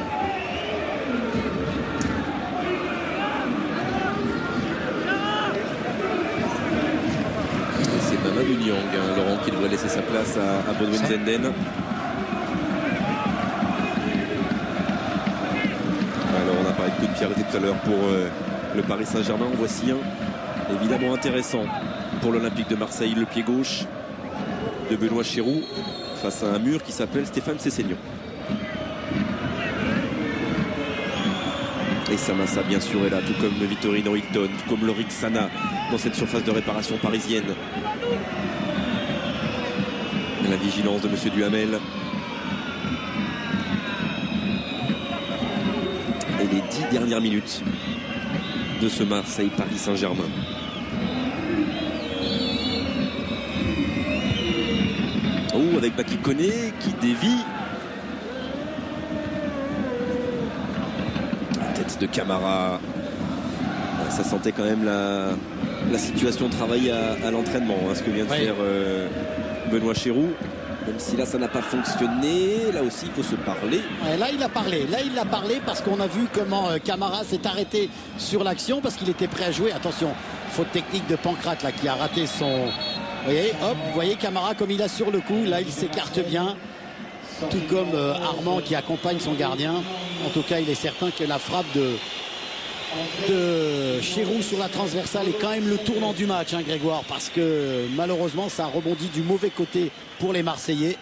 C'est Mamadou Niang, Laurent, qui devrait laisser sa place à Bodwin Zenden. Alors on a parlé de coup de pied arrêté tout à l'heure pour le Paris Saint-Germain. En voici un évidemment intéressant pour l'Olympique de Marseille, le pied gauche de Benoît Chérou face à un mur qui s'appelle Stéphane Sessegnon. Et Samassa bien sûr est là, tout comme Vittorino Hilton, tout comme Lorik Sana dans cette surface de réparation parisienne. Et la vigilance de monsieur Duhamel. Et les 10 dernières minutes de ce Marseille-Paris Saint-Germain. Oh, avec Baki Koné qui dévie. La tête de Camara. Ça sentait quand même la situation de travail à l'entraînement, ce que vient de faire Benoît Chérou. Même si là ça n'a pas fonctionné, là aussi il faut se parler. Ouais, là il a parlé parce qu'on a vu comment Camara s'est arrêté sur l'action parce qu'il était prêt à jouer. Attention, faute technique de Pancrate là qui a raté son... Vous voyez Camara comme il a sur le coup, là il s'écarte bien. Tout comme Armand qui accompagne son gardien. En tout cas il est certain que la frappe de Chérou sur la transversale est quand même le tournant du match, Grégoire, parce que malheureusement ça a rebondi du mauvais côté pour les Marseillais.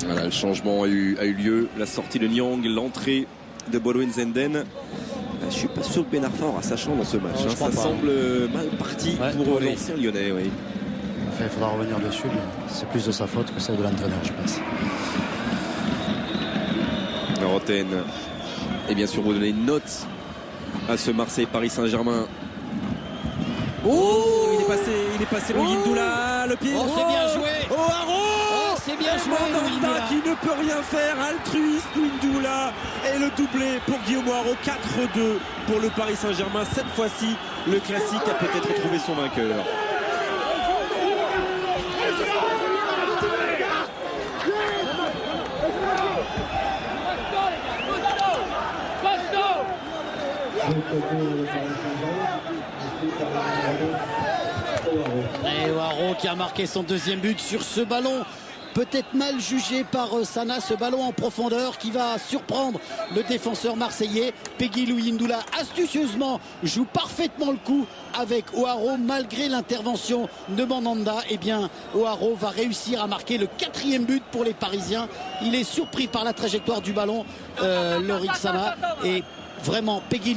Voilà, le changement a eu lieu, la sortie de Niang, l'entrée de Bodwin Zenden. Je suis pas sûr que Ben Arfa aura sa chance dans ce match. Ça semble mal parti pour l'ancien Lyonnais. Oui. Enfin, il faudra revenir dessus, mais c'est plus de sa faute que celle de l'entraîneur, je pense. Rotten. Et bien sûr, vous donnez une note à ce Marseille-Paris Saint-Germain. Oh, il est passé Louis Ndoula, le pied. Oh, c'est bien joué. Oh, Haro. Oh, c'est bien joué, Louis Ndoula. Qui ne peut rien faire, altruiste Louis Ndoula. Et le doublé pour Guillaume Haro, 4-2 pour le Paris Saint-Germain. Cette fois-ci, le classique a peut-être trouvé son vainqueur. Et O'Haro qui a marqué son deuxième but sur ce ballon peut-être mal jugé par Sana, ce ballon en profondeur qui va surprendre le défenseur marseillais. Peggy Louis Ndoula astucieusement joue parfaitement le coup avec O'Haro malgré l'intervention de Mandanda. Et bien O'Haro va réussir à marquer le 4e but pour les Parisiens. Il est surpris par la trajectoire du ballon, Lorik Sana, et vraiment, Peggy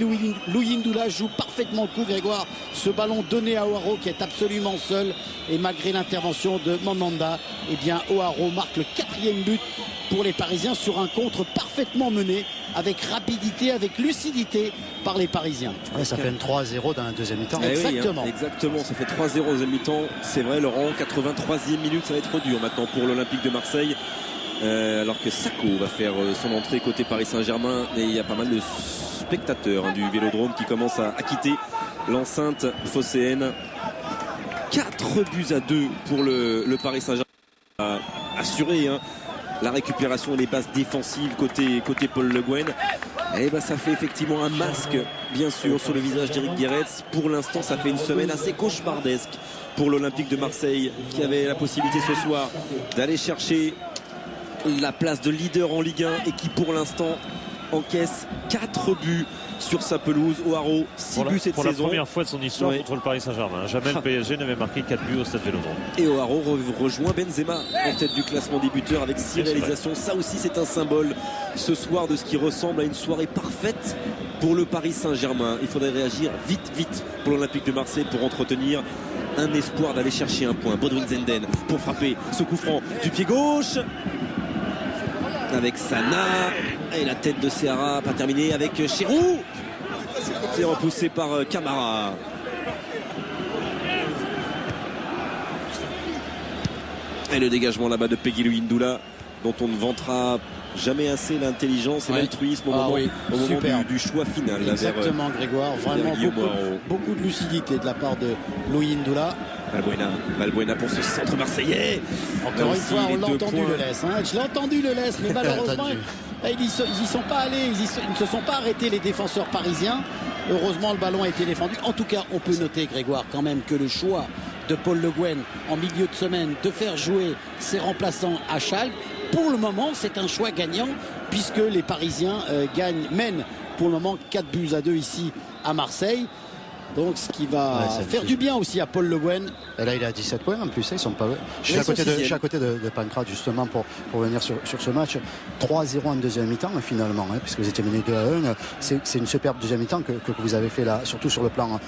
Luyindula joue parfaitement le coup, Grégoire. Ce ballon donné à O'Haro qui est absolument seul. Et malgré l'intervention de Mandanda, eh bien, O'Haro marque le 4e but pour les Parisiens sur un contre parfaitement mené, avec rapidité, avec lucidité par les Parisiens. Ouais, ça fait un 3-0 dans la deuxième mi-temps. Exactement. Oui, hein, exactement, ça fait 3-0 au deuxième mi-temps. C'est vrai, Laurent, 83e minute, ça va être dur maintenant pour l'Olympique de Marseille. Alors que Sako va faire son entrée côté Paris Saint-Germain. Et il y a pas mal de spectateurs du Vélodrome qui commencent à quitter l'enceinte phocéenne. 4-2 pour le Paris Saint-Germain. Assuré, hein, la récupération et les bases défensives côté Paul Le Guen. Et ben ça fait effectivement un masque, bien sûr, sur le visage d'Éric Guéretz. Pour l'instant, ça fait une semaine assez cauchemardesque pour l'Olympique de Marseille, qui avait la possibilité ce soir d'aller chercher la place de leader en Ligue 1 et qui pour l'instant encaisse 4 buts sur sa pelouse. O'Haro, 6 buts cette saison. Pour la première fois de son histoire contre le Paris Saint-Germain. Jamais le PSG n'avait marqué 4 buts au Stade Vélodrome. Et O'Haro rejoint Benzema en tête du classement des buteurs avec 6 réalisations. Ça aussi, c'est un symbole ce soir de ce qui ressemble à une soirée parfaite pour le Paris Saint-Germain. Il faudrait réagir vite pour l'Olympique de Marseille pour entretenir un espoir d'aller chercher un point. Bodwin Zenden pour frapper ce coup franc du pied gauche avec Sana et la tête de Seara, pas terminé avec Chirou. C'est repoussé par Camara. Et le dégagement là-bas de Peggy Luyindula, dont on ne vantera jamais assez l'intelligence et l'altruisme au moment du choix final. Exactement, Grégoire. Vraiment beaucoup de lucidité de la part de Luyindula. Balbuena pour ce centre marseillais. Encore une fois, on l'a entendu le laisse. Hein. Je l'ai entendu le laisse, mais malheureusement, ils n'y sont pas allés. Ils ne se sont pas arrêtés, les défenseurs parisiens. Heureusement, le ballon a été défendu. En tout cas, on peut noter, Grégoire, quand même, que le choix de Paul Le Guen en milieu de semaine de faire jouer ses remplaçants à Schalke, pour le moment, c'est un choix gagnant, puisque les Parisiens mènent pour le moment 4-2 ici à Marseille. Donc ce qui va faire du bien aussi à Paul Le Guen. Et là il a 17 points en plus, ils sont pas. Je suis à côté de Pancrate justement pour venir sur ce match. 3-0 en deuxième mi-temps finalement, hein, puisque vous étiez mené 2-1. C'est une superbe deuxième mi-temps que vous avez fait là, surtout sur le plan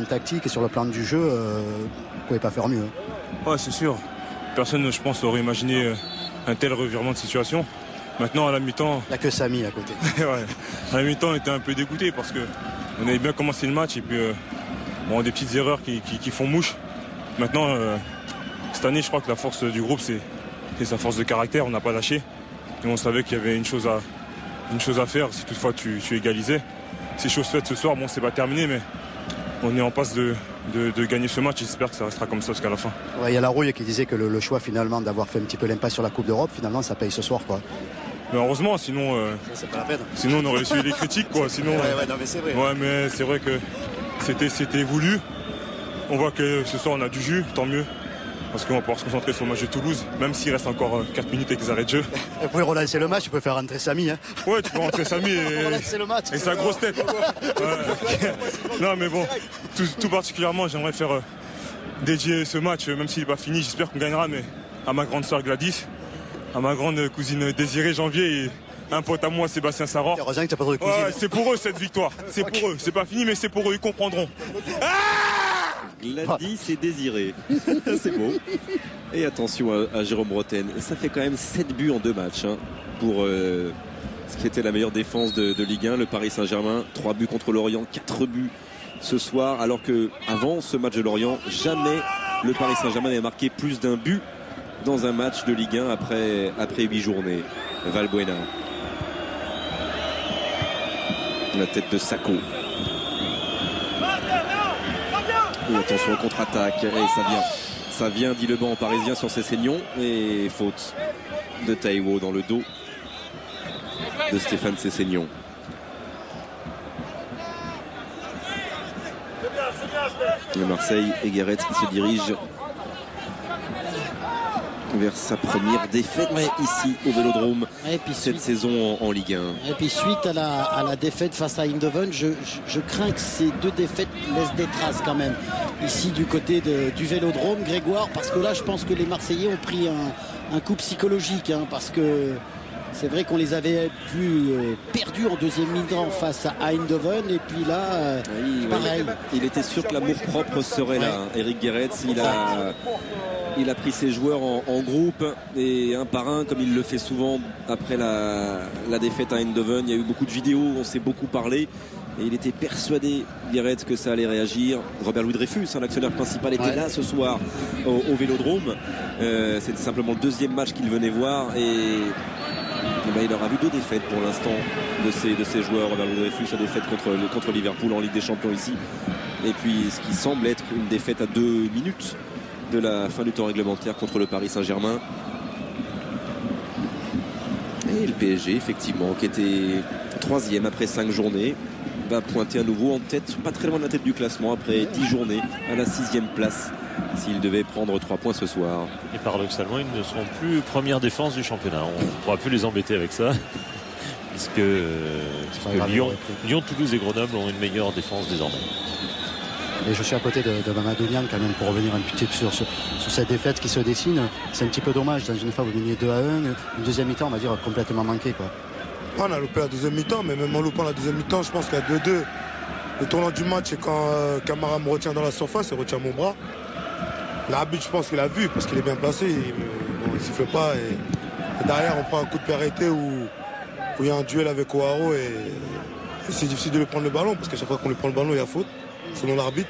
tactique et sur le plan du jeu. Vous pouvez pas faire mieux. Ouais, c'est sûr. Personne, je pense, aurait imaginé un tel revirement de situation. Maintenant à la mi-temps. Il n'y a que Samy à côté. Ouais. À la mi-temps on était un peu dégoûté parce que on avait bien commencé le match et puis des petites erreurs qui font mouche. Maintenant, cette année, je crois que la force du groupe, c'est sa force de caractère. On n'a pas lâché. Et on savait qu'il y avait une chose à faire si toutefois tu égalisais. C'est chose faite ce soir. Bon, c'est pas terminé, mais on est en passe de gagner ce match. J'espère que ça restera comme ça jusqu'à la fin. Ouais, il y a Larouille qui disait que le choix finalement d'avoir fait un petit peu l'impasse sur la Coupe d'Europe, finalement, ça paye ce soir, quoi. Mais heureusement, sinon, sinon on aurait suivi les critiques, quoi. Sinon, non, mais c'est vrai. Ouais, mais c'est vrai que c'était voulu. On voit que ce soir on a du jus, tant mieux. Parce qu'on va pouvoir se concentrer sur le match de Toulouse, même s'il reste encore 4 minutes et qu'ils arrêtent de jeu. Vous pouvez relancer le match, vous pouvez faire rentrer Samy. Hein. Ouais, tu peux rentrer Samy et sa grosse tête. Non, mais bon, tout particulièrement, j'aimerais faire dédier ce match, même s'il n'est pas fini, j'espère qu'on gagnera, mais à ma grande sœur Gladys, à ma grande cousine Désirée Janvier et un pote à moi, Sébastien Saror. Heureusement que t'as pas trop de cousine. Ouais, c'est pour eux cette victoire. C'est pour eux. C'est pas fini, mais c'est pour eux. Ils comprendront. Gladys et Désiré. C'est beau. Et attention à Jérôme Roten. Ça fait quand même 7 buts en 2 matchs pour ce qui était la meilleure défense de Ligue 1. Le Paris Saint-Germain, 3 buts contre Lorient, 4 buts ce soir. Alors que avant ce match de Lorient, jamais le Paris Saint-Germain n'avait marqué plus d'un but dans un match de Ligue 1 après 8 journées. Valbuena. La tête de Sako. Et attention au contre-attaque. Et ça vient, dit le banc parisien sur Sessegnon. Et faute de Taiwo dans le dos de Stéphane Sessegnon. Le Marseille et Guéretz qui se dirigent vers sa première défaite ici au Vélodrome cette saison en Ligue 1. Et puis suite à la défaite face à Eindhoven, je crains que ces 2 défaites laissent des traces quand même ici du côté du Vélodrome, Grégoire, parce que là je pense que les Marseillais ont pris un coup psychologique, parce que C'est vrai qu'on les avait vus perdus en deuxième mi-temps face à Eindhoven. Et puis là, pareil. Il était sûr que l'amour propre serait là. Eric Gerets, il a pris ses joueurs en groupe et un par un, comme il le fait souvent après la défaite à Eindhoven. Il y a eu beaucoup de vidéos, on s'est beaucoup parlé. Et il était persuadé, Gerets, que ça allait réagir. Robert Louis Dreyfus, l'actionnaire principal, était là ce soir au Vélodrome. C'était simplement le deuxième match qu'il venait voir. Et il aura vu 2 défaites pour l'instant de ses joueurs. Robert Louis Dreyfus, sa défaite contre Liverpool en Ligue des Champions ici. Et puis ce qui semble être une défaite à 2 minutes de la fin du temps réglementaire contre le Paris Saint-Germain. Et le PSG, effectivement, qui était 3e après 5 journées, va pointer à nouveau en tête, pas très loin de la tête du classement après 10 journées, à la 6e place, s'il devait prendre 3 points ce soir. Et paradoxalement, ils ne seront plus première défense du championnat. On ne pourra plus les embêter avec ça, puisque Lyon, Toulouse et Grenoble ont une meilleure défense désormais. Et je suis à côté de Mamadou Niang quand même pour revenir un petit peu sur cette défaite qui se dessine. C'est un petit peu dommage. Dans une fois, vous meniez 2-1, une deuxième mi-temps, on va dire, complètement manqué, quoi. On a loupé la deuxième mi-temps, mais même en loupant la deuxième mi-temps, je pense qu'à 2-2, le tournant du match, c'est quand Camara me retient dans la surface et retient mon bras. L'arbitre, je pense qu'il a vu parce qu'il est bien placé. Il ne siffle pas. Et derrière, on prend un coup de pied arrêté où il y a un duel avec O'Haro et c'est difficile de lui prendre le ballon parce qu'à chaque fois qu'on lui prend le ballon, il y a faute, selon l'arbitre.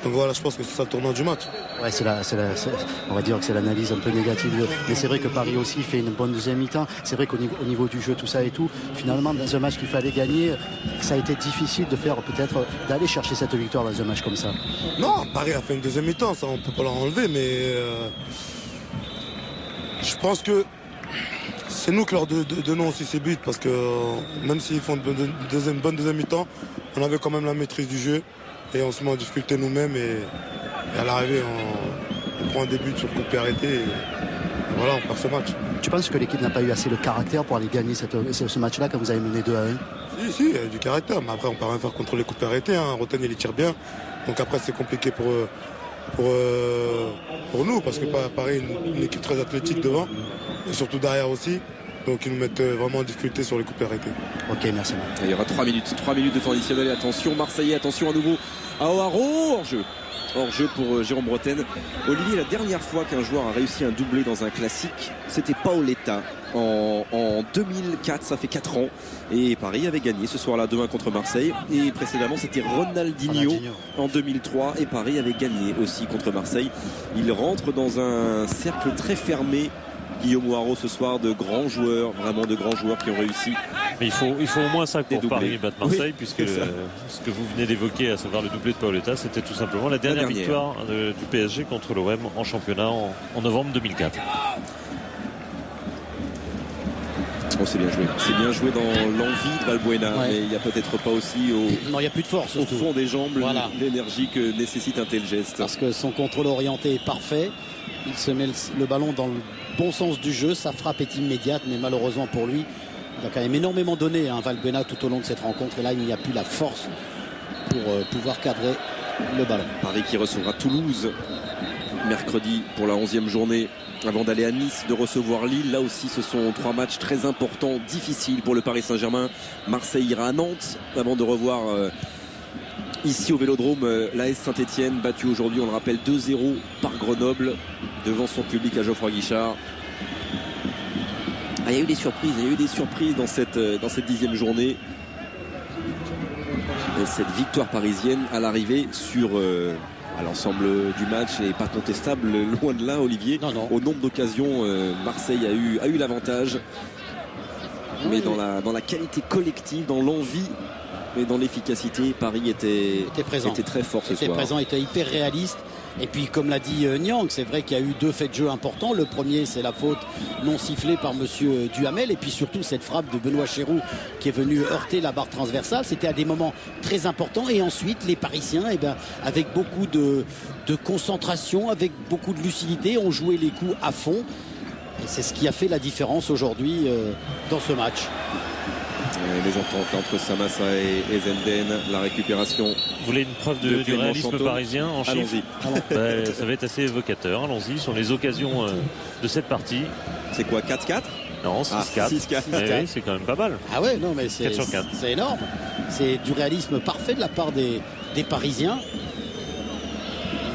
Donc voilà, je pense que c'est ça le tournant du match. Ouais, on va dire que c'est l'analyse un peu négative. Mais c'est vrai que Paris aussi fait une bonne deuxième mi-temps. C'est vrai qu'au niveau du jeu, tout ça et tout, finalement, dans un match qu'il fallait gagner, ça a été difficile de faire peut-être d'aller chercher cette victoire dans un match comme ça. Non, Paris a fait une deuxième mi-temps, ça on peut pas leur enlever, mais je pense que c'est nous qui leur donnons aussi ces buts parce que même s'ils font une bonne deuxième mi-temps, on avait quand même la maîtrise du jeu. Et on se met en difficulté nous-mêmes et à l'arrivée on prend un début sur le coup de pied arrêté et voilà, on perd ce match. Tu penses que l'équipe n'a pas eu assez le caractère pour aller gagner ce match-là quand vous avez mené 2-1? Si, il y a du caractère, mais après on ne peut rien faire contre les coups de pied arrêtés. Roten il tire bien, donc après c'est compliqué pour nous parce que Paris une équipe très athlétique devant et surtout derrière aussi. Donc ils nous mettent vraiment en difficulté sur les coups de pied arrêtés. Ok, merci. Il y aura 3 minutes de temps additionnel. Attention, Marseillais, attention à nouveau à O'Haro, hors-jeu pour Jérôme Roten. Olivier, la dernière fois qu'un joueur a réussi un doublé dans un classique, c'était Paoletta en 2004, ça fait 4 ans. Et Paris avait gagné ce soir-là 2-1 contre Marseille. Et précédemment, c'était Ronaldinho en 2003. Et Paris avait gagné aussi contre Marseille. Il rentre dans un cercle très fermé. Guillaume O'Haro ce soir, de grands joueurs, vraiment de grands joueurs qui ont réussi. Mais il faut au moins 5 pour Paris battre Marseille, puisque ce que vous venez d'évoquer, à savoir le doublé de Paoletta, c'était tout simplement la dernière victoire du PSG contre l'OM en championnat en novembre 2004. Oh, c'est bien joué. C'est bien joué dans l'envie de Valbuena, mais il n'y a peut-être pas aussi non, il y a plus de force, au fond des jambes, l'énergie que nécessite un tel geste. Parce que son contrôle orienté est parfait. Il se met le ballon dans le bon sens du jeu. Sa frappe est immédiate, mais malheureusement pour lui, il a quand même énormément donné Valbuena tout au long de cette rencontre. Et là, il n'y a plus la force pour pouvoir cadrer le ballon. Paris qui recevra Toulouse mercredi pour la 11e journée avant d'aller à Nice, de recevoir Lille. Là aussi, ce sont 3 matchs très importants, difficiles pour le Paris Saint-Germain. Marseille ira à Nantes avant de revoir ici au Vélodrome l'AS Saint-Etienne, battu aujourd'hui, on le rappelle, 2-0 par Grenoble devant son public à Geoffroy Guichard. Il y a eu des surprises dans cette 10e journée. Et cette victoire parisienne à l'arrivée sur l'ensemble du match n'est pas contestable, loin de là, Olivier. Non. Au nombre d'occasions, Marseille a eu l'avantage. Mais dans la qualité collective, dans l'envie et dans l'efficacité, Paris était très fort ce soir. Était présent, était hyper réaliste. Et puis comme l'a dit Niang, c'est vrai qu'il y a eu 2 faits de jeu importants. Le premier, c'est la faute non sifflée par monsieur Duhamel, et puis surtout cette frappe de Benoît Chéroux qui est venu heurter la barre transversale. C'était à des moments très importants. Et ensuite les Parisiens, avec beaucoup de concentration, avec beaucoup de lucidité, ont joué les coups à fond. Et c'est ce qui a fait la différence aujourd'hui dans ce match. Les ententes entre Samassa et Zenden, la récupération. Vous voulez une preuve du réalisme parisien en chiffres? Allons-y. Ça va être assez évocateur. Allons-y sur les occasions de cette partie. C'est quoi, 4-4? Non, 6-4. 6-4. Oui, c'est quand même pas mal. Ah ouais, non, mais c'est 4 sur 4. c'est énorme. C'est du réalisme parfait de la part des Parisiens.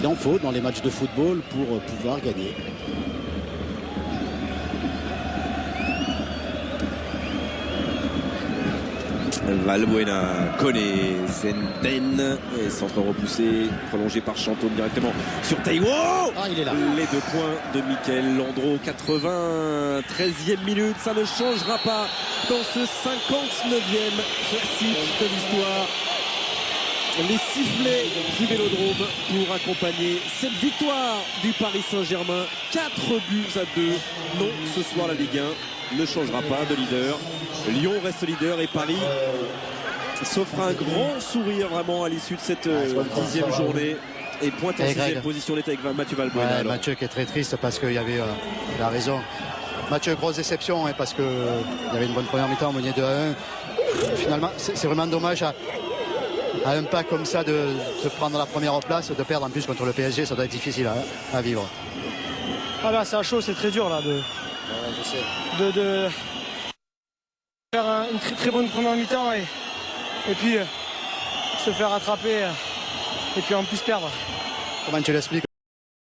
Il en faut dans les matchs de football pour pouvoir gagner. Valbuena, Koné, Zenden, et centre repoussé, prolongé par Chantôme directement sur Taiwo. Ah, il est là. Les 2 points de Mickaël Landreau, 93e minute, ça ne changera pas dans ce 59e classique de l'histoire. Les sifflets du Vélodrome pour accompagner cette victoire du Paris Saint-Germain. 4-2. Non, ce soir la Ligue 1 ne changera pas de leader. Lyon reste leader et Paris s'offre un grand sourire vraiment à l'issue de cette 10e journée. Et pointe en 6e position, on est avec Mathieu Valbuena. Ouais, Mathieu qui est très triste parce qu'il y avait la raison. Mathieu, grosse déception, hein, parce qu'il y avait une bonne première mi-temps, on menait 2-1. Finalement, c'est vraiment dommage à un pas comme ça de prendre la première place, de perdre en plus contre le PSG, ça doit être difficile à vivre. Ah là, c'est à chaud, c'est très dur là de faire une très bonne première mi-temps et puis se faire rattraper et puis en plus perdre. Comment tu l'expliques